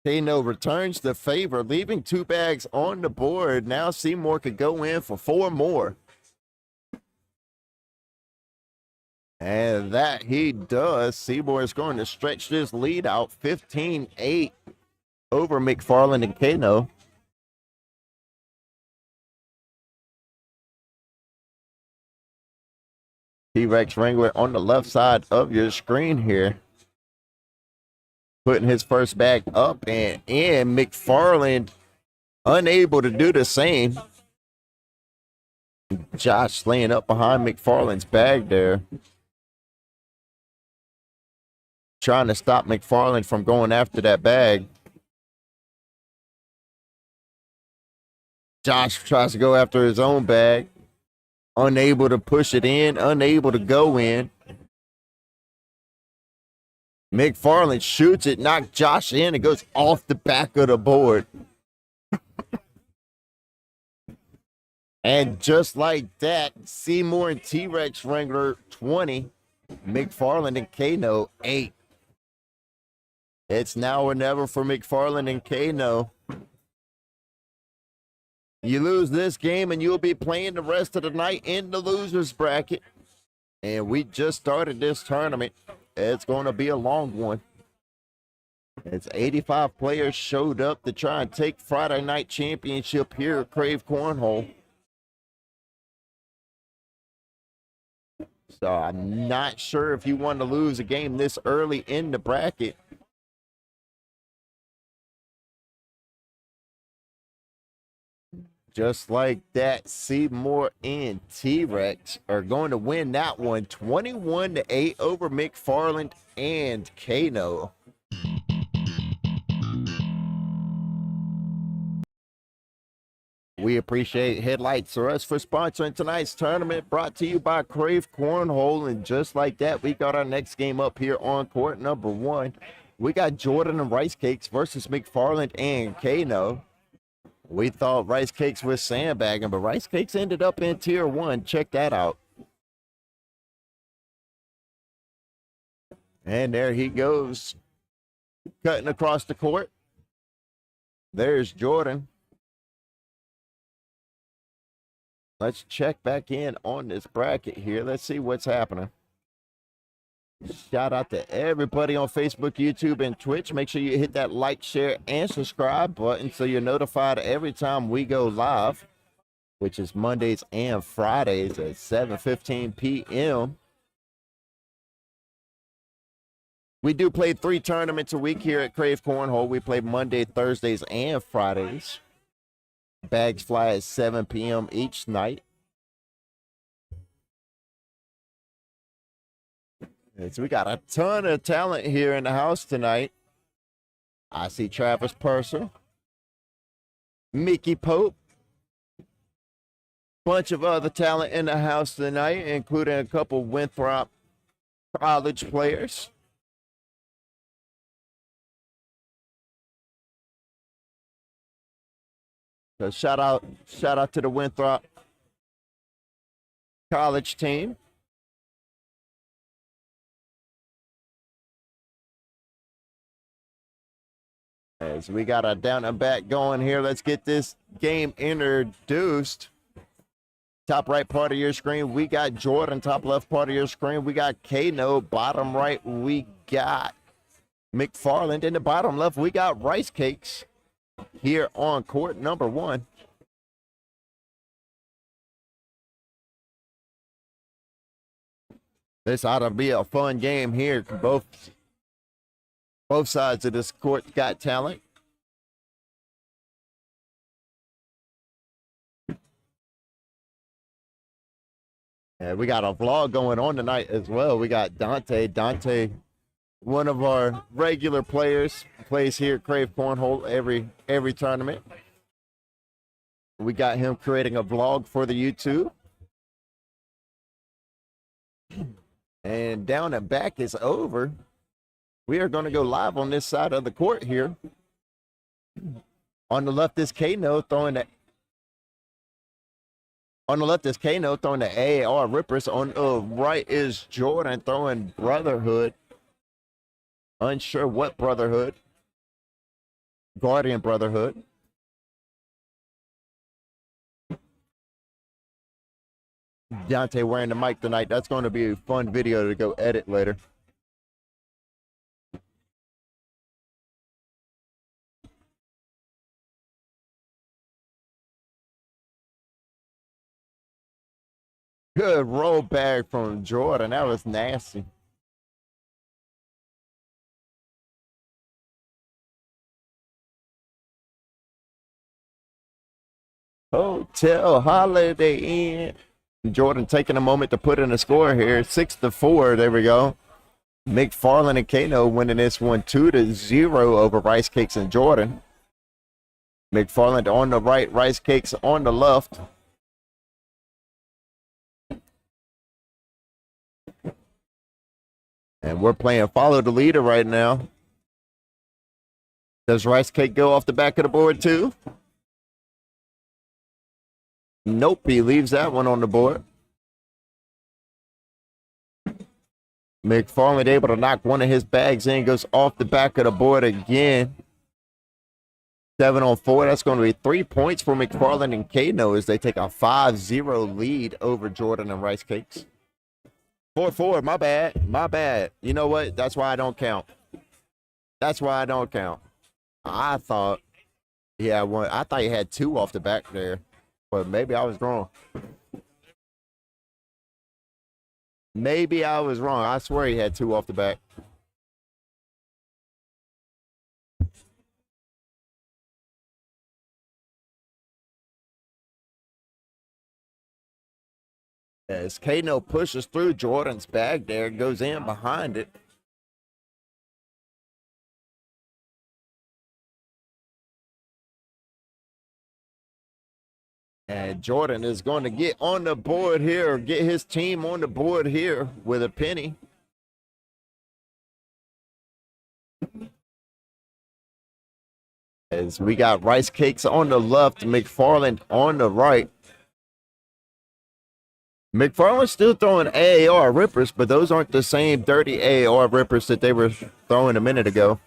Kano returns the favor, leaving 2 bags on the board. Now Seymour could go in for 4 more. And that he does. Seymour is going to stretch this lead out 15-8 over McFarland and Kano. T-Rex Wrangler on the left side of your screen here. Putting his first bag up and in. McFarland unable to do the same. Josh laying up behind McFarland's bag there. Trying to stop McFarland from going after that bag. Josh tries to go after his own bag. Unable to push it in, unable to go in. McFarland shoots it, knocks Josh in. It goes off the back of the board. And just like that, Seymour and T-Rex Wrangler 20, McFarland and Kano 8. It's now or never for McFarland and Kano. You lose this game and you'll be playing the rest of the night in the loser's bracket. And we just started this tournament. It's going to be a long one. It's 85 players showed up to try and take Friday night championship here at Krave Cornhole. So I'm not sure if you want to lose a game this early in the bracket. Just like that, Seymour and T-Rex are going to win that one 21-8 over McFarland and Kano. We appreciate Headlights or Us for sponsoring tonight's tournament, brought to you by Krave Cornhole. And just like that, we got our next game up here on court number 1. We got Jordan and Rice Cakes versus McFarland and Kano. We thought Rice Cakes was sandbagging, but Rice Cakes ended up in tier 1. Check that out. And there he goes, cutting across the court. There's Jordan. Let's check back in on this bracket here. Let's see what's happening. Shout out to everybody on Facebook, YouTube, and Twitch. Make sure you hit that like, share, and subscribe button so you're notified every time we go live, which is Mondays and Fridays at 7:15 p.m. We do play 3 tournaments a week here at Krave Cornhole. We play Monday, Thursdays, and Fridays. Bags fly at 7 p.m. each night. So we got a ton of talent here in the house tonight. I see Travis Purser, Mickey Pope, bunch of other talent in the house tonight, including a couple Winthrop College players. So shout out to the Winthrop College team. As we got a down and back going here, let's get this game introduced. Top right part of your screen, we got Jordan. Top left part of your screen, we got Kano. Bottom right, we got McFarland. In the bottom left, we got Rice Cakes here on court number 1. This ought to be a fun game here. Both sides of this court got talent. And we got a vlog going on tonight as well. We got Dante. Dante, one of our regular players, plays here at Krave Cornhole every tournament. We got him creating a vlog for the YouTube. And down and back is over. We are going to go live on this side of the court here. On the left is Kano throwing the AR Rippers. On the right is Jordan throwing Brotherhood. Unsure what Brotherhood. Guardian Brotherhood. Dante wearing the mic tonight. That's going to be a fun video to go edit later. Good roll back from Jordan. That was nasty. Hotel Holiday Inn. Jordan taking a moment to put in a score here. 6-4. There we go. McFarland and Kano winning this one 2-0 over Rice Cakes and Jordan. McFarland on the right, Rice Cakes on the left. And we're playing follow the leader right now. Does Rice Cake go off the back of the board too? Nope, he leaves that one on the board. McFarland able to knock one of his bags in, goes off the back of the board again. 7-4. That's going to be 3 points for McFarland and Kano as they take a 5-0 lead over Jordan and Rice Cakes. 4-4. My bad. You know what? That's why I don't count. That's why I don't count. I thought he had one. I thought he had two off the back there, but maybe I was wrong. Maybe I was wrong. I swear he had two off the back. As Kano pushes through Jordan's bag there, goes in behind it. And Jordan is going to get on the board here, or get his team on the board here with a penny. As we got Rice Cakes on the left, McFarland on the right. McFarland's still throwing AAR rippers, but those aren't the same dirty AAR rippers that they were throwing a minute ago.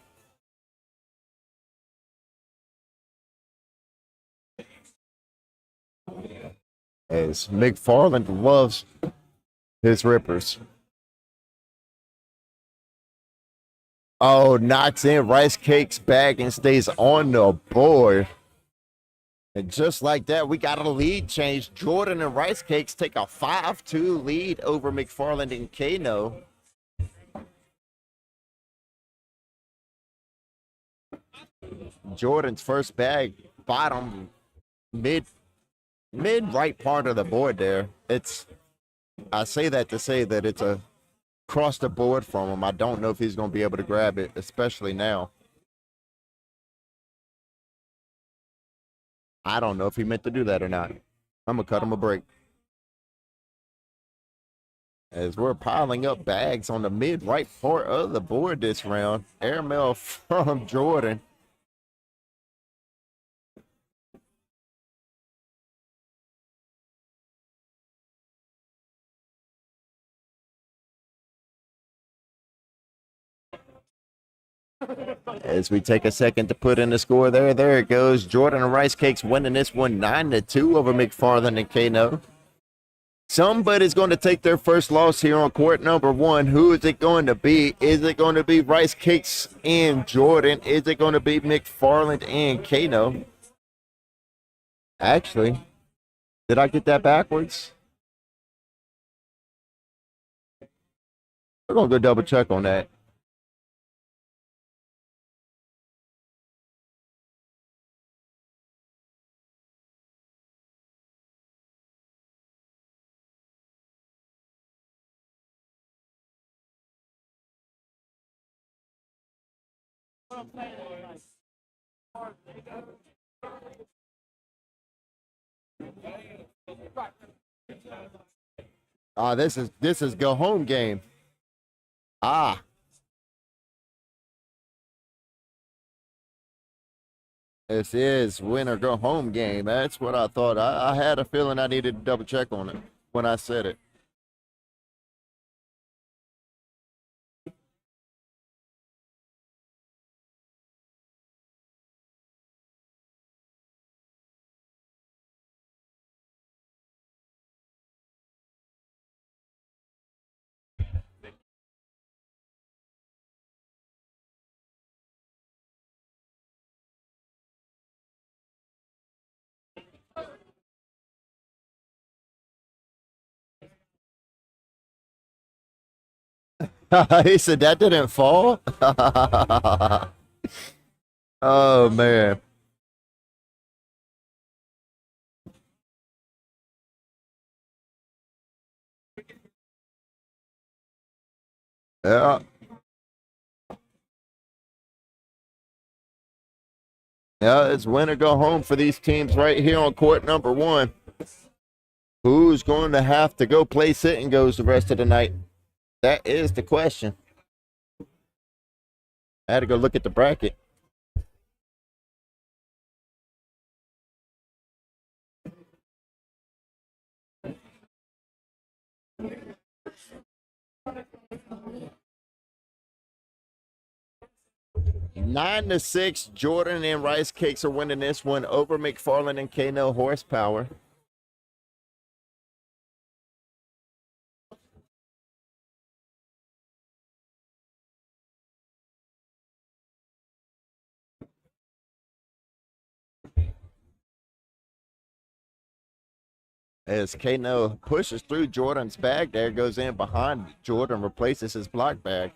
As McFarland loves his rippers. Oh, knocks in Rice Cakes bag and stays on the board. And just like that, we got a lead change. Jordan and Rice Cakes take a 5-2 lead over McFarland and Kano. Jordan's first bag, bottom, mid right part of the board there. I say that to say that it's a across the board from him. I don't know if he's going to be able to grab it, especially now. I don't know if he meant to do that or not. I'm going to cut him a break. As we're piling up bags on the mid right part of the board this round. Airmail from Jordan. As we take a second to put in the score there. There it goes. Jordan and Rice Cakes winning this one 9-2 over McFarland and Kano. Somebody's going to take their first loss here on court number one. Who is it going to be? Is it going to be Rice Cakes and Jordan? Is it going to be McFarland and Kano? Actually, did I get that backwards? We're going to go double check on that. This is go home game. This is win or go home game. That's what I thought. I had a feeling I needed to double check on it when I said it. He said that didn't fall. Oh man. Yeah. Yeah, it's win or go home for these teams right here on court number one. Who's going to have to go play sit and goes the rest of the night? That is the question. I had to go look at the bracket. Nine to 6, Jordan and Rice Cakes are winning this one over McFarland and Kano Horsepower. As Kano pushes through Jordan's bag, there goes in behind. Jordan replaces his block bag.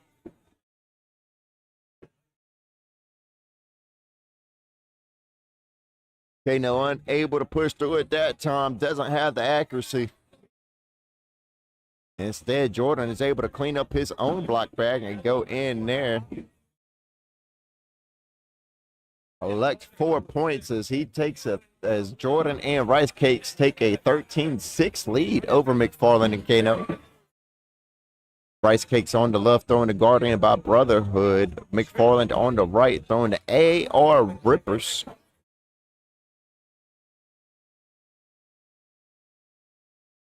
Kano unable to push through at that time, doesn't have the accuracy. Instead, Jordan is able to clean up his own block bag and go in there. Elect 4 points as he takes as Jordan and Rice Cakes take a 13-6 lead over McFarland and Kano. Rice Cakes on the left throwing the Guardian by Brotherhood. McFarland on the right throwing the AR Rippers.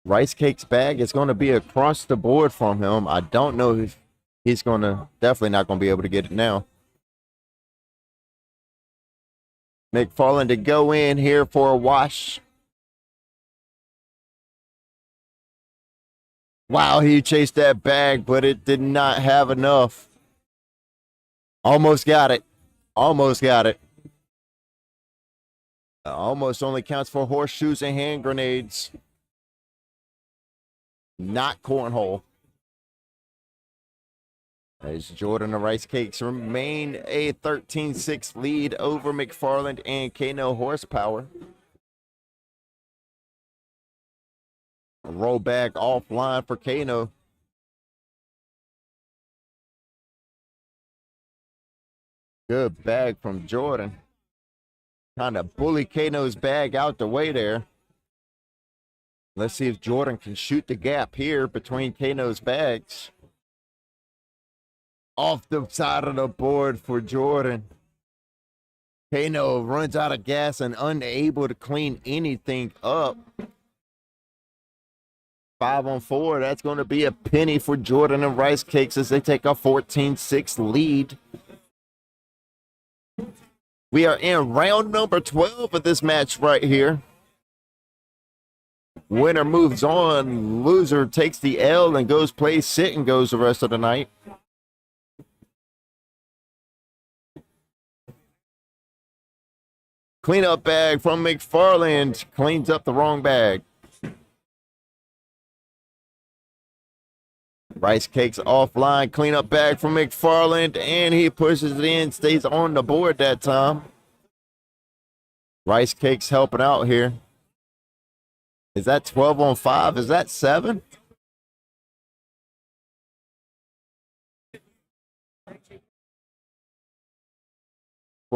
Rice Cakes bag is going to be across the board from him. I don't know if he's definitely not going to be able to get it now. McFarland to go in here for a wash. Wow, he chased that bag, but it did not have enough. Almost got it. Almost got it. Almost only counts for horseshoes and hand grenades. Not cornhole. As Jordan and Rice Cakes remain a 13-6 lead over McFarland and Kano Horsepower. A roll back offline for Kano. Good bag from Jordan. Kind of bully Kano's bag out the way there. Let's see if Jordan can shoot the gap here between Kano's bags. Off the side of the board for Jordan. Kano runs out of gas and unable to clean anything up. 5-on-4. That's going to be a penny for Jordan and Rice Cakes as they take a 14-6 lead. We are in round number 12 of this match right here. Winner moves on. Loser takes the L and goes play sit and goes the rest of the night. Cleanup bag from McFarland. Cleans up the wrong bag. Rice Cakes offline. Cleanup bag from McFarland. And he pushes it in. Stays on the board that time. Rice Cakes helping out here. Is that 12-on-5? Is that 7?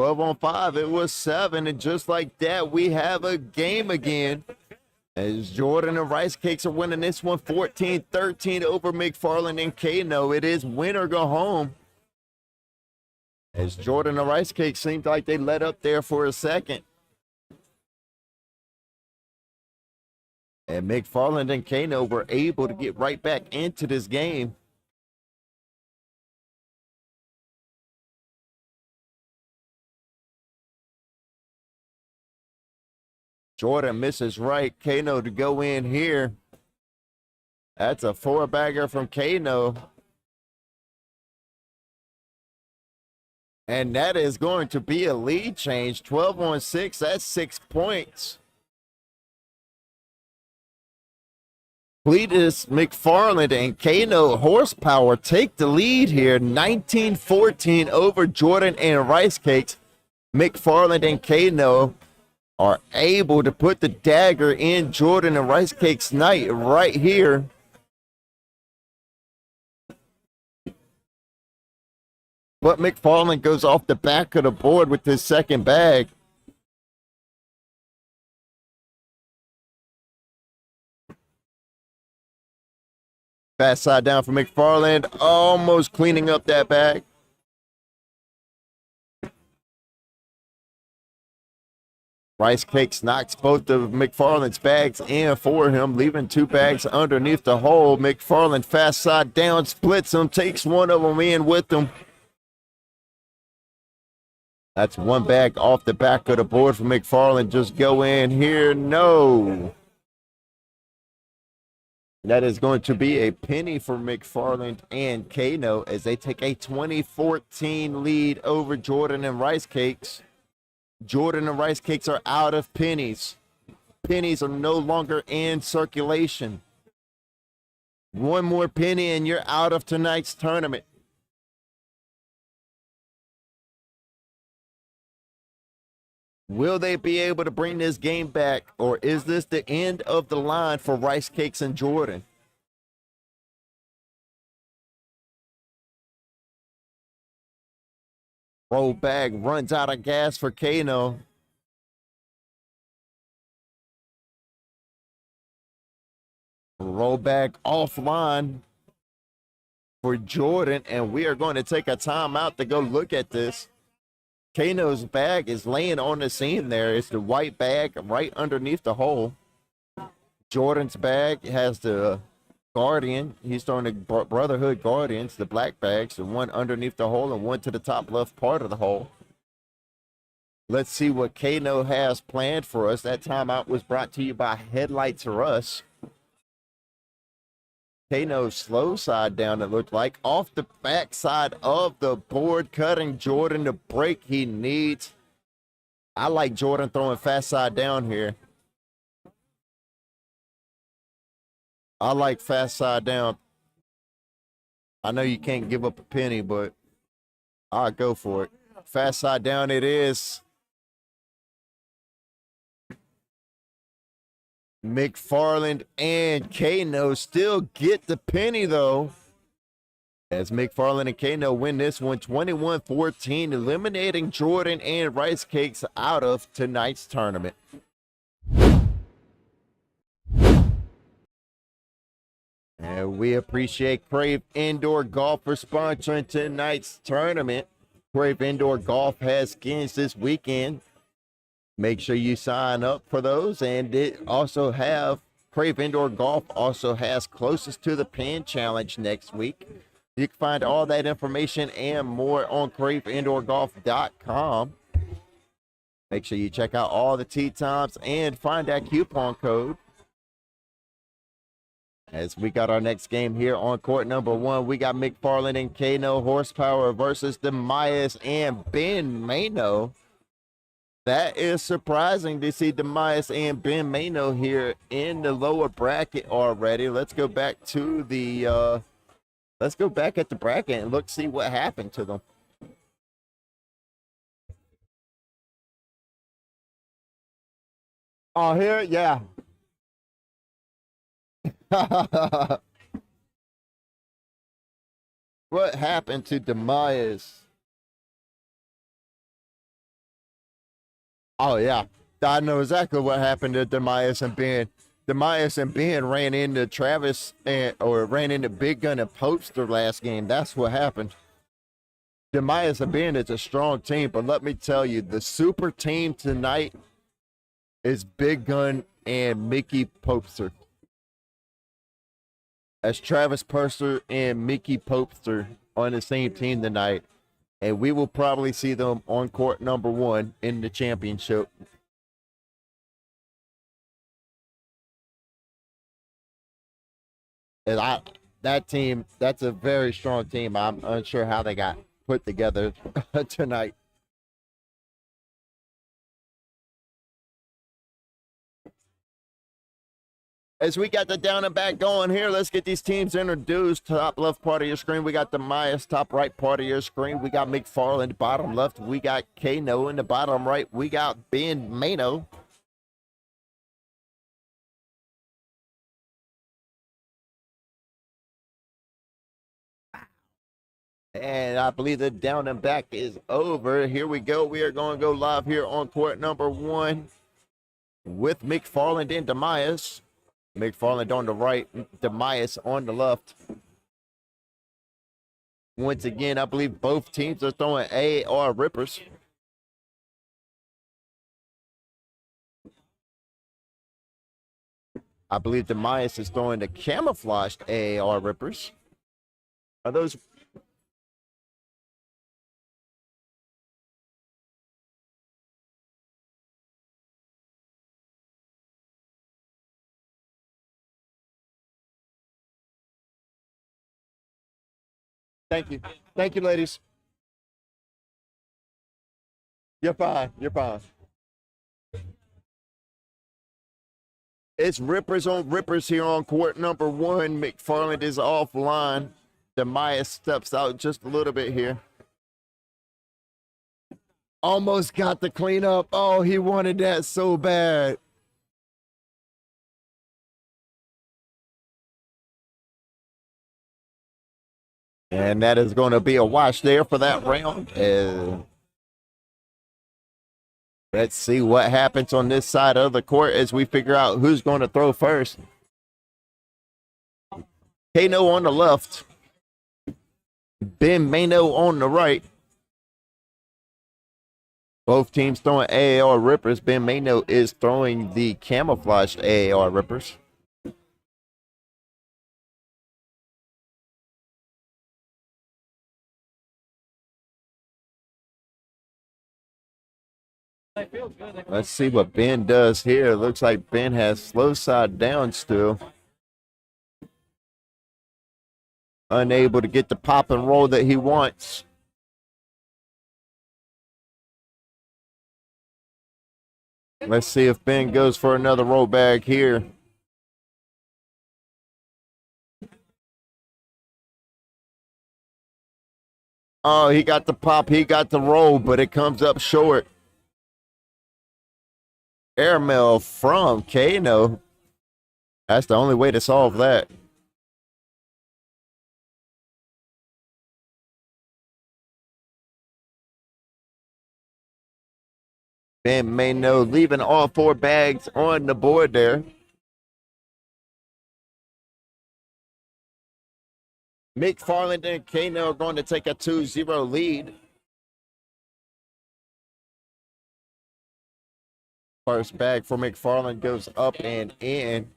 It was 7, and just like that, we have a game again. As Jordan and Rice Cakes are winning this one 14-13 over McFarland and Kano. It is win or go home. As Jordan and Rice Cakes seemed like they let up there for a second. And McFarland and Kano were able to get right back into this game. Jordan misses right. Kano to go in here. That's a 4-bagger from Kano. And that is going to be a lead change. 12-on-6. That's 6 points. Cletus McFarland and Kano Horsepower take the lead here. 19-14 over Jordan and Rice Cakes. McFarland and Kano are able to put the dagger in Jordan and Rice Cakes' night right here. But McFarland goes off the back of the board with his second bag. Fast side down for McFarland, almost cleaning up that bag. Rice Cakes knocks both of McFarland's bags in for him, leaving 2 bags underneath the hole. McFarland fast side down, splits them, takes one of them in with him. That's 1 bag off the back of the board for McFarland. Just go in here. No. That is going to be a penny for McFarland and Kano as they take a 20-14 lead over Jordan and Rice Cakes. Jordan and Rice Cakes are out of pennies. pennies are no longer in circulation. One more penny and you're out of tonight's tournament. Will they be able to bring this game back, or is this the end of the line for Rice Cakes and Jordan? Roll bag runs out of gas for Kano. Roll back offline for Jordan, and we are going to take a timeout to go look at this. Kano's bag is laying on the scene there. It's the white bag right underneath the hole. Jordan's bag has the Guardian. He's throwing the Brotherhood Guardians, the black bags, the one underneath the hole and one to the top left part of the hole. Let's see what Kano has planned for us. That timeout was brought to you by Headlights R Us. Kano's slow side down, it looked like. Off the back side of the board, cutting Jordan the break he needs. I like Jordan throwing fast side down here. I like fast side down. I know you can't give up a penny, but I'll go for it. Fast side down it is. McFarland and Kano still get the penny, though, as McFarland and Kano win this one 21-14, eliminating Jordan and Rice Cakes out of tonight's tournament. And we appreciate Krave Indoor Golf for sponsoring tonight's tournament. Krave Indoor Golf has skins this weekend. Make sure you sign up for those. And it also have, Krave Indoor Golf also has Closest to the Pin Challenge next week. You can find all that information and more on craveindoorgolf.com. Make sure you check out all the tee times and find that coupon code. As we got our next game here on court number one, we got McFarland and Kano Horsepower versus Demias and Ben Mano. That is surprising to see Demias and Ben Mano here in the lower bracket already. Let's go back to the let's go back at the bracket and look, see what happened to them. Oh, here, yeah. What happened to Demias? Oh, yeah. I know exactly what happened to Demias and Ben. Demias and Ben ran into Travis or ran into Big Gun and Popester last game. That's what happened. Demias and Ben is a strong team, but let me tell you, the super team tonight is Big Gun and Mickey Popester. As Travis Purser and Mickey Popester on the same team tonight. And we will probably see them on court number one in the championship. And that team, that's a very strong team. I'm unsure how they got put together tonight. As we got the down and back going here, let's get these teams introduced. Top left part of your screen, we got Demias. Top right part of your screen, we got McFarland. Bottom left, we got Kano. In the bottom right, we got Ben Mano. And I believe the down and back is over. Here we go. We are going to go live here on court number one with McFarland and Demias. McFarland on the right, Demias on the left. Once again, I believe both teams are throwing AR rippers. I believe Demias is throwing the camouflaged AR rippers. Are those? Thank you. Thank you, ladies. You're fine. You're fine. It's Rippers on Rippers here on court number 1. McFarland is offline. Demias steps out just a little bit here. Almost got the cleanup. Oh, he wanted that so bad. And that is going to be a wash there for that round. Let's see what happens on this side of the court as we figure out who's going to throw first. Kano on the left. Ben Mano on the right. Both teams throwing AAR Rippers. Ben Mano is throwing the camouflaged AAR Rippers. Let's see what Ben does here. Looks like Ben has slow side down still. Unable to get the pop and roll that he wants. Let's see if Ben goes for another roll bag here. Oh, he got the pop, he got the roll, but it comes up short. Airmail from Kano. That's the only way to solve that. Ben Mano leaving all 4 bags on the board there. McFarland and Kano are going to take a 2-0 lead. First bag for McFarland goes up and in.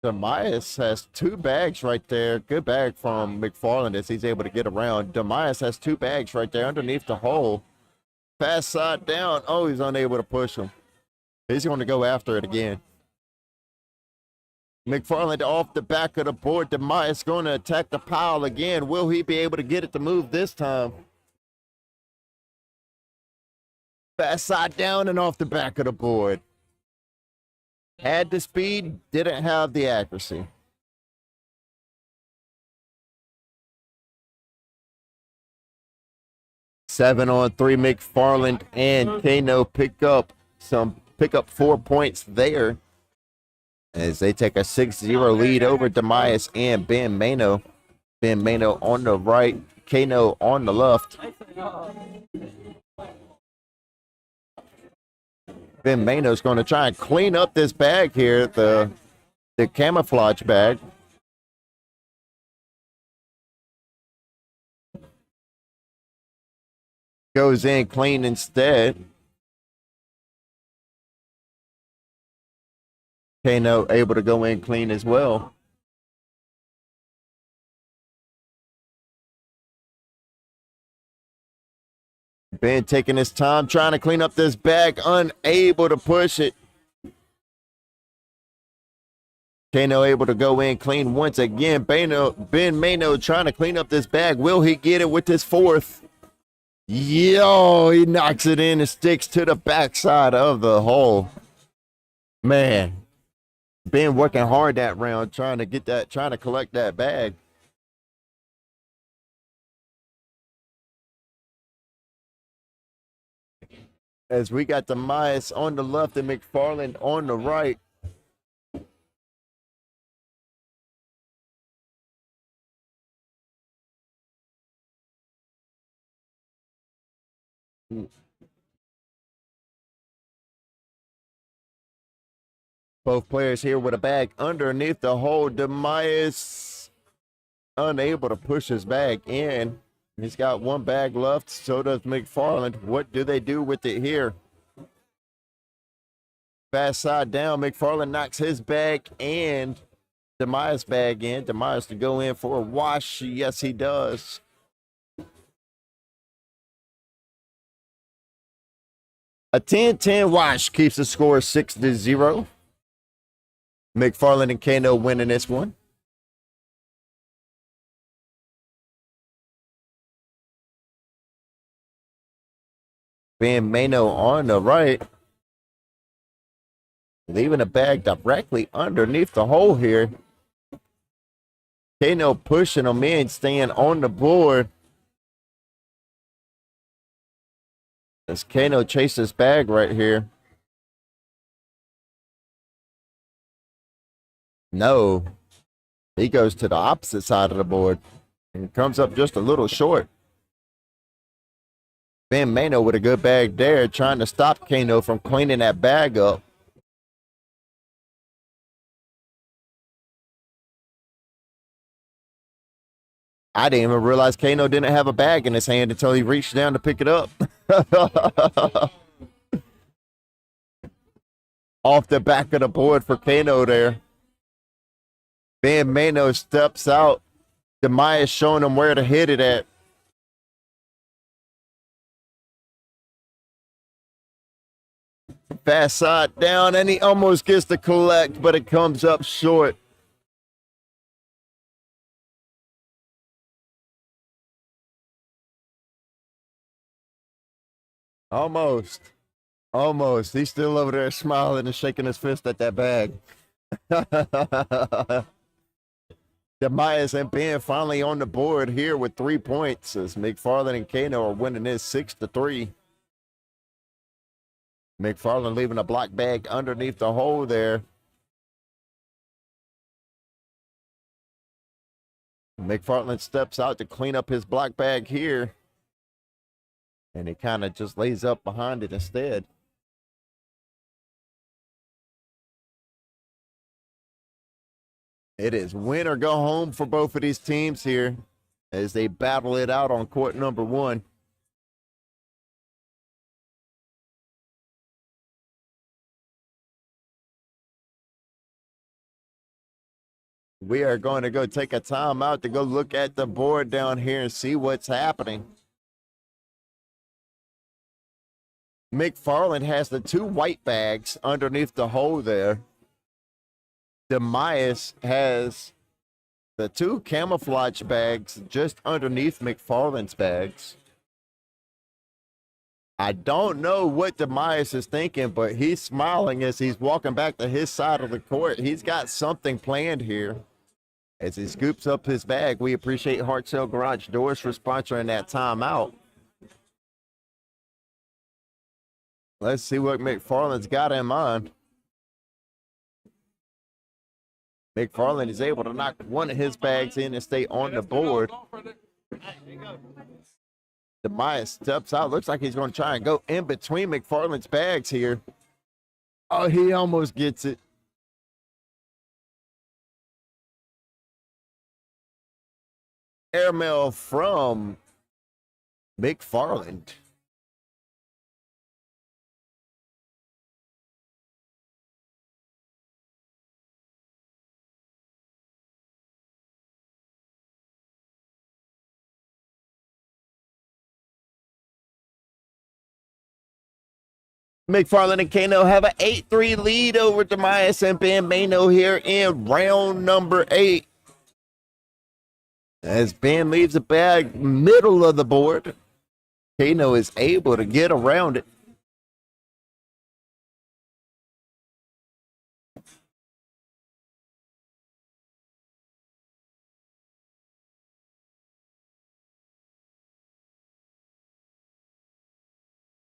Demias has 2 bags right there. Good bag from McFarland as he's able to get around. Demias has 2 bags right there underneath the hole. Fast side down. Oh, he's unable to push him. He's going to go after it again. McFarland off the back of the board. Demias going to attack the pile again. Will he be able to get it to move this time? Fast side down and off the back of the board. Had the speed, didn't have the accuracy. Seven on 3, McFarland and Kano pick up 4 points there as they take a 6-0 lead over Demias and Ben Mano. Ben Mano on the right, Kano on the left. Ben Mano's going to try and clean up this bag here, the camouflage bag. Goes in clean instead. Kano able to go in clean as well. Ben taking his time trying to clean up this bag, unable to push it. Kano able to go in clean once again. Ben Mano trying to clean up this bag. Will he get it with his 4th? Yo, he knocks it in and sticks to the backside of the hole. Man, Ben working hard that round, trying to collect that bag. As we got Demias on the left and McFarland on the right. Both players here with a bag underneath the hole. Demias unable to push his bag in. He's got 1 bag left. So does McFarland. What do they do with it here? Fast side down. McFarland knocks his bag and Demias bag in. Demias to go in for a wash. Yes, he does. A 10-10 wash keeps the score 6-0. McFarland and Kano winning this one. Ben Mano on the right. Leaving a bag directly underneath the hole here. Kano pushing him in, staying on the board. As Kano chases bag right here. No. He goes to the opposite side of the board and comes up just a little short. Ben Mano with a good bag there, trying to stop Kano from cleaning that bag up. I didn't even realize Kano didn't have a bag in his hand until he reached down to pick it up. Off the back of the board for Kano there. Ben Mano steps out. Demias showing him where to hit it at. Fast side down, and he almost gets the collect, but it comes up short. Almost. He's still over there smiling and shaking his fist at that bag. Demias and Ben finally on the board here with 3 points as McFarland and Kano are winning this 6-3. McFarland leaving a block bag underneath the hole there. McFarland steps out to clean up his block bag here. And he kind of just lays up behind it instead. It is win or go home for both of these teams here as they battle it out on court number 1. We are going to go take a timeout to go look at the board down here and see what's happening. McFarland has the 2 white bags underneath the hole there. Demias has the 2 camouflage bags just underneath McFarland's bags. I don't know what Demias is thinking, but he's smiling as he's walking back to his side of the court. He's got something planned here as he scoops up his bag. We appreciate Hard Sale Garage Doors for sponsoring that timeout. Let's see what McFarland's got in mind. McFarland is able to knock one of his bags in and stay on the board. Demias steps out. Looks like he's going to try and go in between McFarland's bags here. Oh, he almost gets it. Airmail from McFarland. McFarland and Kano have an 8-3 lead over Demias and Ben Mano here in round number 8. As Ben leaves the bag middle of the board, Kano is able to get around it.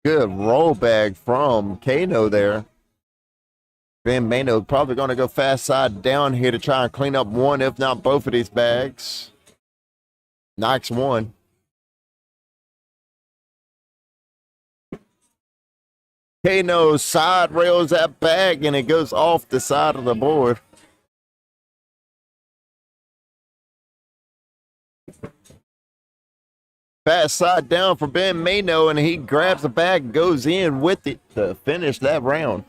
Good roll bag from Kano there. Ben Mano probably going to go fast side down here to try and clean up one, if not both of these bags. Knocks one. Kano side rails that bag and it goes off the side of the board. Fast side down for Ben Mano, and he grabs the bag and goes in with it to finish that round.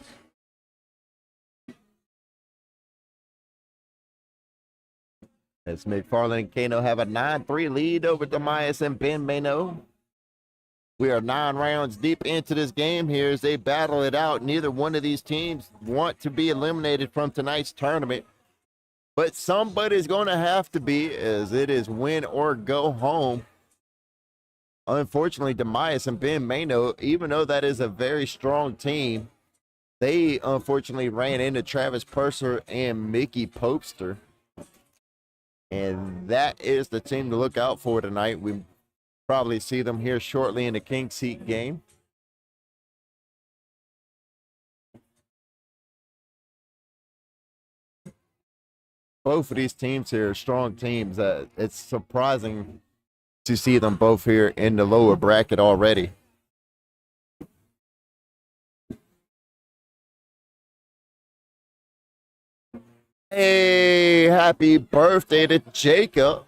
As McFarland and Kano have a 9-3 lead over Demias and Ben Mano. We are 9 rounds deep into this game here as they battle it out. Neither one of these teams want to be eliminated from tonight's tournament. But somebody's going to have to be, as it is win or go home. Unfortunately, Demias and Ben Mano, even though that is a very strong team, they unfortunately ran into Travis Purser and Mickey Popester. And that is the team to look out for tonight. We probably see them here shortly in the King Seat game. Both of these teams here are strong teams. It's surprising to see them both here in the lower bracket already. Hey, happy birthday to Jacob.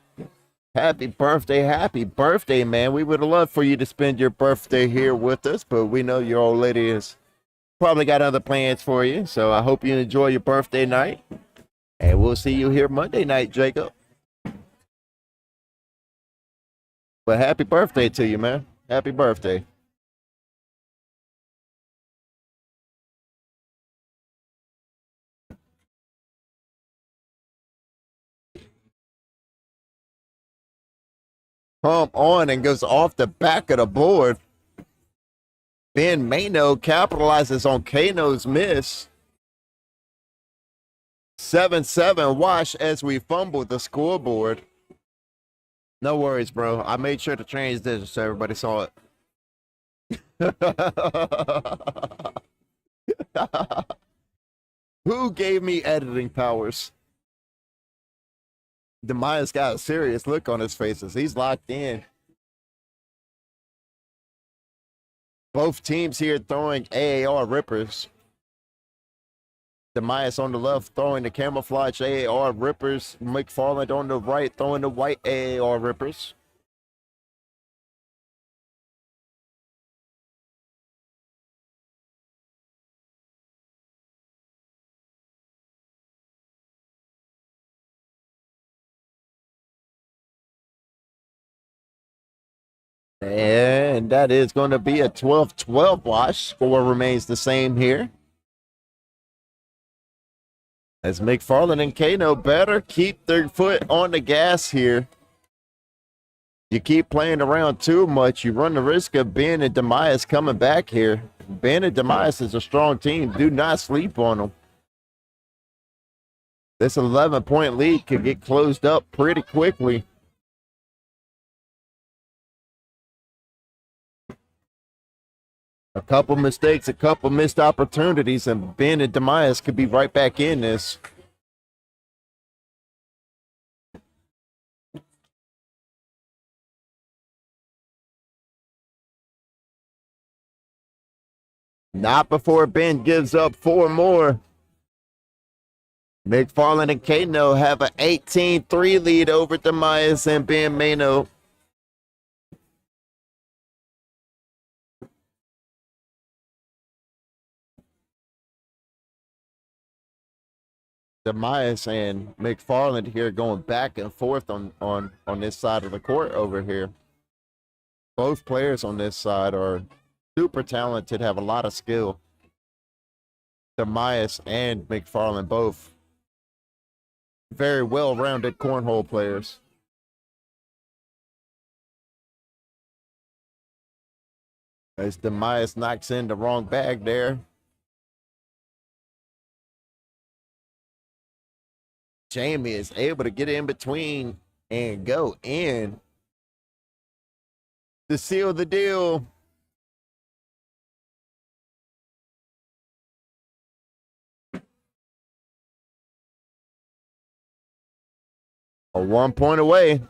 Happy birthday, man. We would have loved for you to spend your birthday here with us, but we know your old lady has probably got other plans for you. So I hope you enjoy your birthday night. And we'll see you here Monday night, Jacob. But happy birthday to you, man. Happy birthday. Pump on and goes off the back of the board. Ben Mano capitalizes on Kano's miss. 7-7 wash as we fumbled the scoreboard. No worries, bro. I made sure to change this so everybody saw it. Who gave me editing powers? Demias got a serious look on his face as he's locked in. Both teams here throwing AAR rippers. Demias on the left throwing the camouflage AAR rippers. McFarland on the right throwing the white AAR rippers. And that is going to be a 12-12 wash. Score remains the same here. As McFarland and Kano better keep their foot on the gas here. You keep playing around too much, you run the risk of Ben and Demias coming back here. Ben and Demias is a strong team. Do not sleep on them. This 11-point lead could get closed up pretty quickly. A couple mistakes, a couple missed opportunities, and Ben and Demias could be right back in this. Not before Ben gives up 4 more. McFarland and Kano have an 18-3 lead over Demias and Ben Mano. Demias and McFarland here going back and forth on this side of the court over here. Both players on this side are super talented, have a lot of skill. Demias and McFarland both very well-rounded cornhole players. As Demias knocks in the wrong bag there. Jamie is able to get in between and go in to seal the deal. A 1 point away.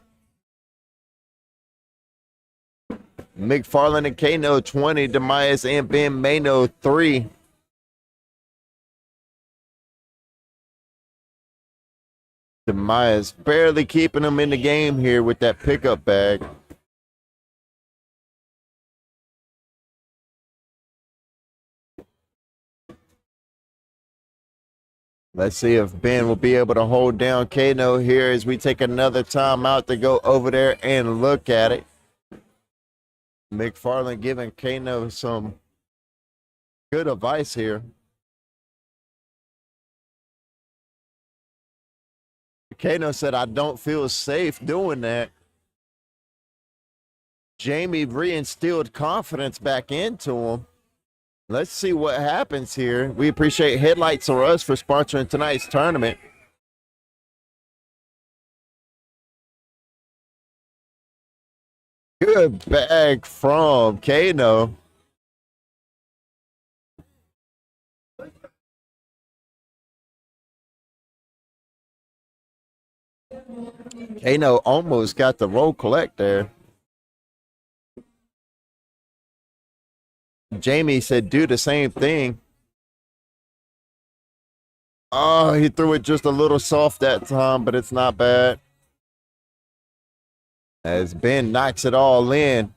McFarland and Kano 20, Demias and Ben Mano 3. Demias barely keeping them in the game here with that pickup bag. Let's see if Ben will be able to hold down Kano here as we take another timeout to go over there and look at it. McFarland giving Kano some good advice here. Kano said, I don't feel safe doing that. Jamie reinstilled confidence back into him. Let's see what happens here. We appreciate Headlights or Us for sponsoring tonight's tournament. Good bag from Kano. Kano almost got the roll collect there. Jamie said do the same thing. Oh, he threw it just a little soft that time, but it's not bad. As Ben knocks it all in.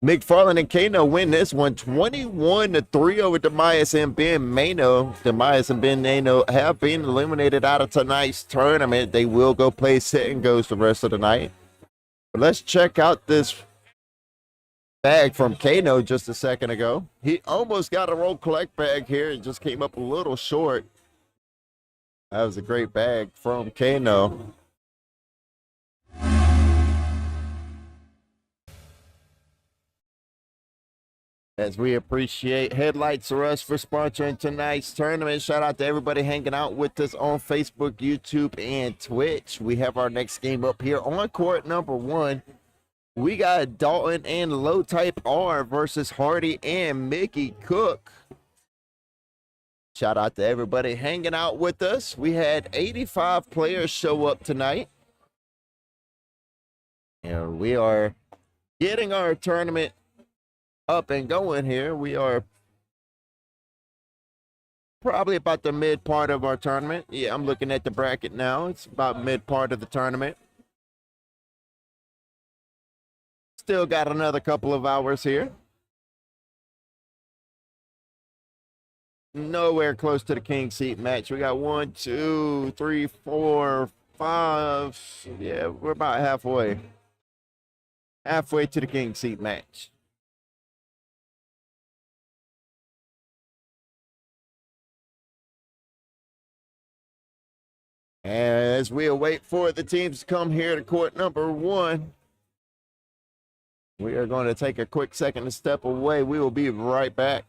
McFarland and Kano win this one 21-3 over Demias and Ben Mano. Demias and Ben Mano have been eliminated out of tonight's tournament. They will go play sit and goes the rest of the night. But let's check out this bag from Kano just a second ago. He almost got a roll collect bag here and just came up a little short. That was a great bag from Kano. As we appreciate Headlights or Us for sponsoring tonight's tournament. Shout out to everybody hanging out with us on Facebook, YouTube, and Twitch. We have our next game up here on court number 1. We got Dalton and Low Type R versus Hardy and Mickey Cook. Shout out to everybody hanging out with us. We had 85 players show up tonight. And we are getting our tournament up and going here. We are probably about the mid part of our tournament. Yeah, I'm looking at the bracket now. It's about mid part of the tournament. Still got another couple of hours here. Nowhere close to the king seat match. We got 1, 2, 3, 4, 5. Yeah, we're about halfway. Halfway to the king seat match. As we await for the teams to come here to court number 1, we are going to take a quick second to step away. We will be right back.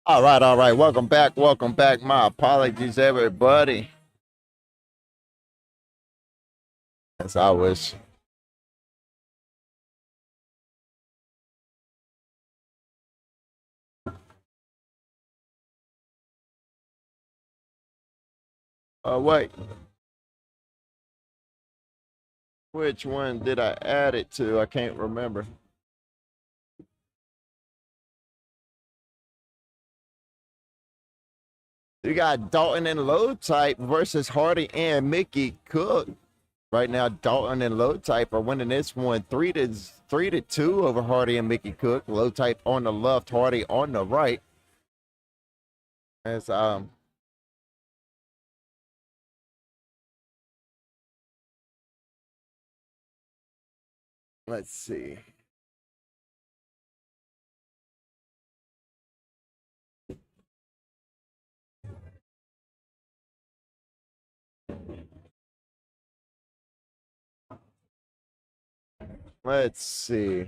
All right, all right. Welcome back. Welcome back. My apologies, everybody. As I was wait, which one did I add it to? I can't remember. You got Dalton and Low Type versus Hardy and Mickey Cook. Right now, Dalton and Low Type are winning this one 3-2 over Hardy and Mickey Cook. Low Type on the left, Hardy on the right. As let's see. Let's see.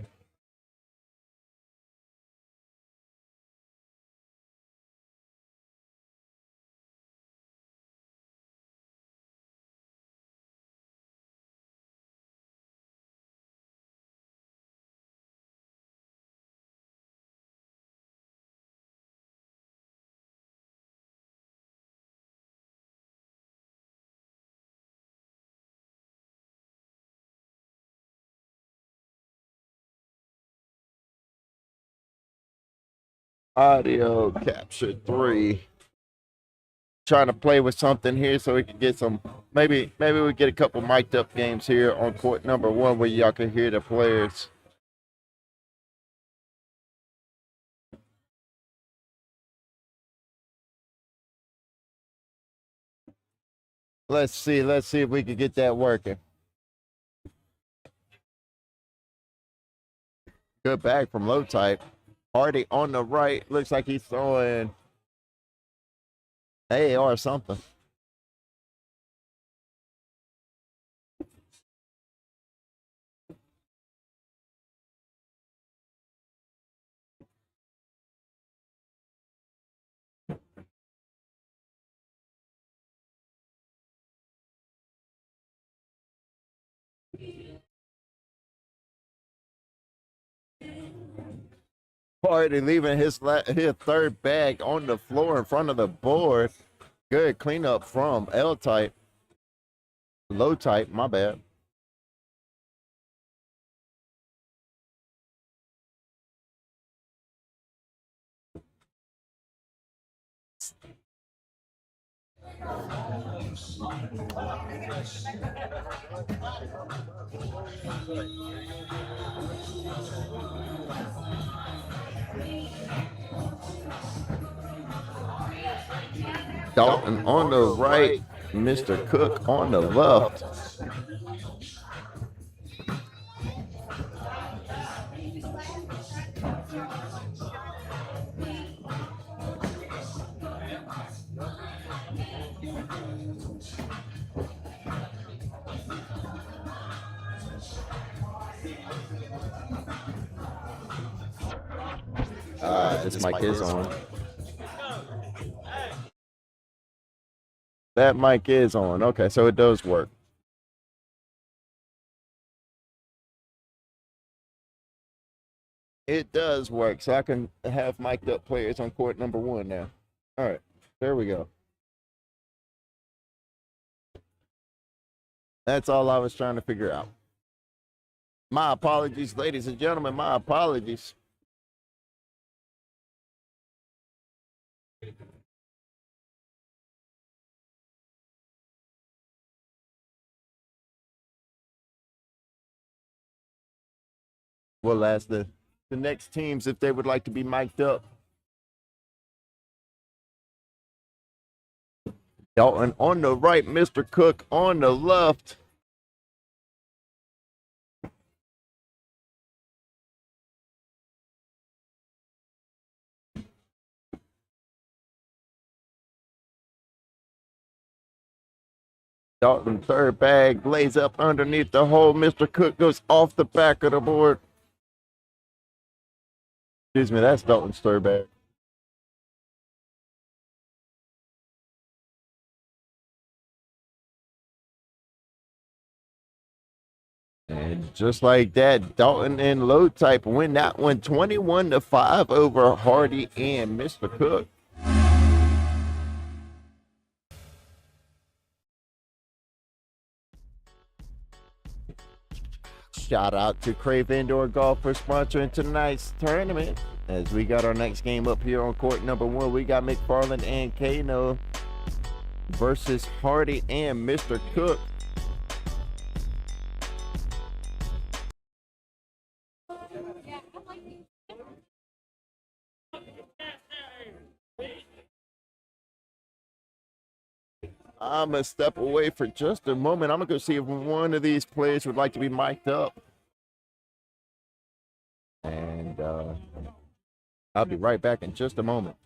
Audio capture 3. Trying to play with something here so we can get some. Maybe we get a couple mic'd up games here on court number 1 where y'all can hear the players. Let's see if we can get that working. Good bag from Low Type. Hardy on the right. Looks like he's throwing AR or something. Hardy leaving his third bag on the floor in front of the board. Good cleanup from L Type. Low Type, my bad. Dalton on the right, Mr. Cook on the left. This mic is on. That mic is on. Okay, so it does work. It does work. So I can have mic'd up players on court number 1 now. All right, there we go. That's all I was trying to figure out. My apologies, ladies and gentlemen. My apologies. We'll ask the next teams if they would like to be mic'd up. Dalton on the right, Mr. Cook on the left. Dalton third bag lays up underneath the hole. Mr. Cook goes off the back of the board. Excuse me, that's Dalton's third bag. And just like that, Dalton and Low Type win that one 21-5 over Hardy and Mr. Cook. Shout out to Krave Indoor Golf for sponsoring tonight's tournament. As we got our next game up here on court number 1, we got McFarland and Kano versus Hardy and Mr. Cook. I'm going to step away for just a moment. I'm going to go see if one of these players would like to be mic'd up. And I'll be right back in just a moment.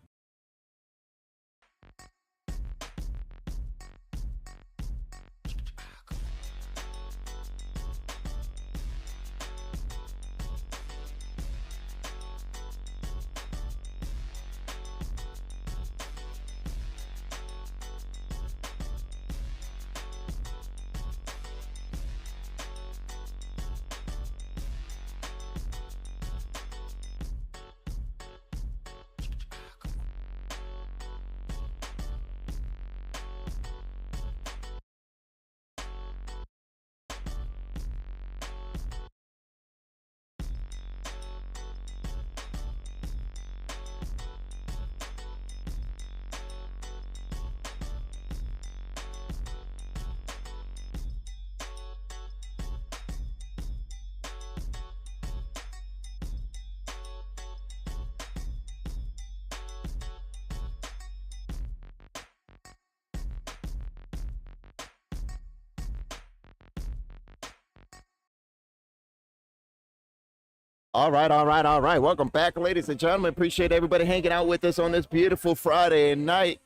All right. Welcome back, ladies and gentlemen. Appreciate everybody hanging out with us on this beautiful Friday night.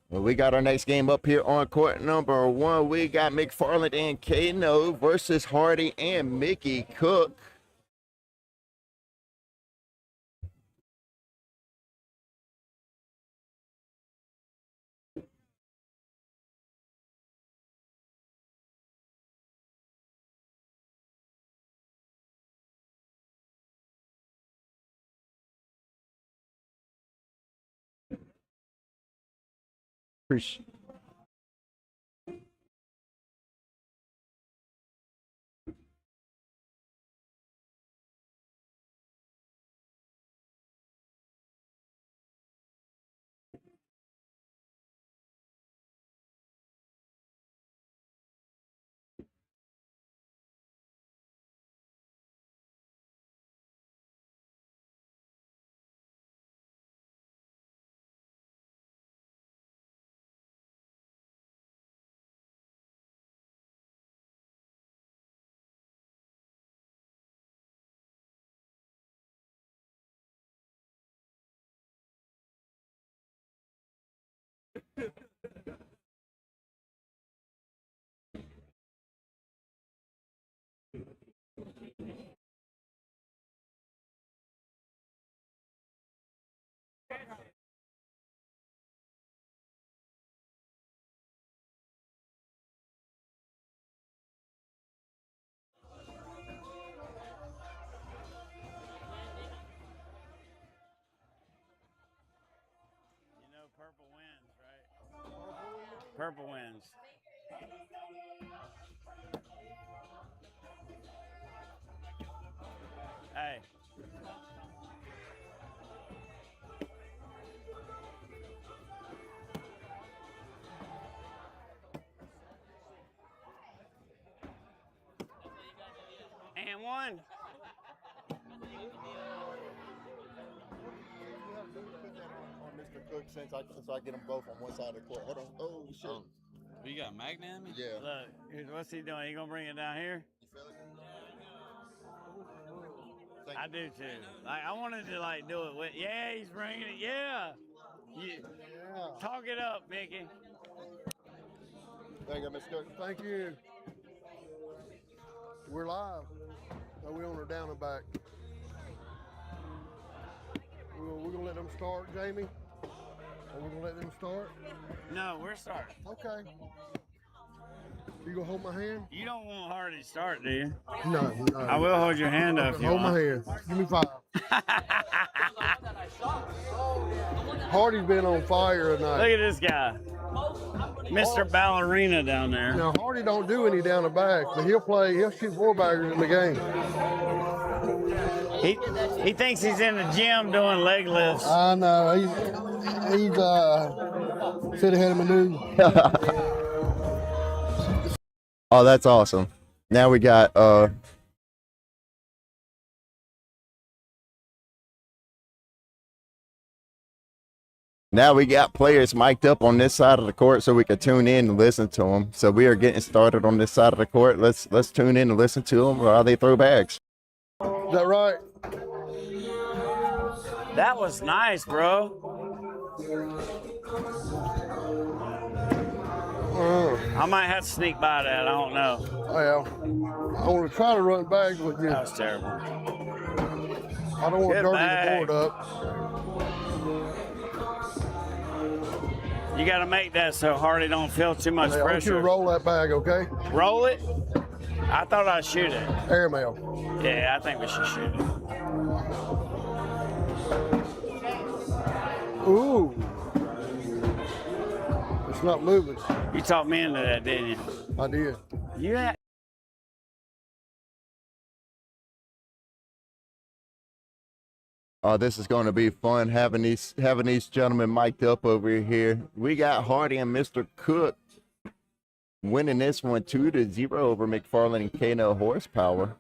Well, we got our next game up here on court number 1. We got McFarland and Kano versus Hardy and Mickey Cook. Appreciate. Purple wins, right? Purple wins. Hey. And one. On Mr. Cook since I get them both on one side of the court. Hold on. Oh shit. You got Magnum? Yeah. Look, what's he doing? He gonna bring it down here? You feel it? I do too. Like I wanted to like do it with. Yeah, he's bringing it. Yeah. Talk it up, Mickey. Thank you, Mr. Cook. Thank you. We're live. Are we on or down and back? We're gonna let them start, Jamie. Are we gonna let them start? No, we're starting. Okay. You gonna hold my hand? You don't want Hardy to start, do you? No, no. I will hold your hand up if you Hold my want. hand. Give me 5. Hardy's been on fire tonight. Look at this guy. Mr. Ballerina down there. Now Hardy don't do any down the back, but he'll shoot 4-baggers in the game. He thinks he's in the gym doing leg lifts. I know. He's said ahead of my news. Oh, that's awesome. Now we got players mic'd up on this side of the court so we can tune in and listen to them. So we are getting started on this side of the court. Let's tune in and listen to them while they throw bags. Is that right? That was nice, bro. I might have to sneak by that. I don't know. Well, I want to try to run bags with you. That was terrible. I don't want to dirty bag. the board up. You got to make that so Hardy don't feel too much I want you pressure. to roll that bag, okay? Roll it? I thought I'd shoot it. Airmail. Yeah, I think we should shoot it. Ooh. It's not moving. You talked me into that, didn't you? I did. You had. Oh, this is going to be fun having these gentlemen mic'd up over here. We got Hardy and Mr. Cook winning this one 2-0 over McFarland and Kano Horsepower.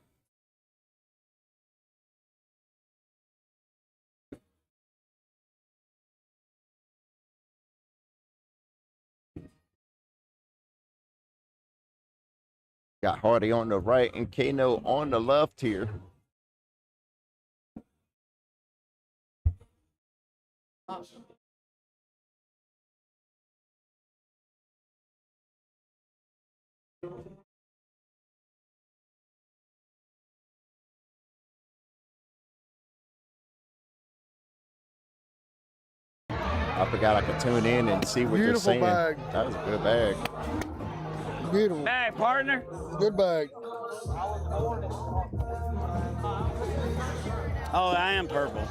Got Hardy on the right and Kano on the left here. I forgot I could tune in and see what Beautiful they're saying. bag. That was a good bag. Beautiful. Bag, partner. Good bag. Oh, I am purple.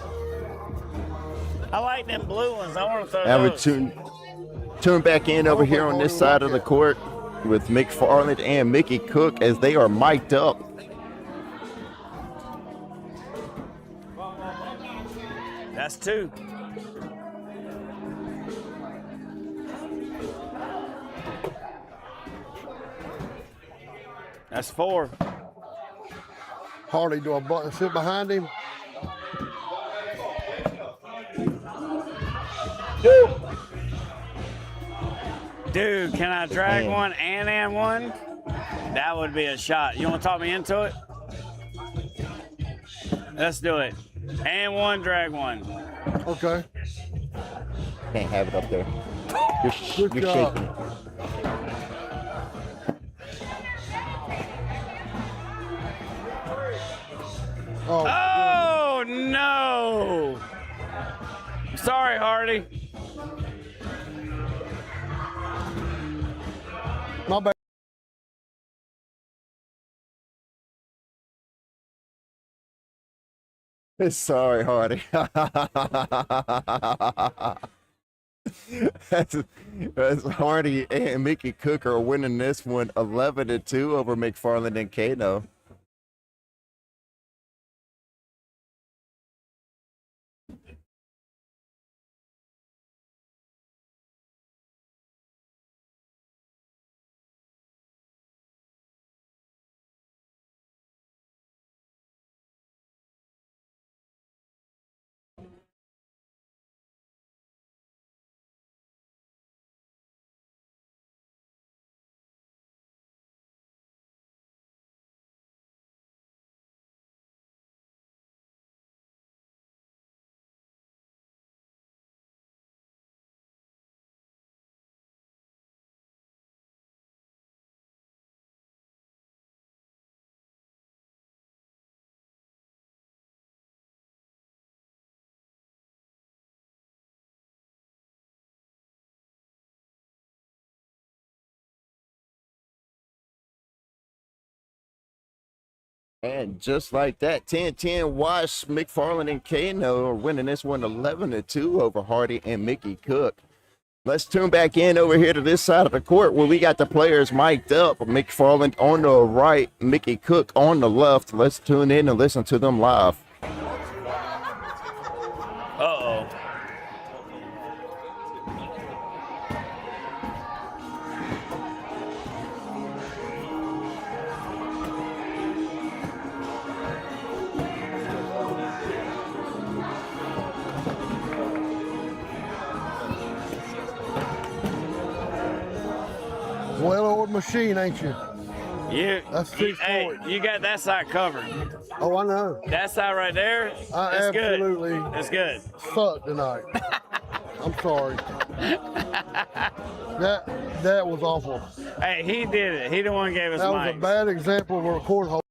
I like them blue ones. I want to throw And we those. tune back in over here on this side of the court with McFarland and Mickey Cook as they are mic'd up. That's 2. That's 4. Hardy, do I sit behind him? Dude, can I drag one and one? That would be a shot. You want to talk me into it? Let's do it. And one, drag one. Okay. Can't have it up there. You're Good job. shaking. Oh, no. Sorry, Hardy. My bad. Sorry, Hardy. That's Hardy and Mickey Cook are winning this one 11-2 over McFarland and Kano. And just like that, 10-10 wash. McFarland and Kano are winning this one 11-2 over Hardy and Mickey Cook. Let's tune back in over here to this side of the court where we got the players mic'd up. McFarland on the right, Mickey Cook on the left. Let's tune in and listen to them live. Uh-oh. Well-oiled machine, ain't you? That's Hey, 6 you got that side covered. Oh, I know. That side right there, I that's absolutely good. That's good. sucked tonight. I'm sorry. That was awful. Hey, he did it. He the one gave us That was mics. a bad example of a cornhole.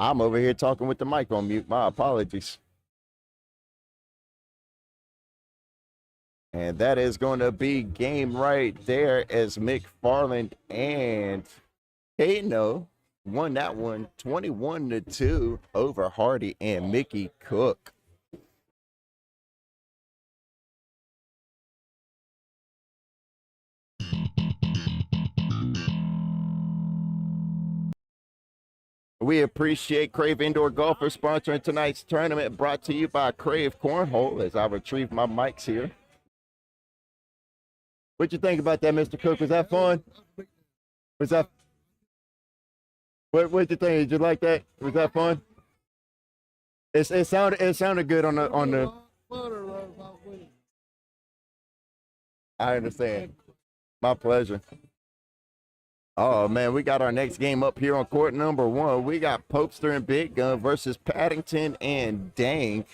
I'm over here talking with the mic on mute. My apologies. And that is going to be game right there as McFarland and Kano won that one 21-2 over Hardy and Mickey Cook. We appreciate Krave Indoor Golf for sponsoring tonight's tournament, brought to you by Krave Cornhole, as I retrieve my mics here. What'd you think about that, Mr. Cook? Was that fun? Was that... What'd you think? Did you like that? Was that fun? It sounded good on the... I understand. My pleasure. Oh, man, we got our next game up here on court number 1. We got Popester and Big Gun versus Paddington and Dang.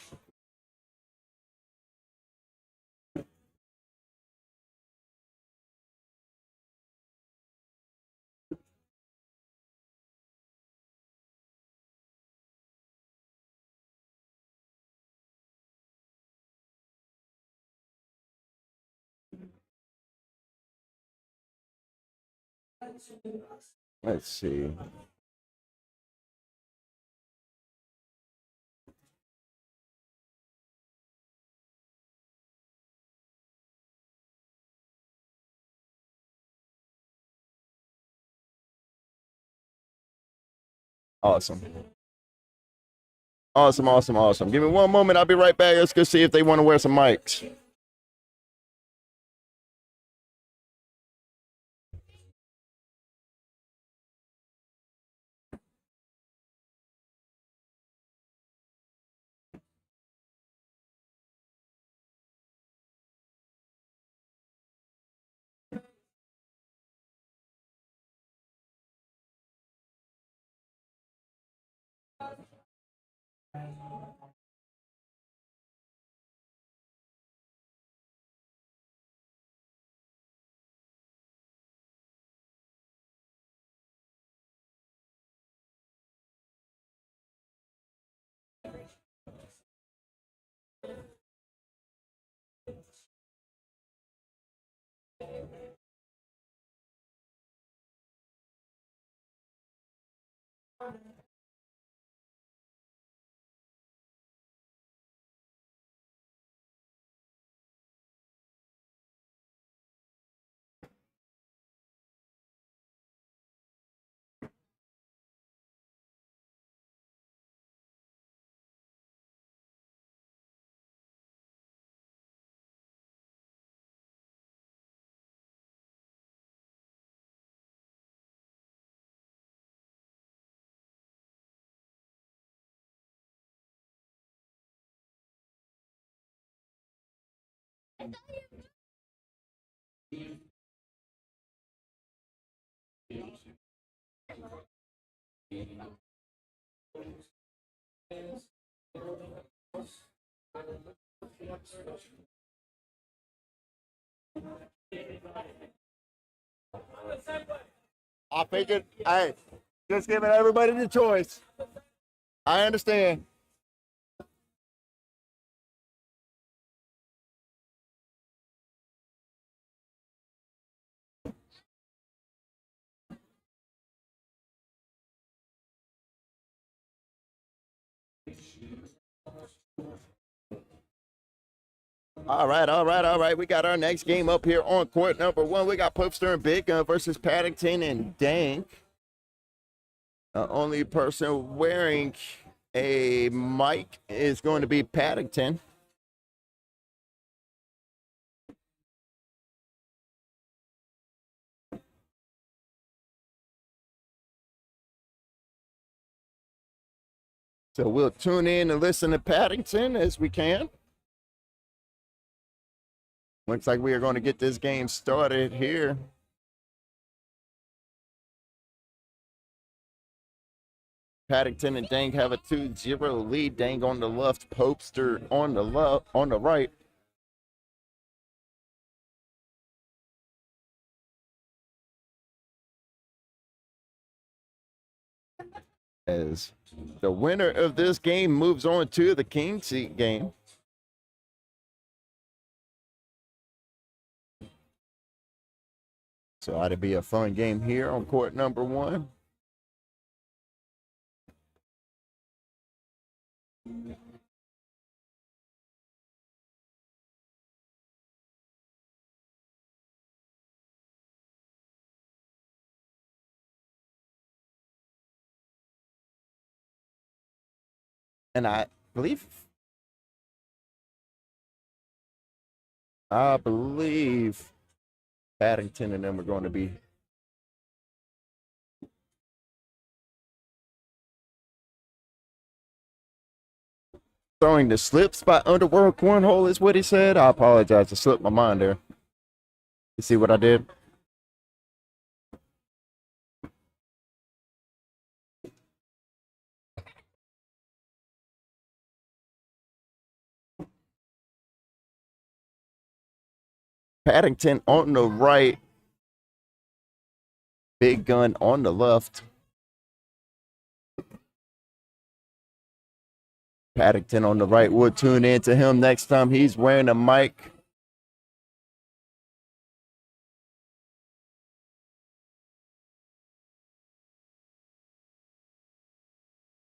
Let's see. Awesome. Awesome. Give me one moment. I'll be right back. Let's go see if they want to wear some mics. I figured, hey, just giving everybody the choice. I understand. All right, all right, all right. We got our next game up here on court number 1. We got Popester and Big Gun versus Paddington and Dank. The only person wearing a mic is going to be Paddington. So we'll tune in and listen to Paddington as we can. Looks like we are going to get this game started here. Paddington and Dang have a 2-0 lead. Dang on the left, Popester on the right. As the winner of this game moves on to the king seat game. So ought to be a fun game here on court number 1. And I believe Paddington and them are going to be throwing the slips by Underworld Cornhole is what he said. I apologize. I slipped my mind there. You see what I did? Paddington on the right. Big Gun on the left. Paddington on the right. We'll tune in to him next time he's wearing a mic.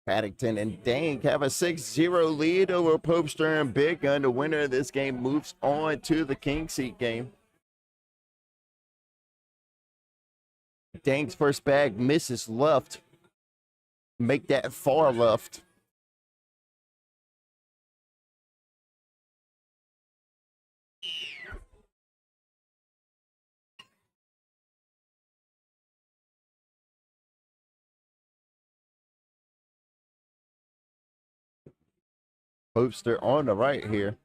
Paddington and Dank have a 6-0 lead over Popester and Big Gun. The winner of this game moves on to the king seat game. Dank's first bag misses left. Make that far left. Popester on the right here.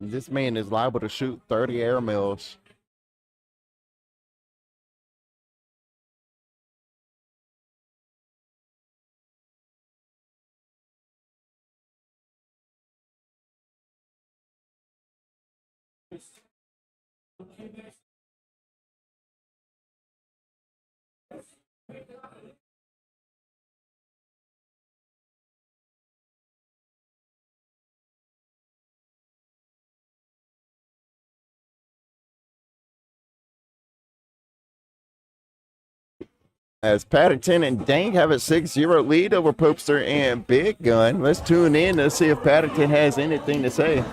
This man is liable to shoot 30 air mills. As Paddington and Dank have a 6-0 lead over Popester and Big Gun. Let's tune in to see if Paddington has anything to say.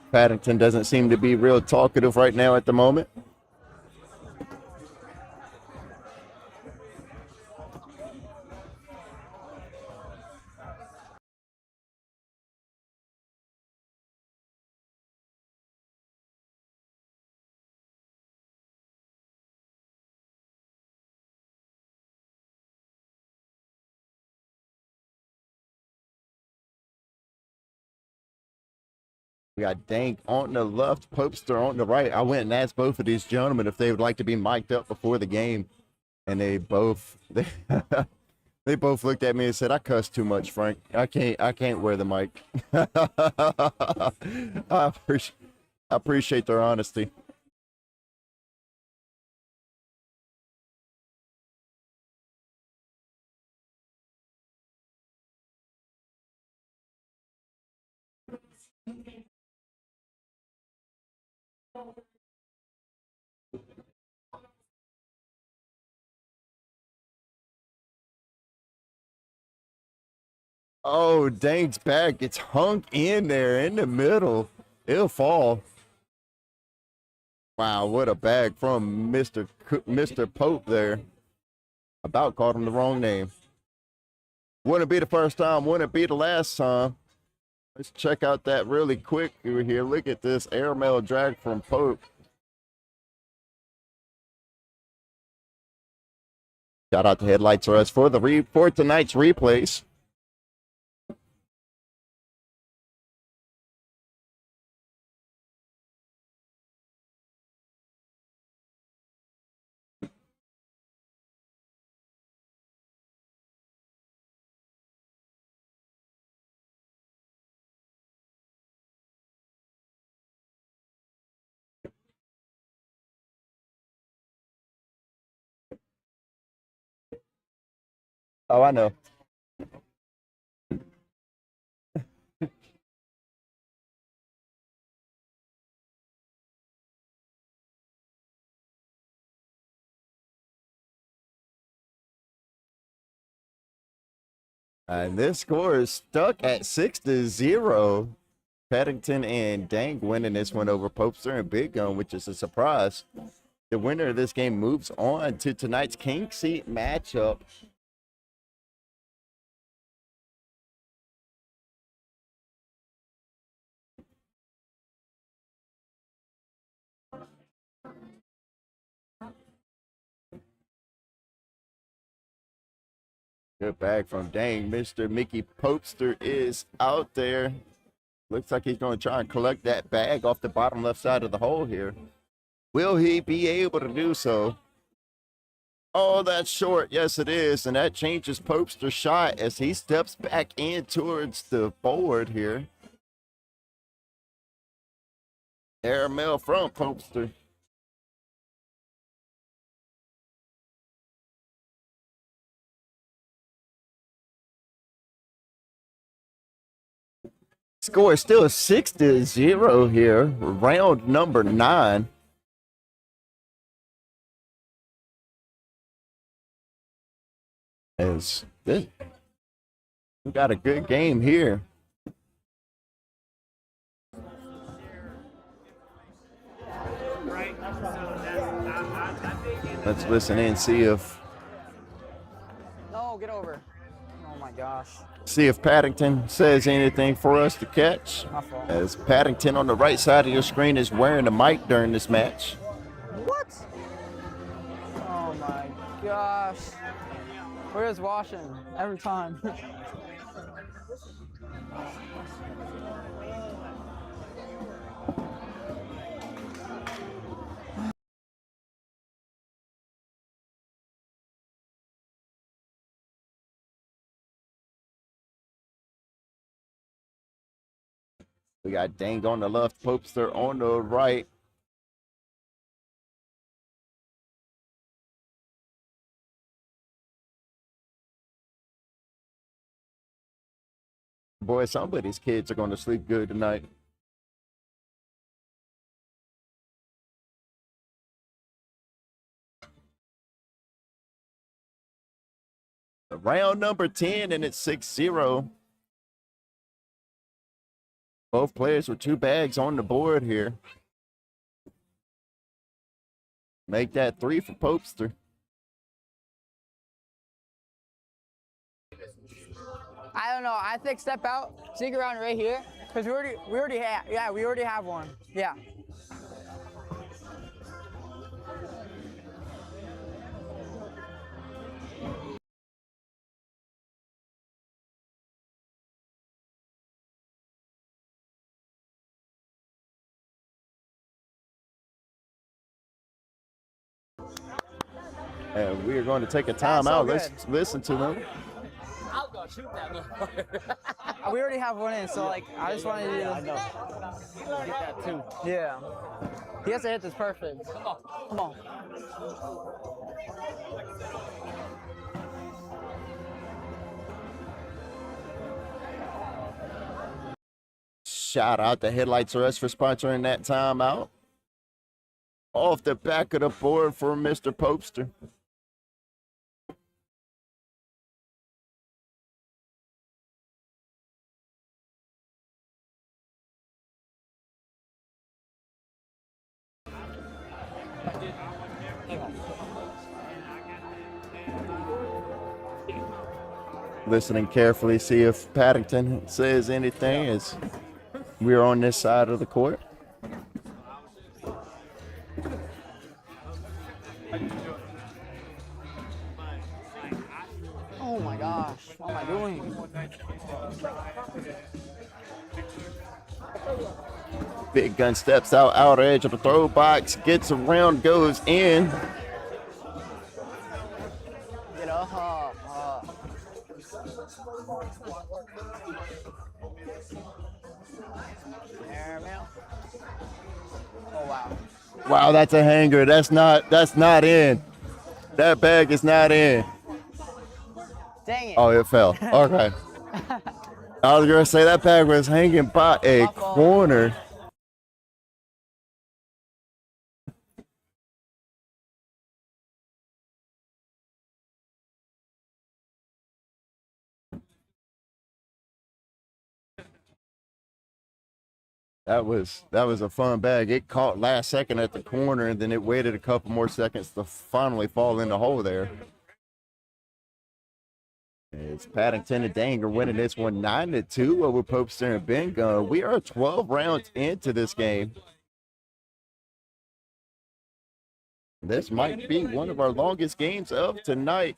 Paddington doesn't seem to be real talkative right now at the moment. We got Dank on the left, Popester on the right. I went and asked both of these gentlemen if they would like to be mic'd up before the game, and they both they both looked at me and said, "I cuss too much, Frank. I can't wear the mic." I appreciate their honesty. Oh, Dank's back. It's hung in there in the middle. It'll fall. Wow, what a bag from Mr. Pope there. About called him the wrong name. Wouldn't be the first time, wouldn't be the last time. Let's check out that really quick over here. Look at this airmail drag from Pope. Shout out to Headlights R Us for for tonight's replays. Oh, I know. And this score is stuck at 6-0. Paddington and Dank winning this one over Popester and Big Gun, which is a surprise. The winner of this game moves on to tonight's King Seat matchup. Good bag from Dang. Mr. Mickey Popester is out there. Looks like he's going to try and collect that bag off the bottom left side of the hole here. Will he be able to do so? Oh, that's short. Yes, it is. And that changes Popester's shot as he steps back in towards the board here. Airmail from Popester. Score is still 6-0 here. Round number 9. As this, we got a good game here. Let's listen in, see if. No, get over. Oh my gosh. See if Paddington says anything for us to catch. As Paddington on the right side of your screen is wearing a mic during this match. What? Oh my gosh. Where's washing? Every time. We got Dang on the left, Popester on the right. Boy, somebody's kids are going to sleep good tonight. Round number 10, and it's 6-0. Both players with 2 bags on the board here. Make that 3 for Popester. I don't know. I think step out, sneak around right here, because we already have one. Yeah. And we are going to take a so timeout. good. Let's listen to them. I'll go shoot that motherfucker. We already have one in, so like I just wanted to. I know. Get that too. Yeah. He has to hit this perfect. Come on. Come on. Shout out to Headlights R Us for sponsoring that timeout. Off the back of the board for Mr. Popester. Listening carefully, see if Paddington says anything as we're on this side of the court. Oh my gosh. What am I doing? Big Gun steps out, outer edge of the throw box, gets around, goes in. Get up. Caramel. Oh wow. Wow, that's a hanger. That's not in. That bag is not in. Dang it. Oh, it fell. Okay. I was gonna say that bag was hanging by a corner. That was a fun bag. It caught last second at the corner, and then it waited a couple more seconds to finally fall in the hole there. It's Paddington and Danger winning this one 9-2 over Popester and Ben Gunn. We are 12 rounds into this game. This might be one of our longest games of tonight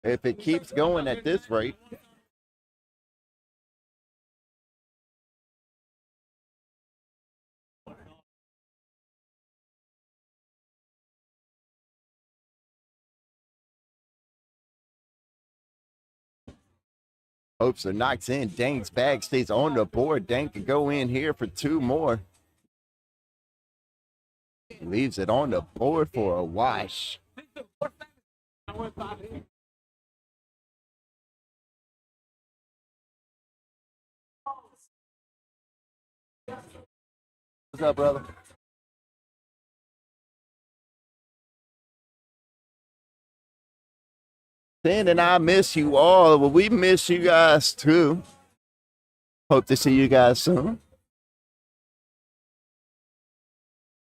if it keeps going at this rate. Popester knocks in. Dang's bag stays on the board. Dang can go in here for two more. Leaves it on the board for a wash. What's up, brother? Sin and I miss you all. Well, we miss you guys too. Hope to see you guys soon.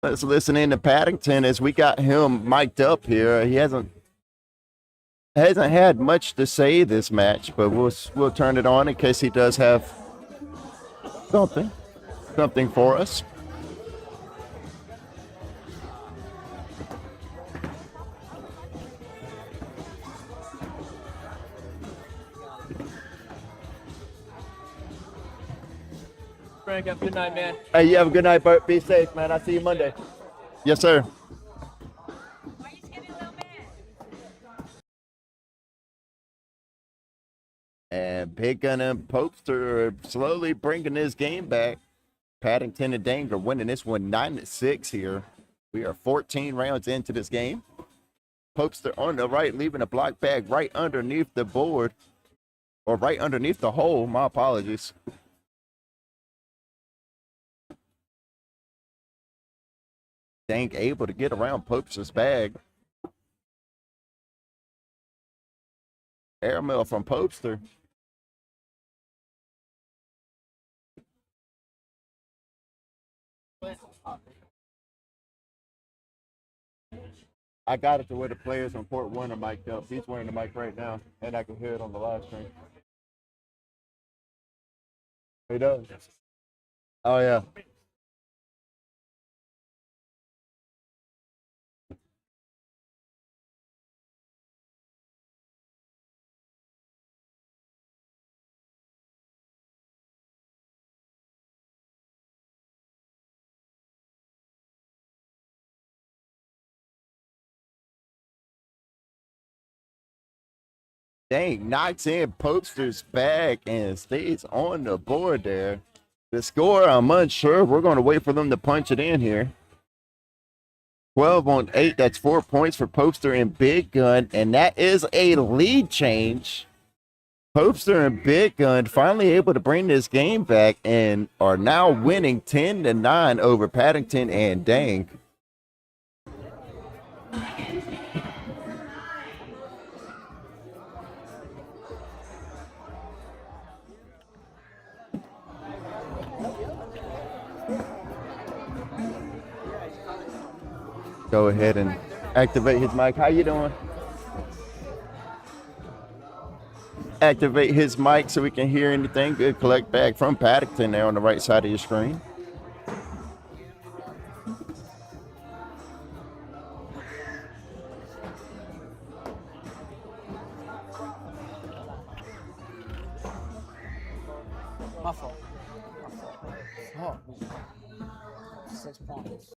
Let's listen in to Paddington as we got him mic'd up here. He hasn't had much to say this match, but we'll turn it on in case he does have something for us. Frank, have a good night, man. Hey, you have a good night, Bert. Be safe, man. I'll see you Monday. Yes, sir. Why are you skinny little man? And Big Gun and Popester are slowly bringing this game back. Paddington and Danger winning this one 9-6 here. We are 14 rounds into this game. Popester on the right, leaving a block bag right underneath the board. Or right underneath the hole. My apologies. Dang able to get around Popester's bag. Airmail from Popester. I got it to where the players on court one are mic'd up. He's wearing the mic right now, and I can hear it on the live stream. He does. Oh, yeah. Dang, knocks in Popester's bag and stays on the board there. The score, I'm unsure. We're going to wait for them to punch it in here. 12 on 8. That's 4 points for Popester and Big Gun, and that is a lead change. Popester and Big Gun finally able to bring this game back and are now winning 10-9 over Paddington and Dang. Go ahead and activate his mic. How you doing? Activate his mic so we can hear anything. Good collect back from Paddington there on the right side of your screen. My fault. Oh, 6 points.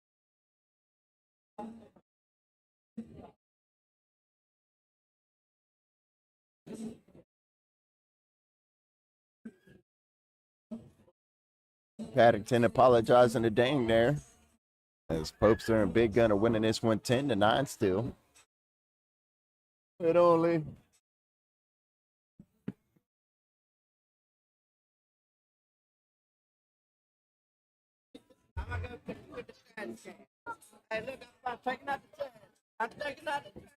Paddington apologizing to Dang there. As Popester and Big Gun are winning this one 10-9 still. It only. Hey, look, I'm taking out the trash. I'm taking out the trash.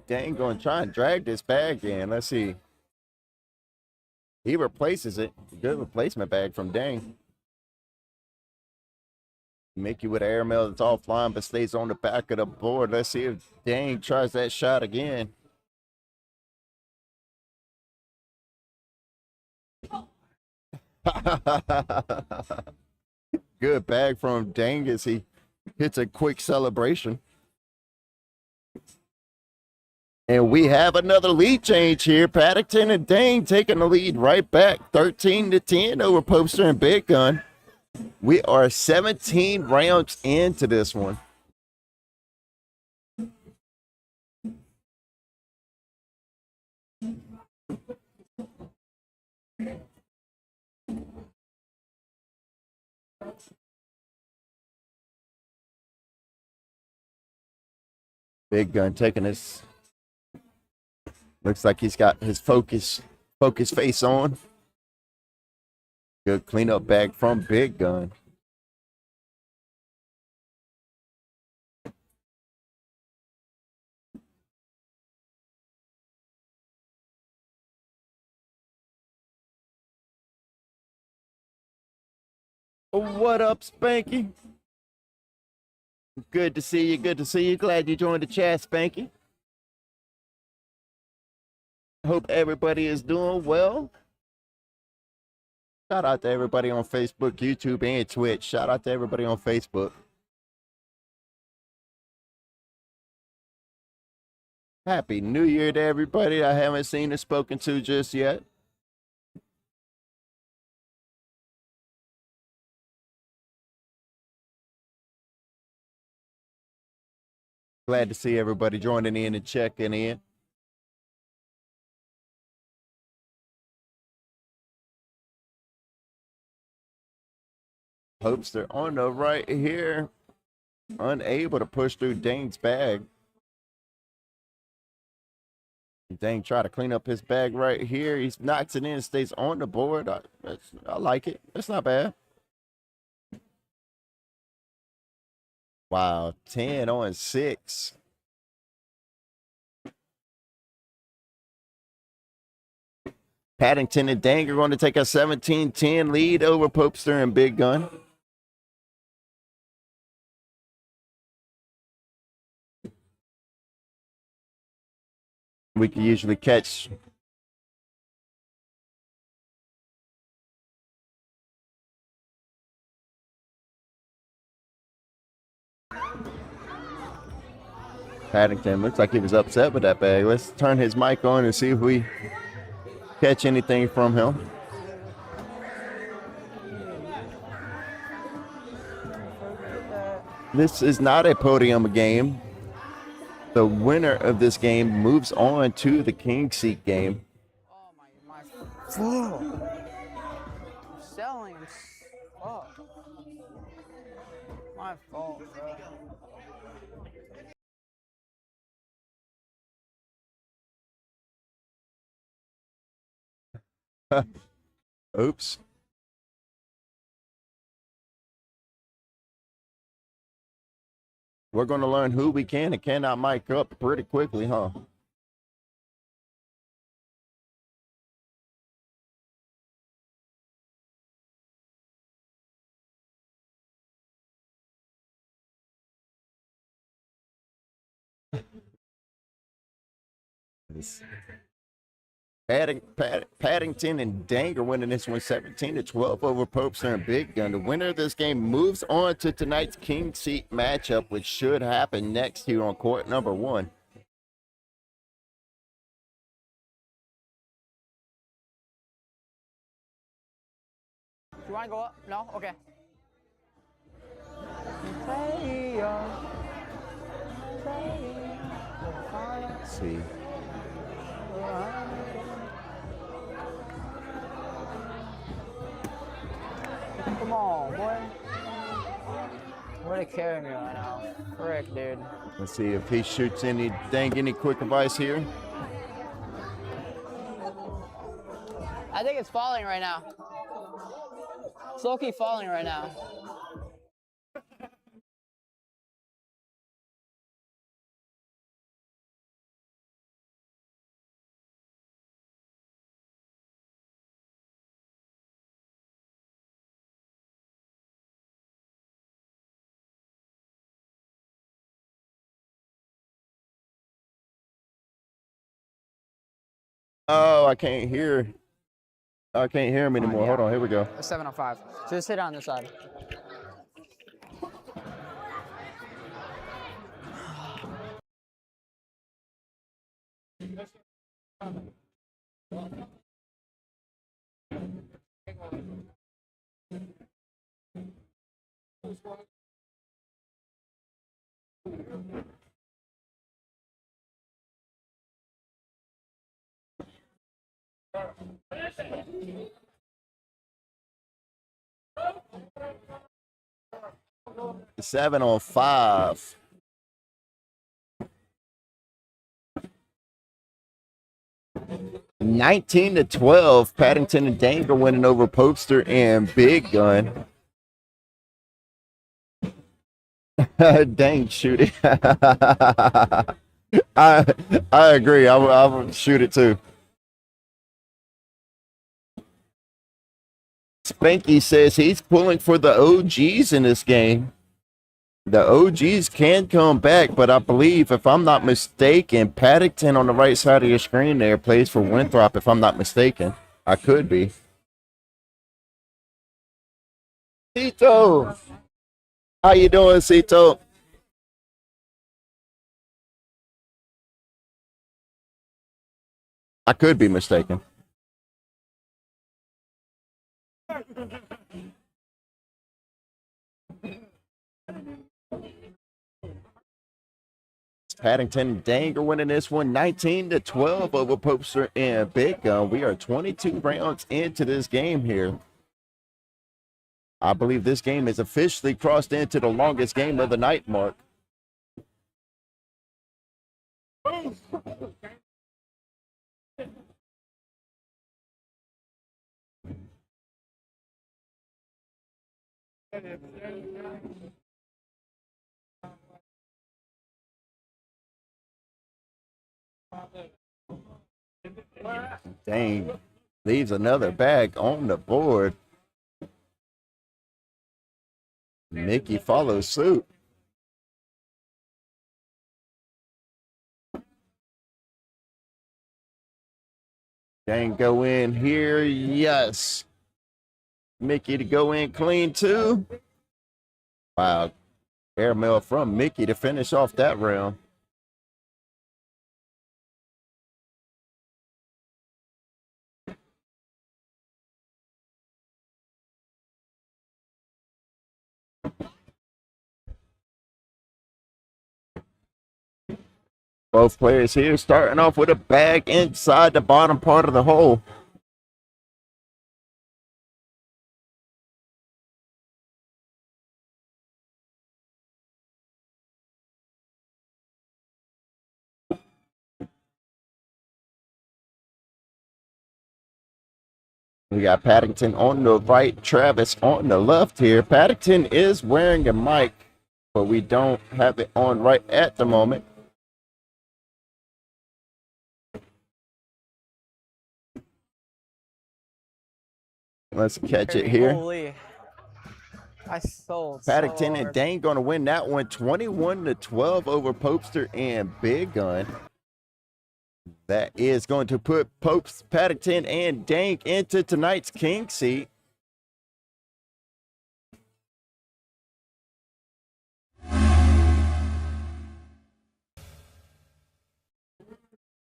Dang going to try and drag this bag in. Let's see. He replaces it. Good replacement bag from Dang. Mickey with an airmail that's offline but stays on the back of the board. Let's see if Dang tries that shot again. Good bag from Dang as he hits a quick celebration. And we have another lead change here. Paddington and Dang taking the lead right back. 13-10 over Popester and Big Gun. We are 17 rounds into this one. Big Gun taking his, looks like he's got his focus face on. Good cleanup bag from Big Gun. What up, Spanky? Good to see you. Good to see you. Glad you joined the chat, Spanky. Hope everybody is doing well. Shout out to everybody on Facebook, YouTube, and Twitch. Shout out to everybody on Facebook. Happy New Year to everybody I haven't seen or spoken to just yet. Glad to see everybody joining in and checking in. Popester on the right here, unable to push through Dang's bag. Dang try to clean up his bag right here. He knocks it in, stays on the board. I like it. That's not bad. Wow, 10 on 6. Paddington and Dang are going to take a 17-10 lead over Popester and Big Gun. We can usually catch Paddington. Looks like he was upset with that bag. Let's turn his mic on and see if we catch anything from him. This is not a podium game. The winner of this game moves on to the king seat game. Oh my fuck. I'm selling. Fuck. My fault, bro. Oops. We're going to learn who we can and cannot mic up pretty quickly, huh? Paddington and Dang are winning this one 17-12 over Popester and Big Gun. The winner of this game moves on to tonight's king seat matchup, which should happen next here on court number 1. You want to go up? No? Okay. Let's see. Come on, boy. Way to carry me right now. Frick, dude. Let's see if he shoots any quick advice here. I think it's falling right now. It's low-key falling right now. Oh, I can't hear. I can't hear him anymore. Hold on, here we go. 7:05. So just hit on this side. Seven on 5. (19-12). Paddington and Dang are winning over Popester and Big Gun. Dang, shoot it. I agree. I would shoot it too. Spanky says he's pulling for the OGs in this game. The OGs can come back, but I believe, if I'm not mistaken, Paddington on the right side of your screen there plays for Winthrop, if I'm not mistaken. I could be. Cito! How you doing, Cito? I could be mistaken. Paddington and Dang are winning this one 19-12 over Popester and Big Gun. We are 22 rounds into this game here. I believe this game is officially crossed into the longest game of the night mark. Dang, leaves another bag on the board. Mickey follows suit. Dang, go in here. Yes. Mickey to go in clean too. Wow. Airmail from Mickey to finish off that round. Both players here starting off with a bag inside the bottom part of the hole. We got Paddington on the right, Travis on the left here. Paddington is wearing a mic, but we don't have it on right at the moment. Let's catch it here. Holy. I sold. Paddington so and Dane going to win that one 21-12 over Popester and Big Gun. That is going to put Paddington and Dank into tonight's king seat.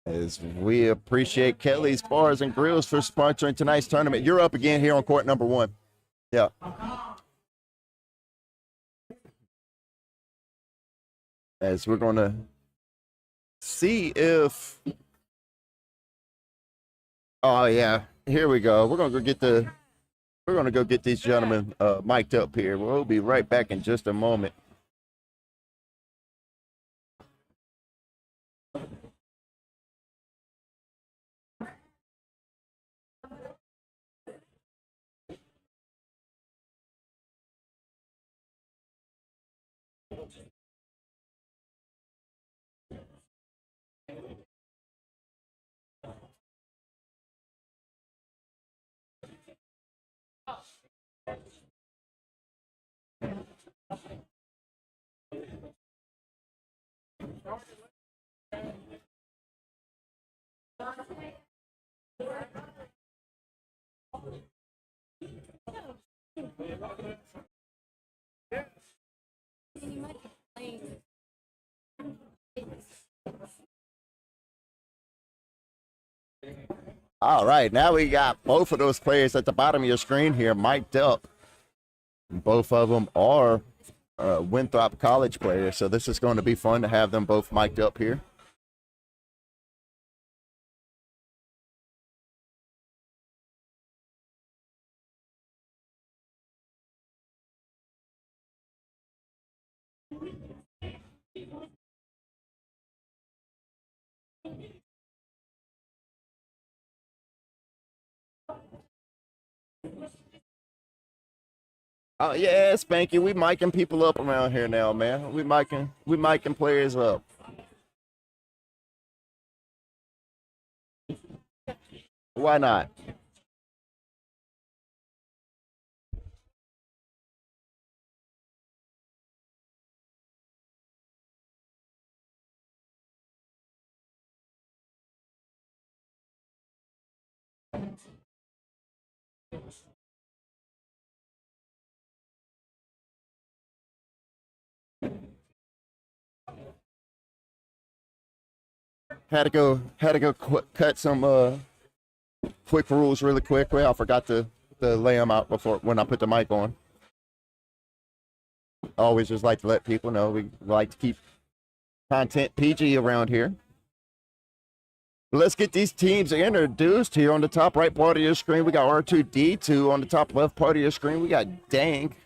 As we appreciate Kelly's Bars and Grills for sponsoring tonight's tournament. You're up again here on court number 1. Yeah. As we're going to see if... Oh yeah, here we go. We're gonna go get these gentlemen mic'd up here. We'll be right back in just a moment. All right, now we got both of those players at the bottom of your screen here mic'd up. Both of them are Winthrop College players, so this is going to be fun to have them both mic'd up here. Oh yeah, Spanky, we micing people up around here now, man. We micing players up. Why not? Had to go cut some quick rules really quick. Well, I forgot to lay them out before when I put the mic on. Always just like to let people know we like to keep content PG around here. Let's get these teams introduced here. On the top right part of your screen, we got R2D2. On the top left part of your screen, we got Dank.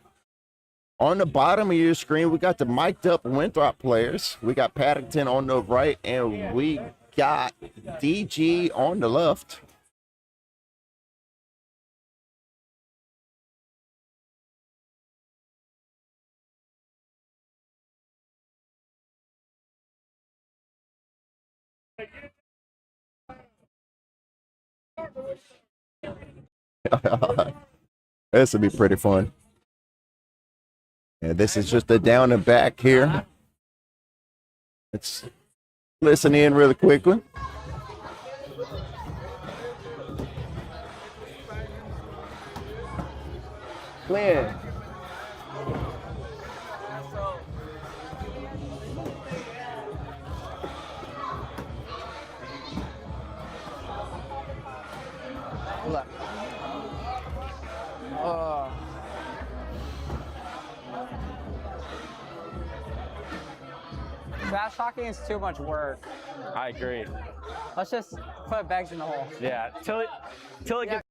On the bottom of your screen, we got the mic'd up Winthrop players. We got Paddington on the right, and we got DG on the left. This will be pretty fun. And this is just a down and back here. Let's listen in really quickly. Glenn. Trash talking is too much work. I agree. Let's just put bags in the hole. Yeah, till it Yeah. gets.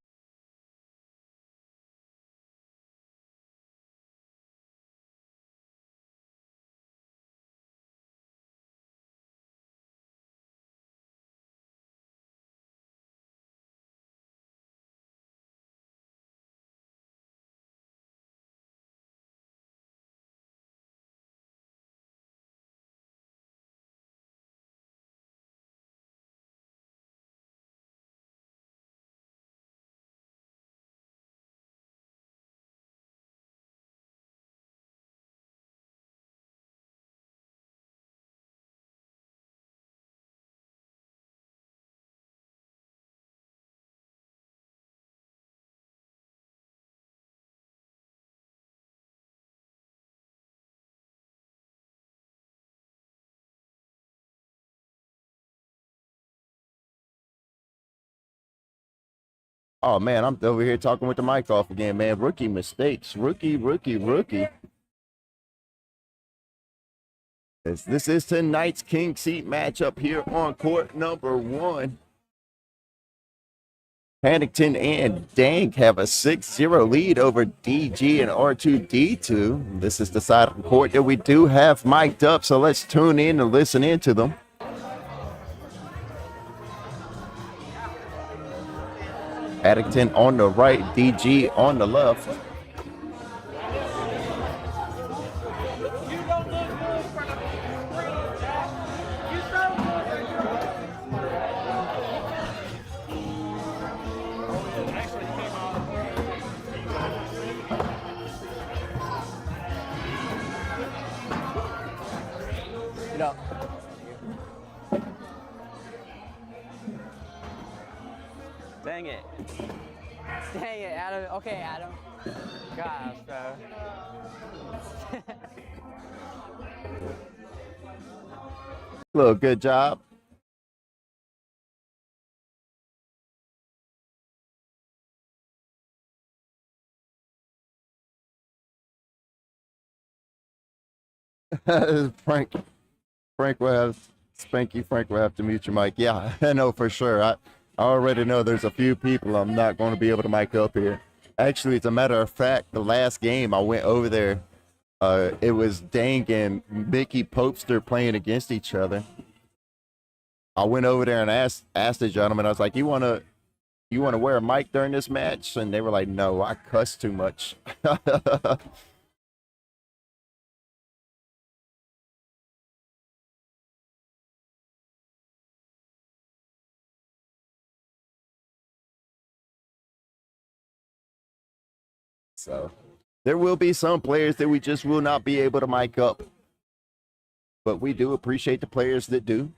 Oh man, I'm over here talking with the mic off again, man. Rookie mistakes. Rookie. This is tonight's King Seat matchup here on court number 1. Paddington and Dank have a 6-0 lead over DG and R2D2. This is the side of the court that we do have mic'd up, so let's tune in and listen into them. Paddington on the right, DG on the left. Get up. Dang it. Dang it, Adam. Okay, Adam. Gosh, bro. Little good job. Frank will have Spanky. Frank will have to mute your mic. Yeah, I know for sure. I already know there's a few people I'm not going to be able to mic up here. Actually, as a matter of fact, the last game I went over there, it was Dang and Mickey Popester playing against each other. I went over there and asked the gentleman. I was like, "You wanna wear a mic during this match?" And they were like, "No, I cuss too much." So there will be some players that we just will not be able to mic up. But we do appreciate the players that do.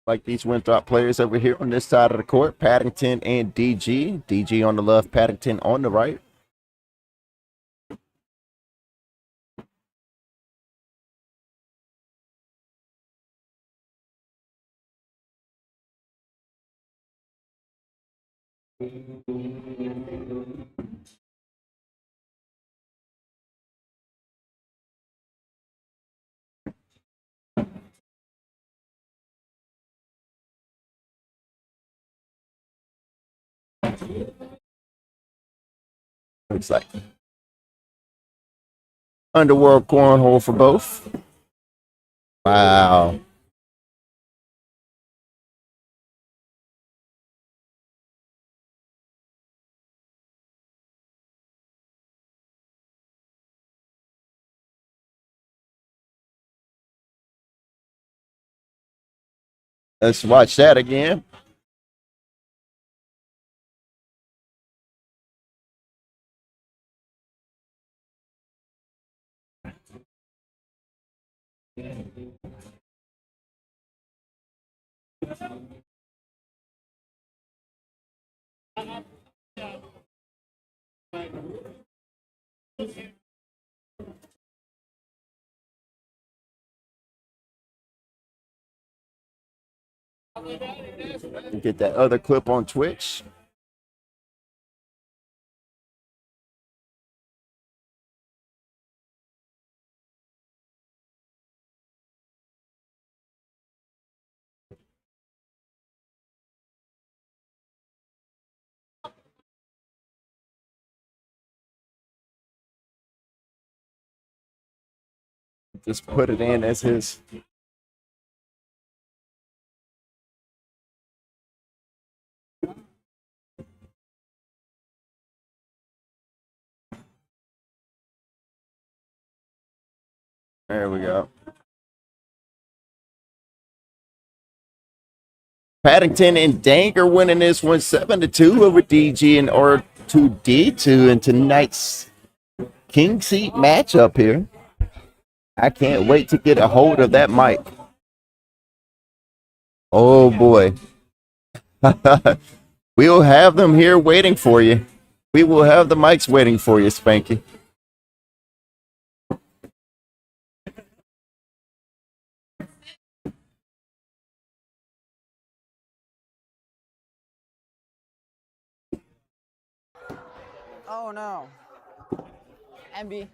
Like these Winthrop players over here on this side of the court, Paddington and DG. DG on the left, Paddington on the right. Looks like Underworld Cornhole for both. Wow. Let's watch that again. Get that other clip on Twitch. Just put it in as his. There we go. Paddington and Danger winning this one 7-2 over DG and R2D2 in tonight's King Seat matchup here. I can't wait to get a hold of that mic. Oh boy. We'll have them here waiting for you. We will have the mics waiting for you, Spanky. Oh no. MB.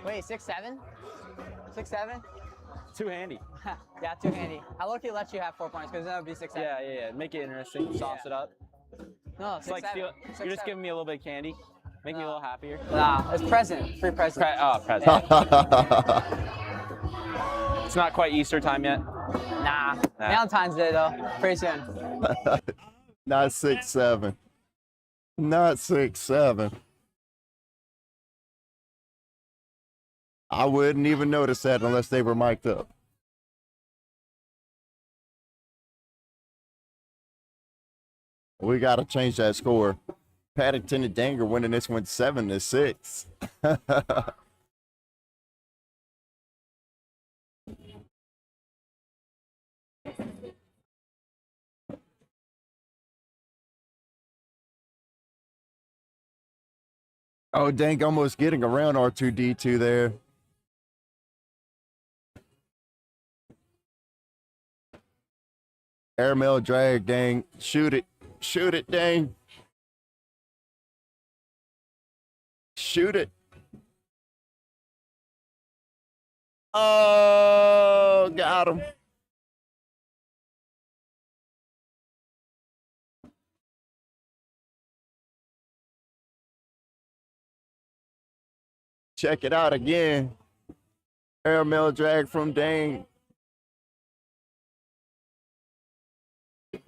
Wait, 6'7"? 6'7"? Too handy. Yeah, too handy. I low-key let you have 4 points because then it would be 6'7". Yeah. Make it interesting. Sauce it up. No, It's like you're just giving me a little bit of candy. Make me a little happier. Nah, it's present. Free present. Present. It's not quite Easter time yet. Nah. Valentine's Day though. Pretty soon. Not 6'7". Not 6'7". I wouldn't even notice that unless they were mic'd up. We got to change that score. Paddington and Danger winning this one 7-6. Oh, Dank almost getting around R2D2 there. Airmail drag, Dang. Shoot it. Shoot it, Dang. Shoot it. Oh, got him. Check it out again. Airmail drag from Dang.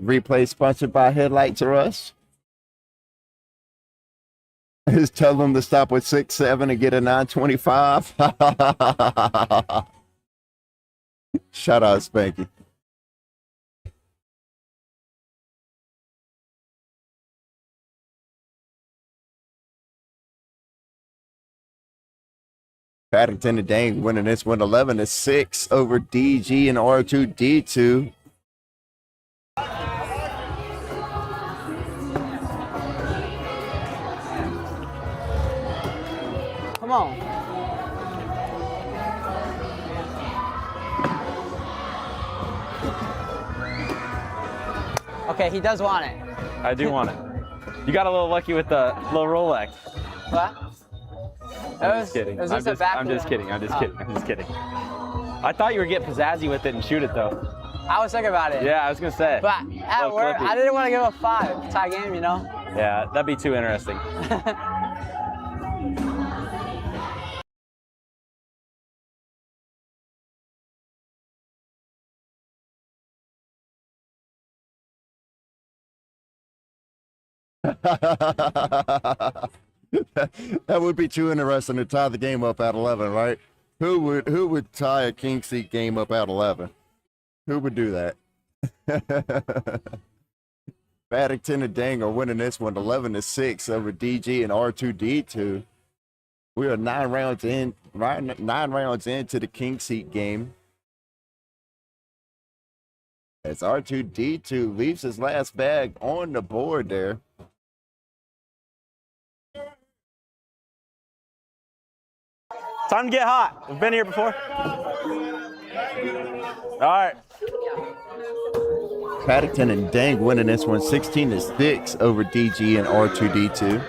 Replay sponsored by Headlights or Us. Just tell them to stop with 6'7" and get a 925. Shout out, Spanky. Paddington and Dang winning this one 11-6 over DG and R2D2. Come on. Okay, he does want it. I do want it. You got a little lucky with the little Rolex. What? I'm just kidding. I'm just kidding. I'm just kidding. I thought you were getting pizzazzy with it and shoot it though. I was thinking about it. Yeah, I was gonna say. But at work, I didn't want to give a 5 tie game, you know? Yeah, that'd be too interesting. That would be too interesting to tie the game up at 11, right? Who would tie a King Seat game up at 11? Who would do that? Paddington and Dang are winning this one 11-6 over DG and R2D2. We are 9 rounds into the King Seat game. As R2D2 leaves his last bag on the board there. Time to get hot. We've been here before. All right. Paddington and Dang winning this one 16-6 over DG and R2D2.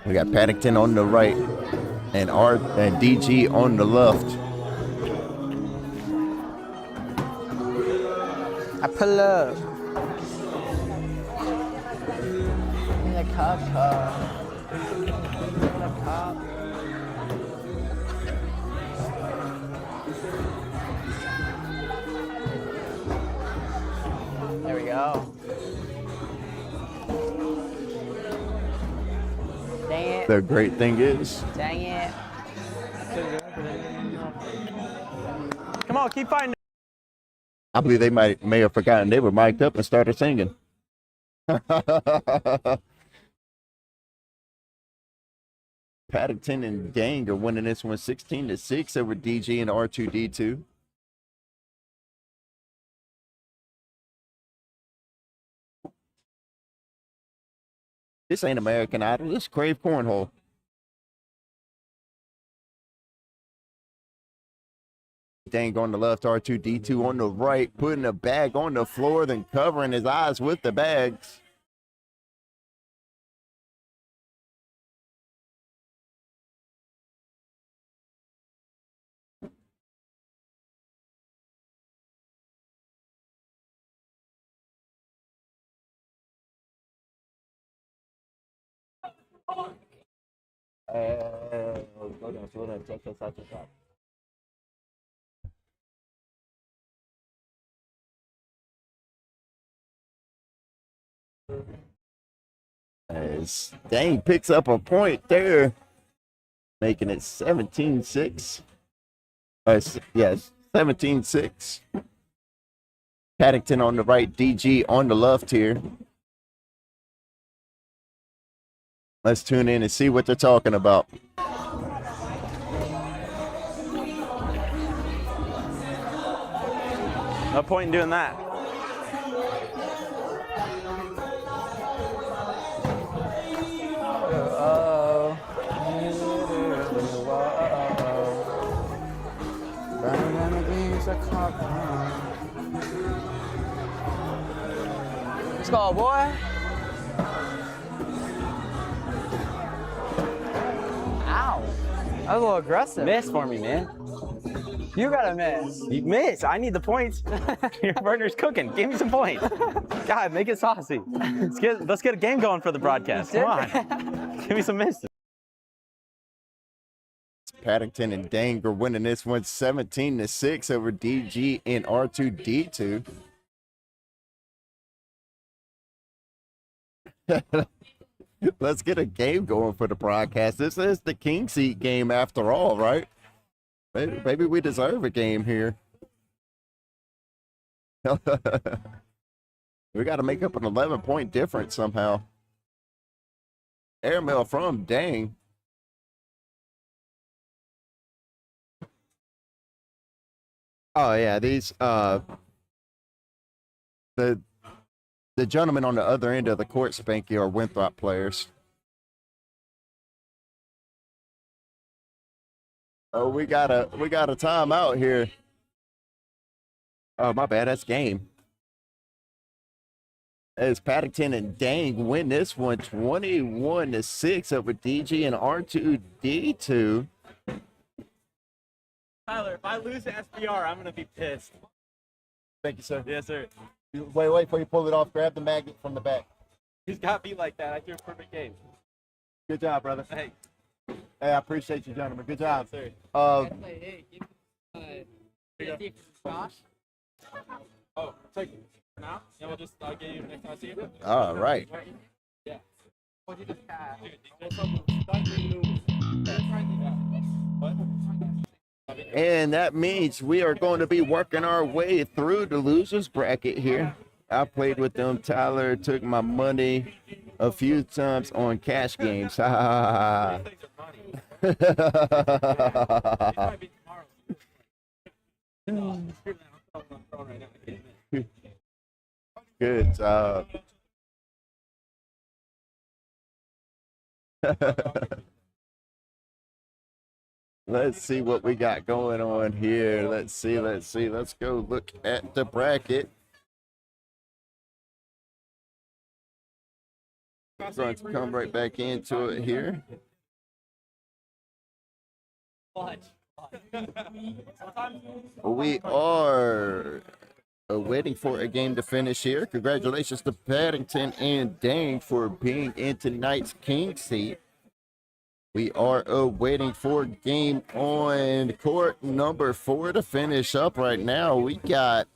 We got Paddington on the right and DG on the left. I pull up. In the cup. There we go. Dang it. The great thing is, Dang it. Come on, keep fighting. I believe they may have forgotten they were mic'd up and started singing. Paddington and Dang are winning this one 16-6 over DG and R2D2. This ain't American Idol. This is Krave Cornhole. Dang on the left, R2D2 on the right, putting a bag on the floor, then covering his eyes with the bags. Slow down, check this out. As Dang picks up a point there, making it 17-6. Yes, 17-6. Paddington on the right, DG on the left here. Let's tune in and see what they're talking about. No point in doing that. Let's go, boy. Ow. That was a little aggressive. Miss for me, man. You gotta miss. You miss. I need the points. Your partner's cooking. Give me some points. God, make it saucy. Let's get a game going for the broadcast. Come on. Give me some misses. Paddington and Dang are winning this one 17-6 over DG and R2D2. Let's get a game going for the broadcast. This is the King Seat game after all, right? Maybe we deserve a game here. We got to make up an 11-point difference somehow. Airmail from Dang. Oh yeah, these the gentlemen on the other end of the court, Spanky, are Winthrop players. Oh, we got a timeout here. Oh, my bad, that's game. As Paddington and Dang win this one 21-6 over DG and R2D2. Tyler, if I lose the SBR, I'm gonna be pissed. Thank you, sir. Yes, sir. Wait before you pull it off. Grab the magnet from the back. He's got me like that. I threw a perfect game. Good job, brother. Hey, I appreciate you, gentlemen. Good job. sir. Josh? Oh, take it now. And we'll just get you next time I see you. All right. Yeah. What'd you just pass? What? And that means we are going to be working our way through the losers bracket here. I played with them. Tyler took my money a few times on cash games. Ha ha ha ha. Good job. Let's see what we got going on here. Let's see. Let's go look at the bracket. Going to come right back into it here. We are waiting for a game to finish here. Congratulations to Paddington and Dang for being in tonight's King Seat. We are waiting for game on court number 4 to finish up right now. We got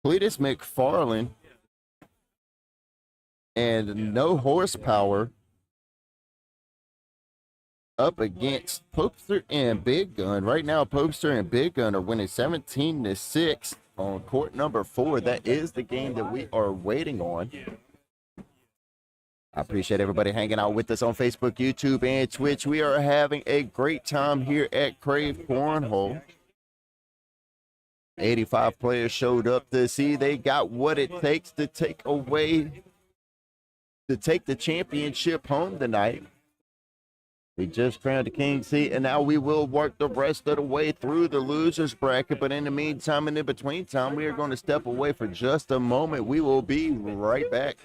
Cletus McFarland and No Horsepower up against Popester and Big Gun. Right now, Popester and Big Gun are winning 17-6 on court number 4. That is the game that we are waiting on. I appreciate everybody hanging out with us on Facebook, YouTube, and Twitch. We are having a great time here at Krave Cornhole. 85 players showed up to see they got what it takes to take the championship home tonight. We just crowned the king seat, and now we will work the rest of the way through the losers bracket. But in the meantime and in between time, we are going to step away for just a moment. We will be right back.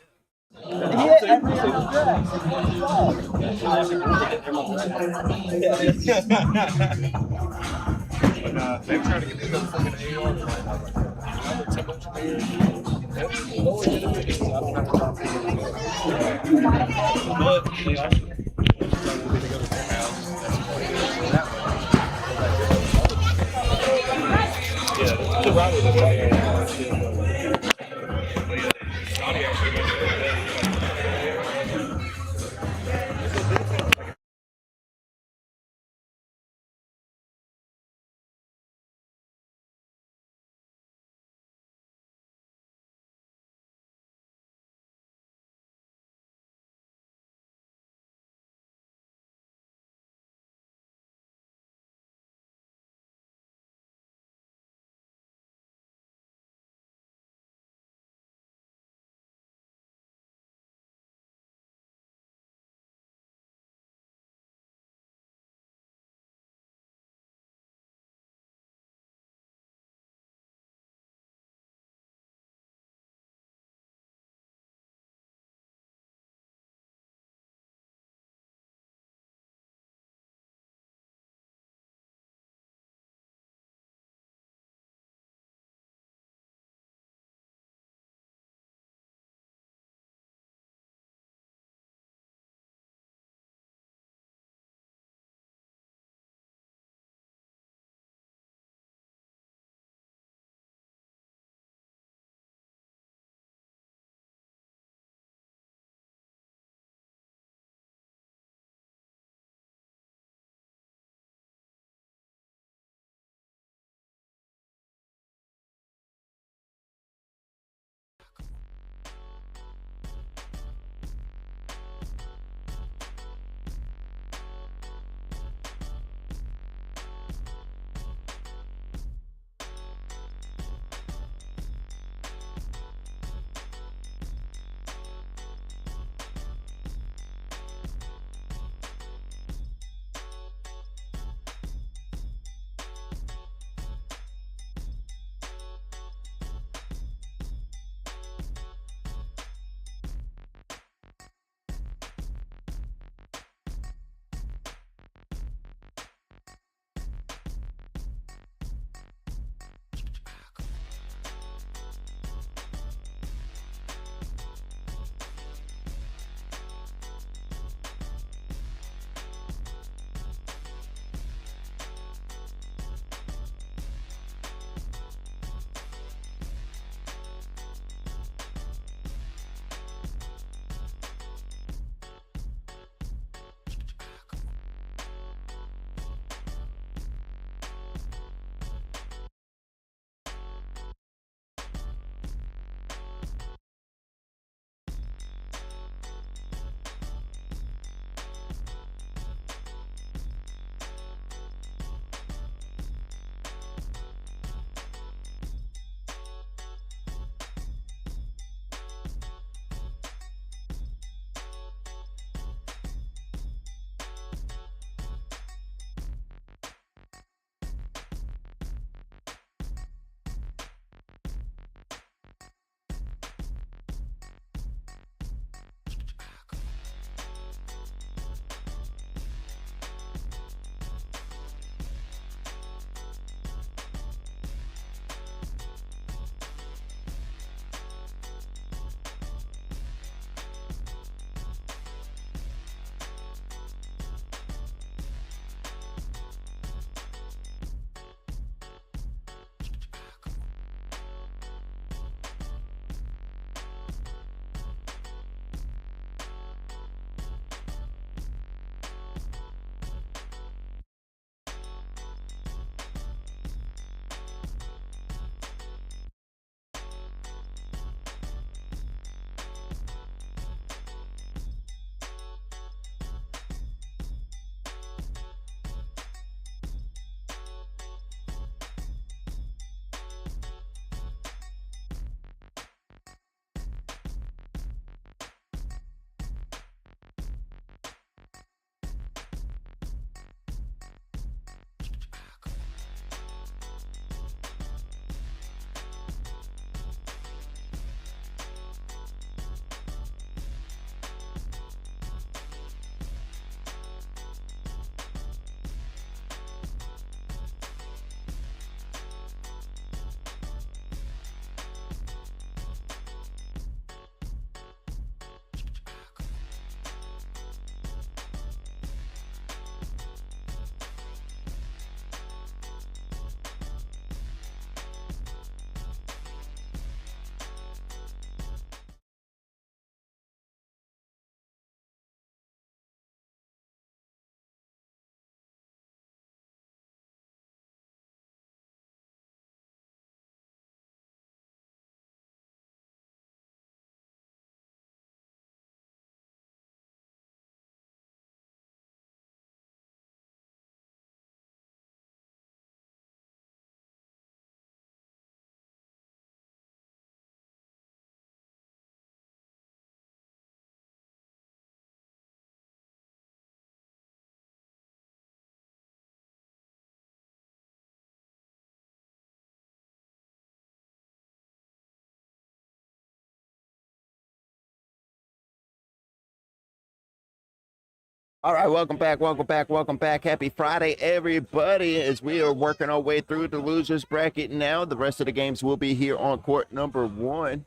All right, welcome back. Happy Friday, everybody, as we are working our way through the losers bracket now. The rest of the games will be here on court number 1.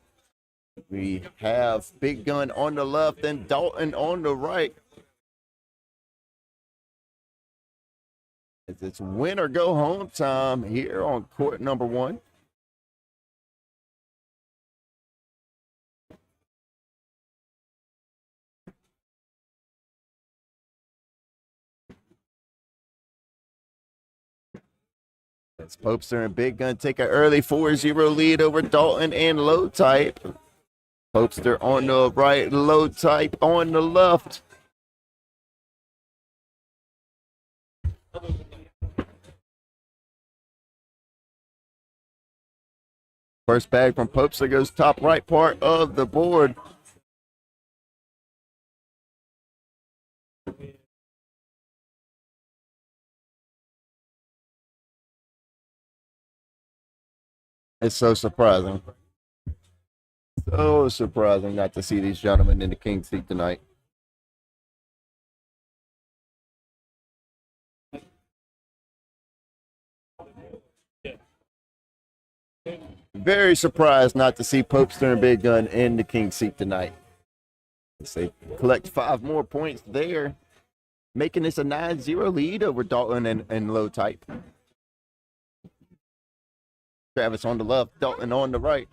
We have Big Gun on the left and Dalton on the right. It's win or go home time here on court number 1. As Popester and Big Gun take an early 4-0 lead over Dalton and Low Type. Popester on the right, Low Type on the left. First bag from Popester goes top right part of the board. It's so surprising. So surprising not to see these gentlemen in the King's seat tonight. Very surprised not to see Popester and Big Gun in the King's seat tonight. They collect 5 more points there, making this a 9-0 lead over Dalton and Low Type. Travis on the left, Dalton on the right.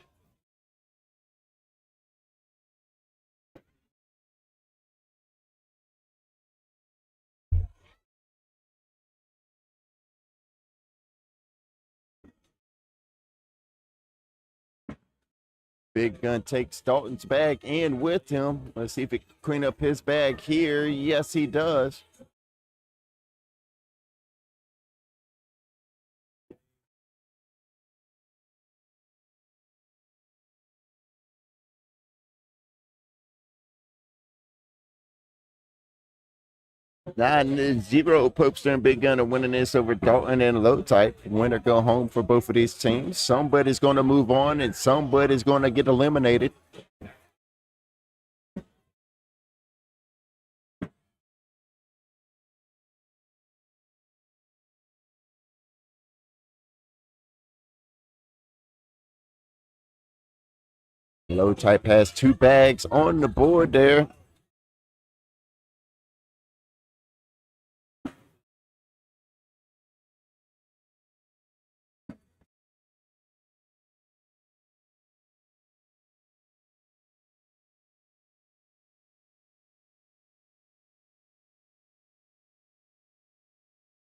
Big Gun takes Dalton's bag in with him. Let's see if he can clean up his bag here. Yes, he does. Nine zero. Popester and Big Gun are winning this over Dalton and Low Type. Winner go home for both of these teams. Somebody's going to move on and somebody's going to get eliminated. Low Type has 2 bags on the board there.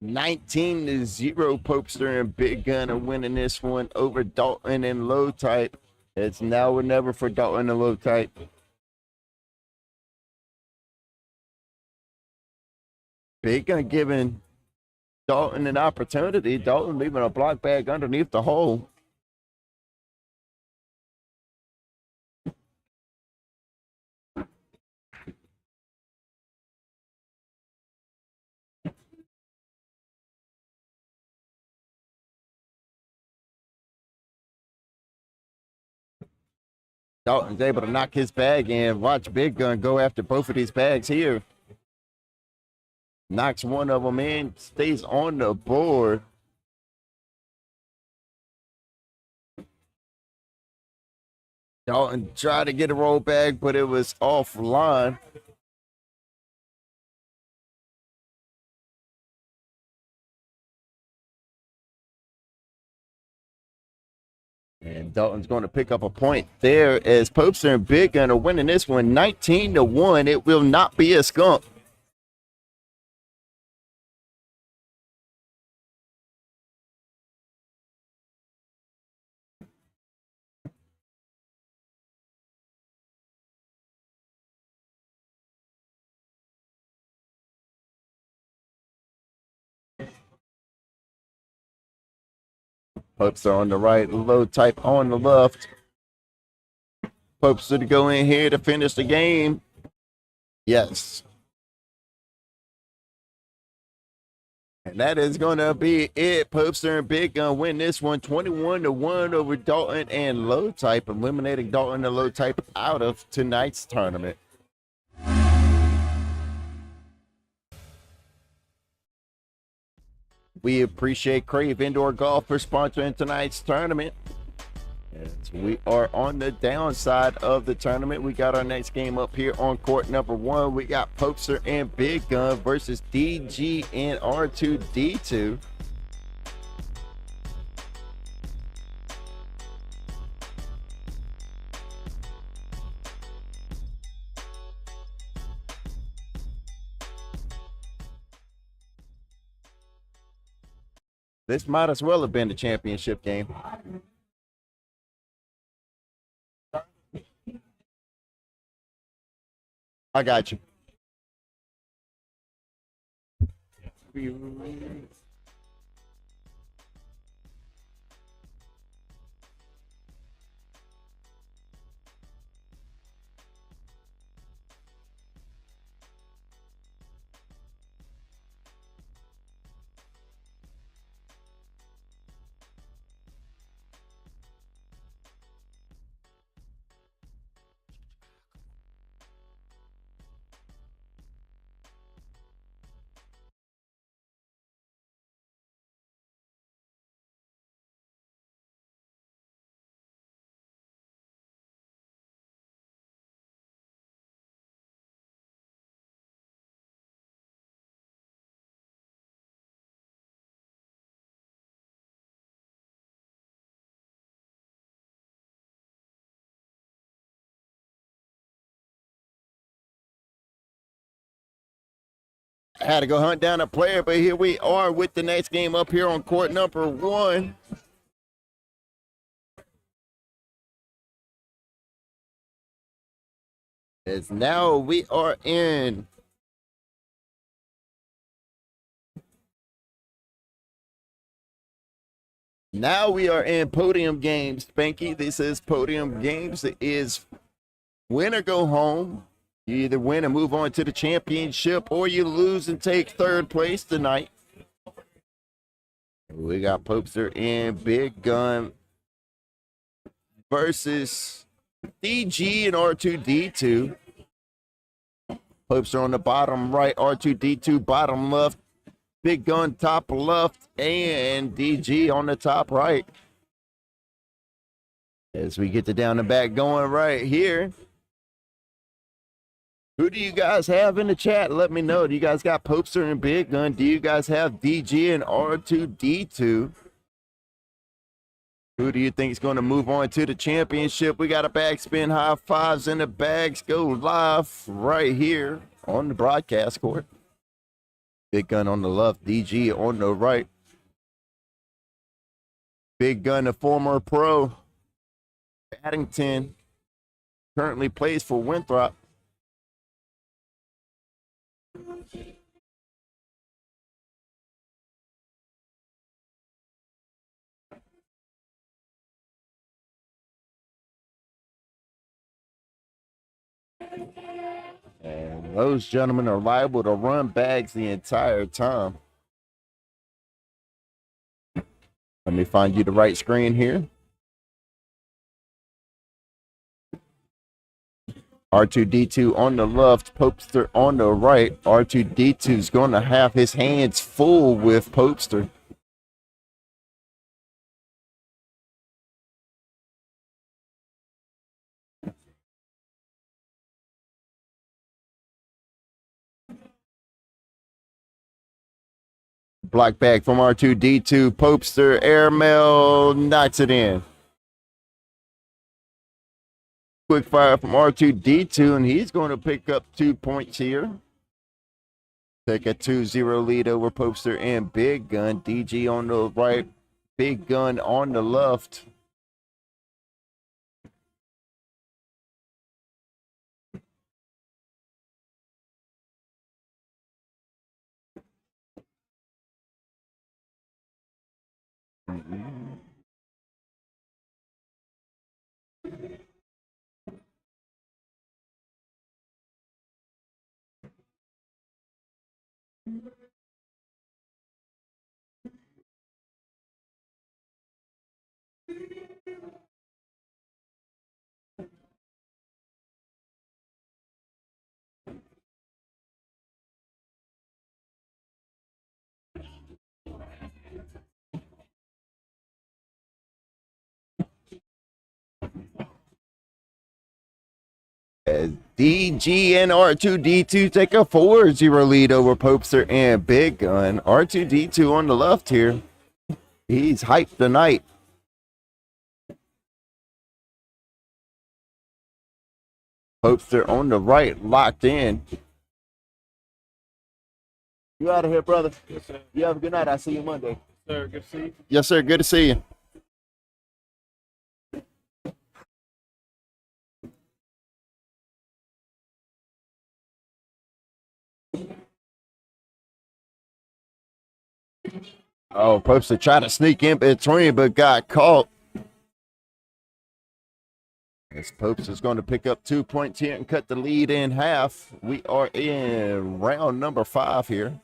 19-0. Popester and Big Gun are winning this one over Dalton and Low Type. It's now or never for Dalton and Low Type. Big Gun giving Dalton an opportunity. Dalton leaving a block bag underneath the hole. Dalton's able to knock his bag in. Watch Big Gun go after both of these bags here. Knocks one of them in, stays on the board. Dalton tried to get a roll bag, but it was offline. And Dalton's going to pick up a point there as Popester and Big Gun are winning this one 19-1. It will not be a skunk. Popester on the right, Low Type on the left. Popester to go in here to finish the game. Yes. And that is going to be it. Popester and Big Gun win this one 21-1 over Dalton and Low Type, eliminating Dalton and Low Type out of tonight's tournament. We appreciate Krave Indoor Golf for sponsoring tonight's tournament. As we are on the downside of the tournament, we got our next game up here on court number 1. We got Popester and Big Gun versus DG and R2D2. This might as well have been the championship game. I got you. I had to go hunt down a player, but here we are with the next game up here on court number 1. As now we are in podium games, Spanky. This is podium games. It is win or go home. You either win and move on to the championship, or you lose and take third place tonight. We got Popester and Big Gun versus DG and R2D2. Popester on the bottom right, R2D2 bottom left, Big Gun top left, and DG on the top right. As we get the down and back going right here. Who do you guys have in the chat? Let me know. Do you guys got Popester and Big Gun? Do you guys have DG and R2D2? Who do you think is going to move on to the championship? We got a backspin high fives and the bags go live right here on the broadcast court. Big Gun on the left, DG on the right. Big Gun, the former pro, Paddington, currently plays for Winthrop. And those gentlemen are liable to run bags the entire time. Let me find you the right screen here. R2D2 on the left, Popester on the right. R2D2 is going to have his hands full with Popester. Block back from R2D2. Popester, airmail, knocks it in. Quick fire from R2D2, and he's going to pick up 2 points here. Take a 2-0 lead over Popester and Big Gun. DG on the right, Big Gun on the left. As DG and R2D2 take a 4-0 lead over Popester and Big Gun. R2D2 on the left here. He's hyped tonight. Popester on the right, locked in. You out of here, brother. Yes, sir. You have a good night. I'll see you Monday. Sir, good to see you. Yes, sir. Good to see you. Oh, Popester tried to sneak in between, but got caught. As Popester's going to pick up 2 points here and cut the lead in half. We are in round number 5 here.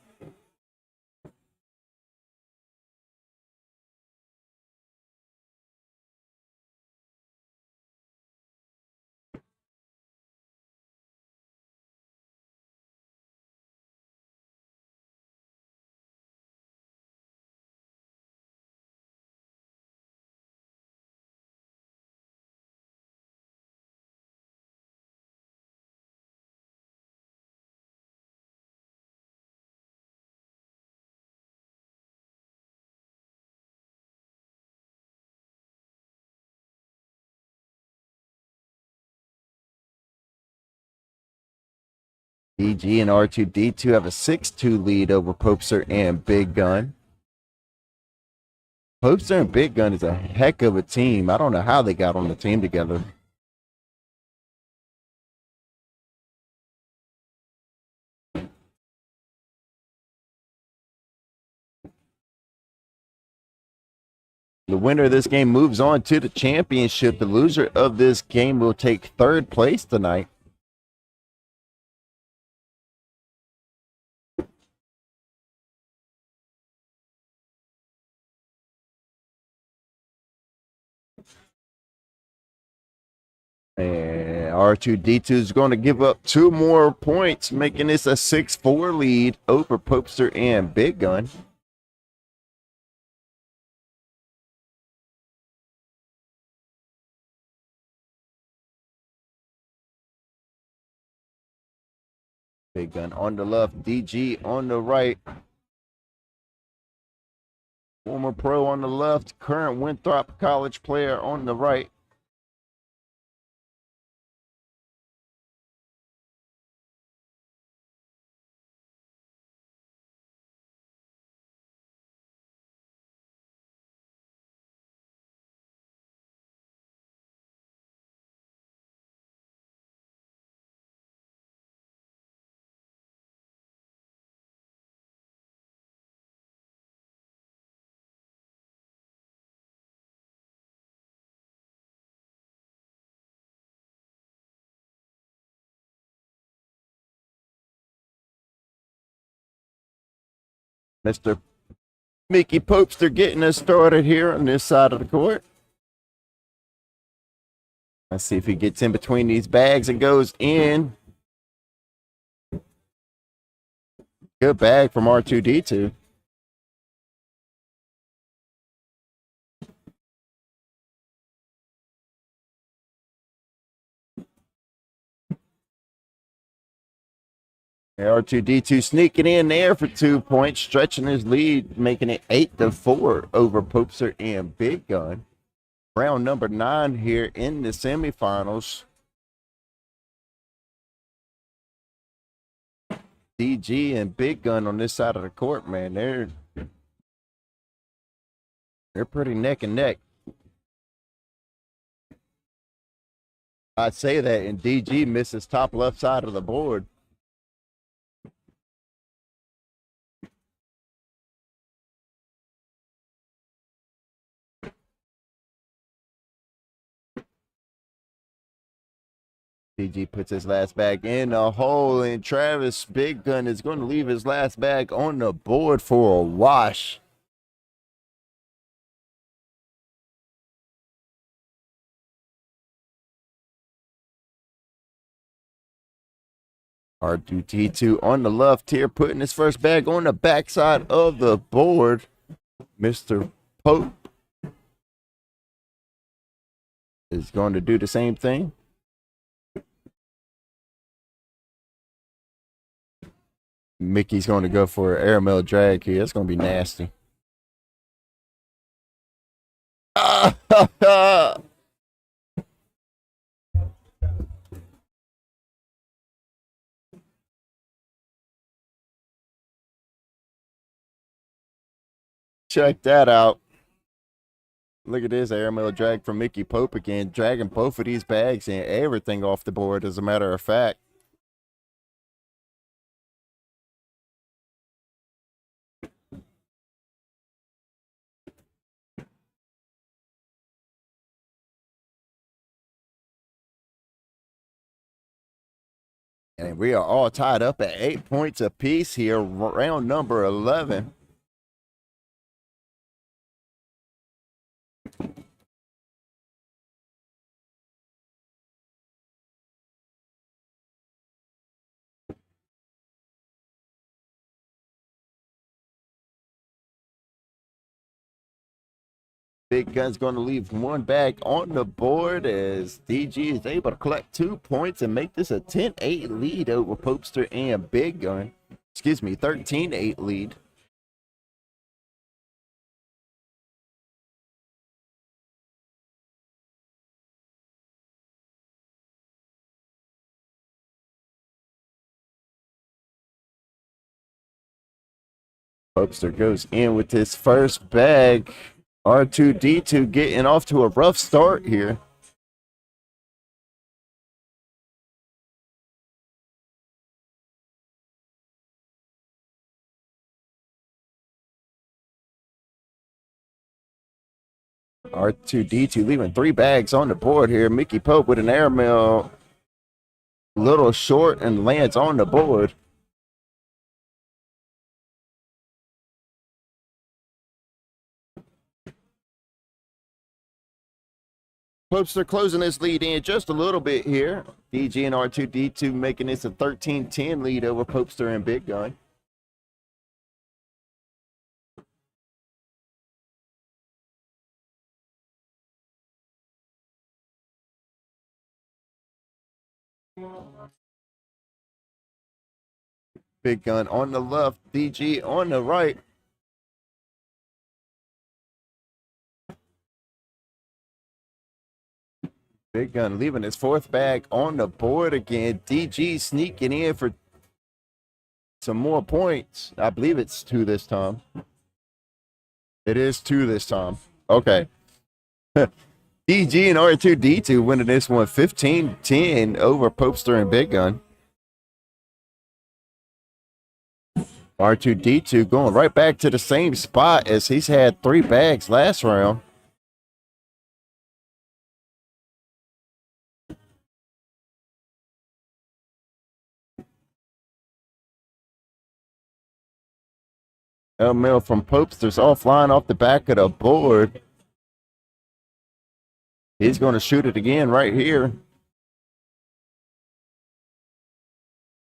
DG and R2D2 have a 6-2 lead over Popester and Big Gun. Popester and Big Gun is a heck of a team. I don't know how they got on the team together. The winner of this game moves on to the championship. The loser of this game will take 3rd place tonight. And R2D2 is going to give up 2 more points, making this a 6-4 lead over Popester and Big Gun. Big Gun on the left, DG on the right. Former pro on the left, current Winthrop College player on the right. Mr. Mickey Popester getting us started here on this side of the court. Let's see if he gets in between these bags and goes in. Good bag from R2D2. R2D2 sneaking in there for 2 points, stretching his lead, making it 8-4 over Popester and Big Gun. Round number 9 here in the semifinals. DG and Big Gun on this side of the court, man, they're pretty neck and neck. I'd say that, and DG misses top left side of the board. DG puts his last bag in the hole, and Travis Big Gun is going to leave his last bag on the board for a wash. R2D2 on the left here, putting his first bag on the backside of the board. Mr. Pope is going to do the same thing. Mickey's going to go for an airmail drag here. It's going to be nasty. Check that out. Look at this airmail drag from Mickey Pope again, dragging both of these bags and everything off the board, as a matter of fact. And we are all tied up at 8 points apiece here, round number 11. Big Gun's going to leave one bag on the board as DG is able to collect 2 points and make this a 10-8 lead over Popester and Big Gun. Excuse me, 13-8 lead. Popester goes in with his first bag. R2D2 getting off to a rough start here. R2D2 leaving 3 bags on the board here. Mickey Pope with an airmail, little short, and lands on the board. Popester closing this lead in just a little bit here. DG and R2D2 making this a 13-10 lead over Popester and Big Gun. Big Gun on the left, DG on the right. Big Gun leaving his 4th bag on the board again. DG sneaking in for some more points. I believe it's 2 this time. It is 2 this time. Okay. DG and R2D2 winning this one 15-10 over Popester and Big Gun. R2D2 going right back to the same spot as he's had 3 bags last round. Airmail from Popester's offline off the back of the board. He's going to shoot it again right here.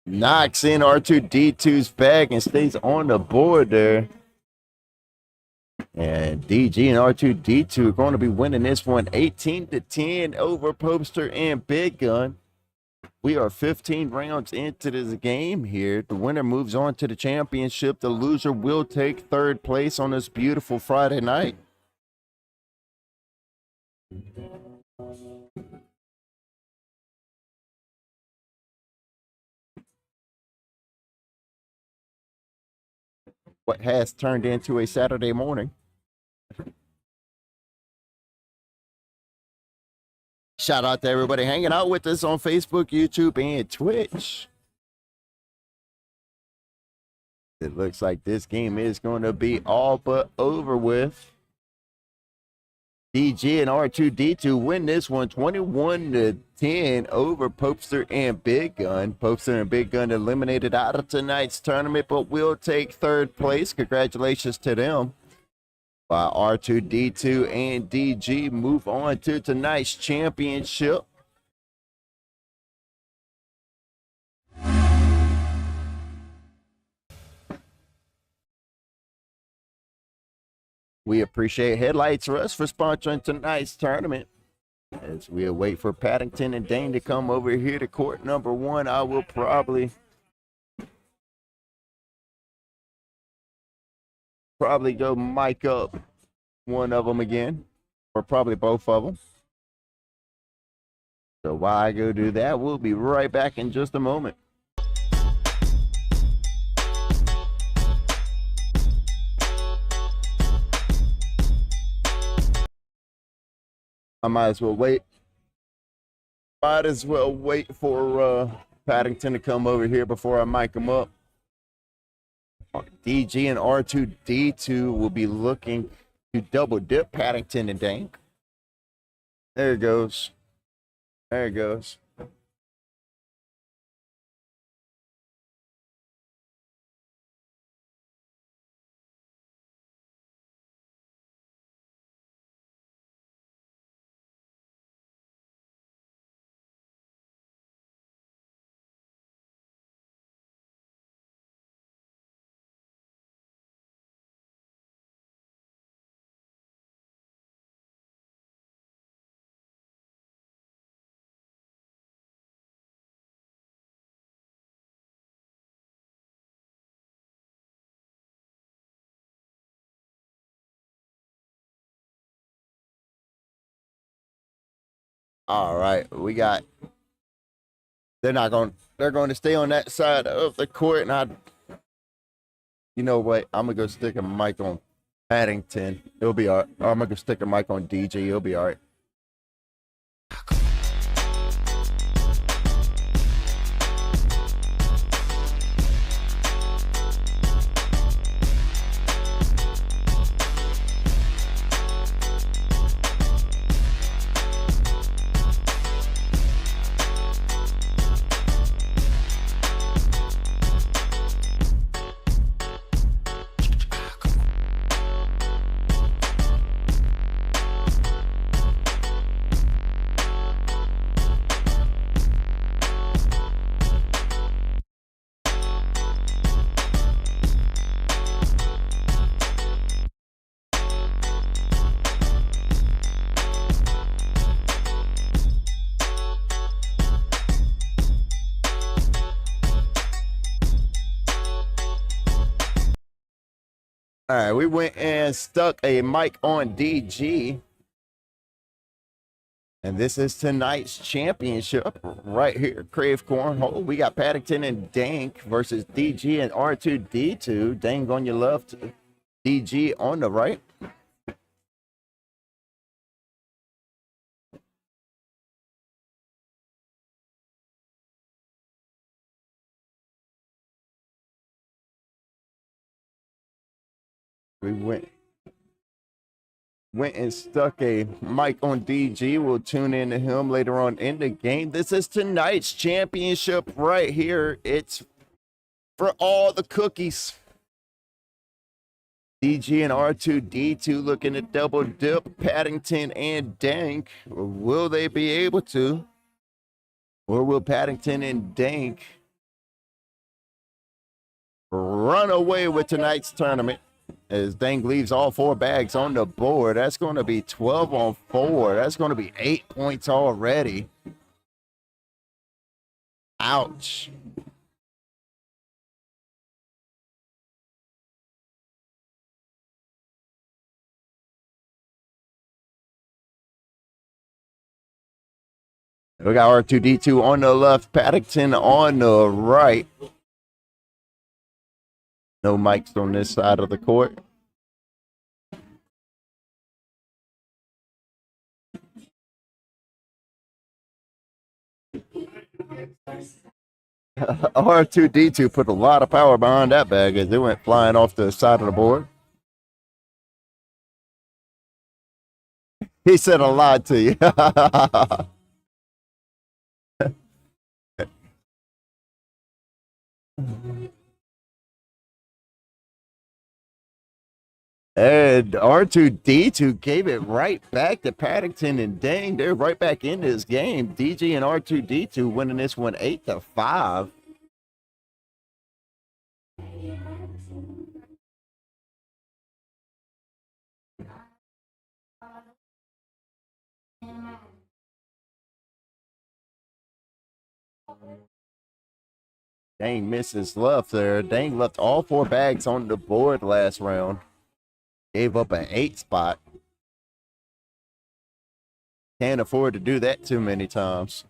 Knocks in R2D2's bag and stays on the board there. And DG and R2D2 are going to be winning this one 18-10 over Popester and Big Gun. We are 15 rounds into this game here. The winner moves on to the championship. The loser will take 3rd place on this beautiful Friday night. What has turned into a Saturday morning. Shout out to everybody hanging out with us on Facebook, YouTube, and Twitch. It looks like this game is going to be all but over with. DG and R2D2 win this one 21-10 over Popester and Big Gun. Popester and Big Gun eliminated out of tonight's tournament, but will take 3rd place. Congratulations to them. While R2D2 and DG move on to tonight's championship. We appreciate Headlights Rush for sponsoring tonight's tournament. As we await for Paddington and Dane to come over here to court number 1, I will probably probably go mic up one of them again, or probably both of them. So while I go do that, we'll be right back in just a moment. I might as well wait. Might as well wait for Paddington to come over here before I mic him up. DG and R2D2 will be looking to double dip Paddington and Dank. There it goes. There it goes. All right, they're going to stay on that side of the court, and you know what? I'm gonna go stick a mic on Paddington. It'll be all right. Or I'm gonna go stick a mic on DJ. It'll be all right. All right, we went and stuck a mic on DG. And this is tonight's championship right here, Krave Cornhole. We got Paddington and Dank versus DG and R2D2. Dank on your left, DG on the right. We went and stuck a mic on DG. We'll tune in to him later on in the game. This is tonight's championship right here. It's for all the cookies. DG and R2D2 looking to double dip Paddington and Dank. Will they be able to? Or will Paddington and Dank run away with tonight's tournament? As Dank leaves all 4 bags on the board. That's going to be 12 on 4. That's going to be 8 points already. Ouch. We got R2D2 on the left, Paddington on the right. No mics on this side of the court. R2D2 put a lot of power behind that bag as it went flying off the side of the board. He said a lot to you. And R2D2 gave it right back to Paddington, and dang, they're right back in this game. DG and R2D2 winning this one 8-5. Dang misses left there. Dang left all 4 bags on the board last round. Gave up an 8 spot. Can't afford to do that too many times.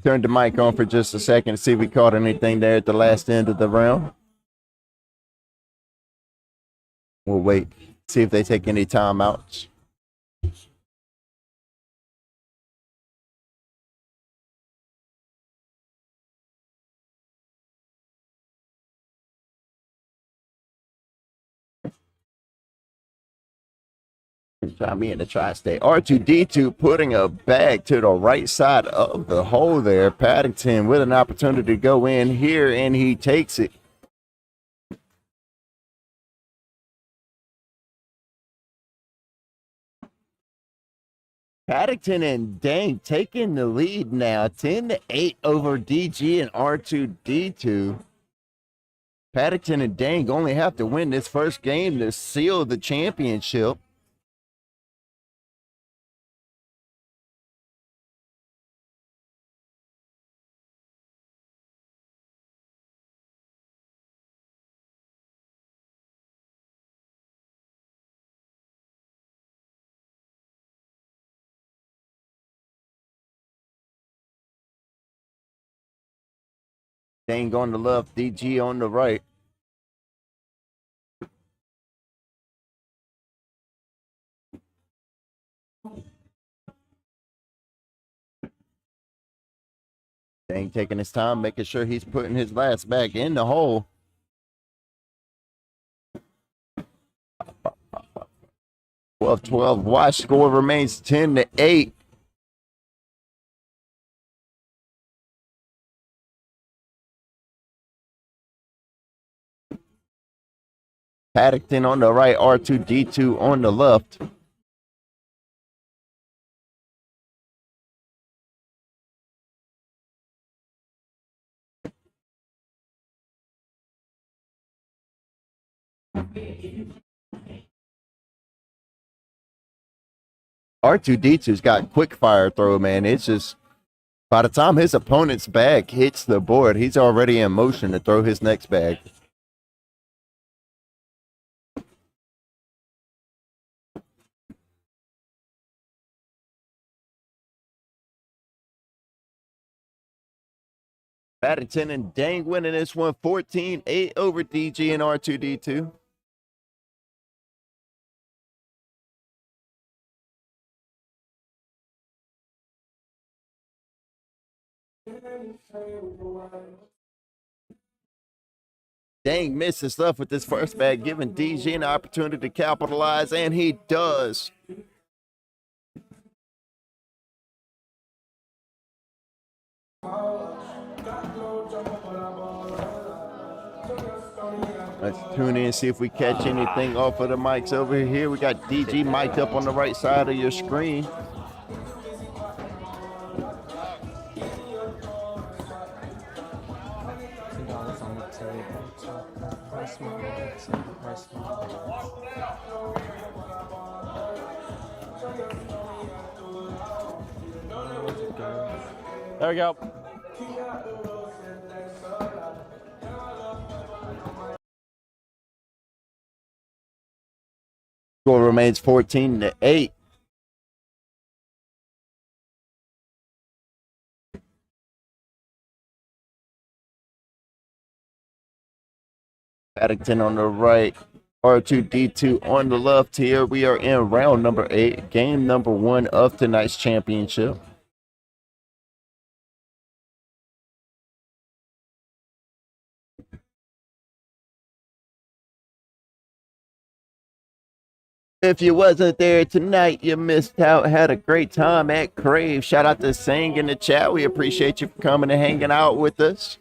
Turned the mic on for just a second to see if we caught anything there at the last end of the round. We'll wait, see if they take any timeouts. Try me in the tri-state. R2D2 putting a bag to the right side of the hole there. Paddington with an opportunity to go in here, and he takes it. Paddington and Dang taking the lead now, 10-8 over DG and R2D2. Paddington and Dang only have to win this first game to seal the championship. Dang on the left, DG on the right. Dang taking his time, making sure he's putting his last bag in the hole. Well, 12 watch score remains 10-8. Paddington on the right, R2D2 on the left. R2D2's got quick fire throw, man. It's just by the time his opponent's bag hits the board, he's already in motion to throw his next bag. Paddington and Dang winning this one 14-8 over DG and R2D2. Dang misses stuff with this first bag, giving DG an opportunity to capitalize, and he does. Let's tune in, see if we catch anything off of the mics over here. We got DG mic'd up on the right side of your screen. There we go. Score remains 14-8. Paddington on the right, R2D2 on the left here. We are in round number 8, game number 1 of tonight's championship. If you wasn't there tonight, you missed out. Had a great time at Krave. Shout out to Sing in the chat. We appreciate you for coming and hanging out with us.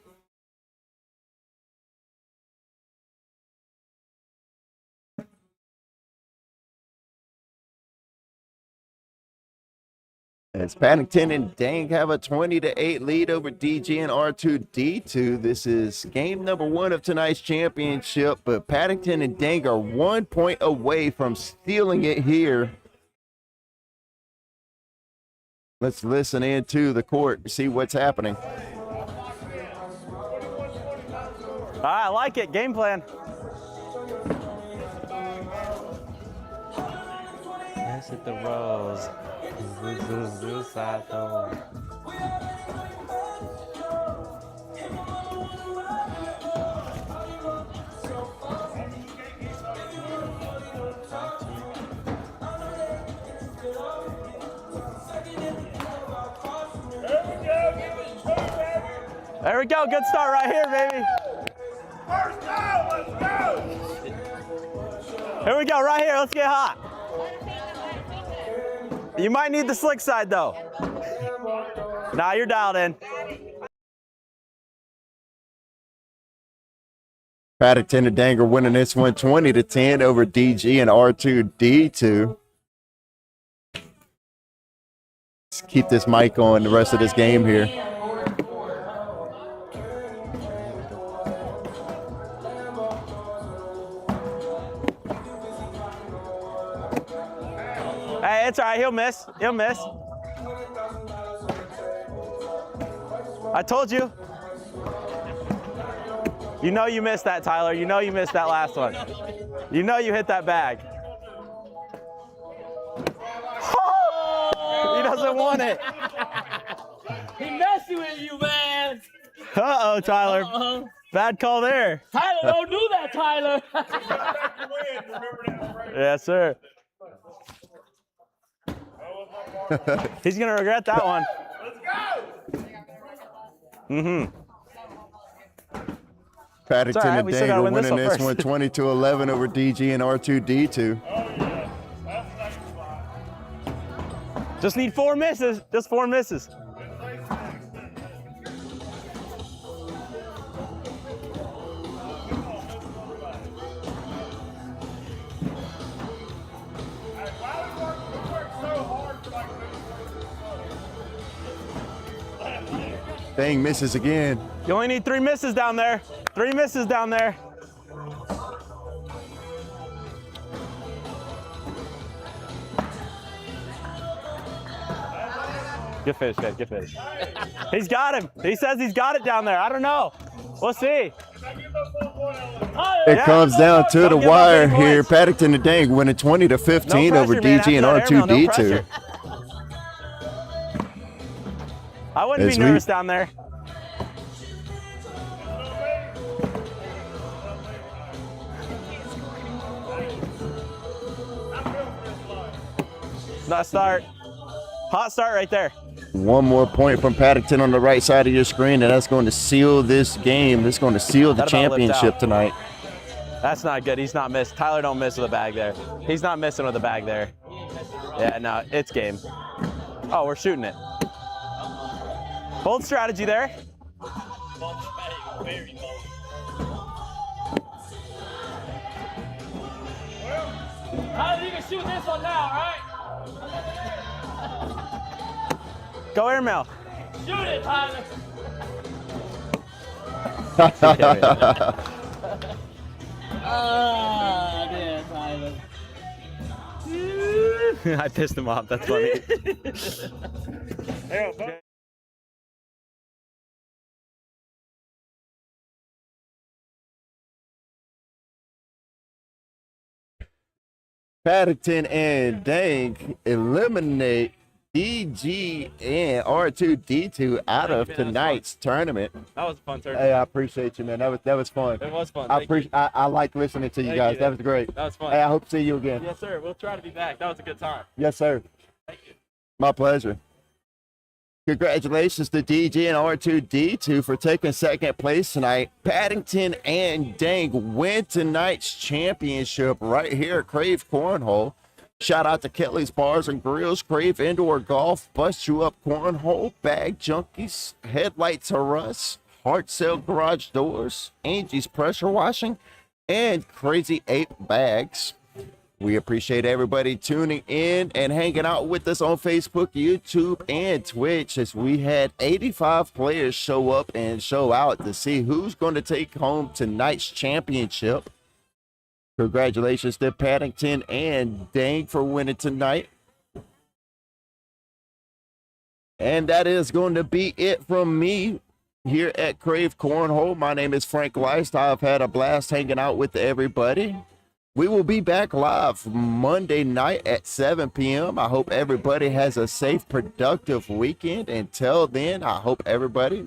As Paddington and Dang have a 20-8 lead over DG and R2D2. This is game number 1 of tonight's championship, but Paddington and Dang are 1 point away from stealing it here. Let's listen into the court to see what's happening. All right, I like it. Game plan. Let's hit the rose. There we go. Good start right here, baby. First down, let's go! Here we go, right here. Let's get hot. You might need the slick side, though. Nah, you're dialed in. Paddington and Dang are winning this one 20-10 over DG and R2D2. Let's keep this mic on the rest of this game here. Hey, it's all right. He'll miss. He'll miss. I told you. You know you missed that, Tyler. You know you missed that last one. You know you hit that bag. He doesn't want it. He messing with you, man. Uh-oh, Tyler. Bad call there. Tyler, don't do that, Tyler. Yes, sir. He's going to regret that one. Let's go! Mm-hmm. Paddington All right, and we still Dang gotta are win this winning one this one first. 20-11 over DG and R2D2. Just need 4 misses. Just 4 misses. Dang misses again. You only need 3 misses down there. 3 misses down there. Good fish, Fed. Good fish. He's got him. He says he's got it down there. I don't know. We'll see. It comes down to the Don't give up wire any here. points. Paddington and Dang winning 20-15 No over pressure, man. DG and After that air mail, no R2D2. pressure. I wouldn't As be we- nervous down there. Nice start. Hot start right there. One more point from Paddington on the right side of your screen, and that's going to seal this game. That's going to seal the That about lipped championship out. tonight. That's not good. He's not missed. Tyler don't miss with a bag there. He's not missing with a bag there. Yeah, no, it's game. Oh, we're shooting it. Bold strategy there. Tyler, you can shoot this one now, right? Go airmail. Shoot it, Tyler. Ah, yeah, Tyler. I pissed him off. That's funny. Paddington and Dang eliminate DG and R2D2 out of tonight's tournament. That was a fun tournament. Hey, I appreciate you, man. That was fun. It was fun. I appreciate. I like listening to you Thank guys. you. That was great. That was fun. Hey, I hope to see you again. Yes, sir. We'll try to be back. That was a good time. Yes, sir. Thank you. My pleasure. Congratulations to DG and R2D2 for taking second place tonight. Paddington and Dang win tonight's championship right here at Krave Cornhole. Shout out to Kelly's Bars and Grills, Krave Indoor Golf, Bust You Up Cornhole, Bag Junkies, Headlights Are Us, Hard Sale Garage Doors, Angie's Pressure Washing, and Crazy 8 Bags. We appreciate everybody tuning in and hanging out with us on Facebook, YouTube, and Twitch as we had 85 players show up and show out to see who's going to take home tonight's championship. Congratulations to Paddington and Dang for winning tonight. And that is going to be it from me here at Krave Cornhole. My name is Frank Leist. I've had a blast hanging out with everybody. We will be back live Monday night at 7 p.m. I hope everybody has a safe, productive weekend. Until then, I hope everybody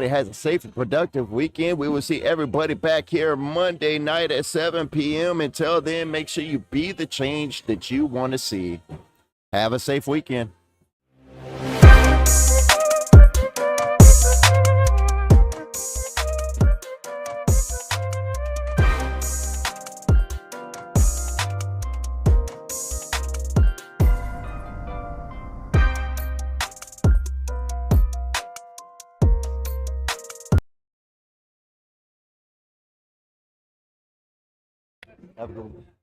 has a safe and productive weekend. We will see everybody back here Monday night at 7 p.m. Until then, make sure you be the change that you want to see. Have a safe weekend. Have a good one.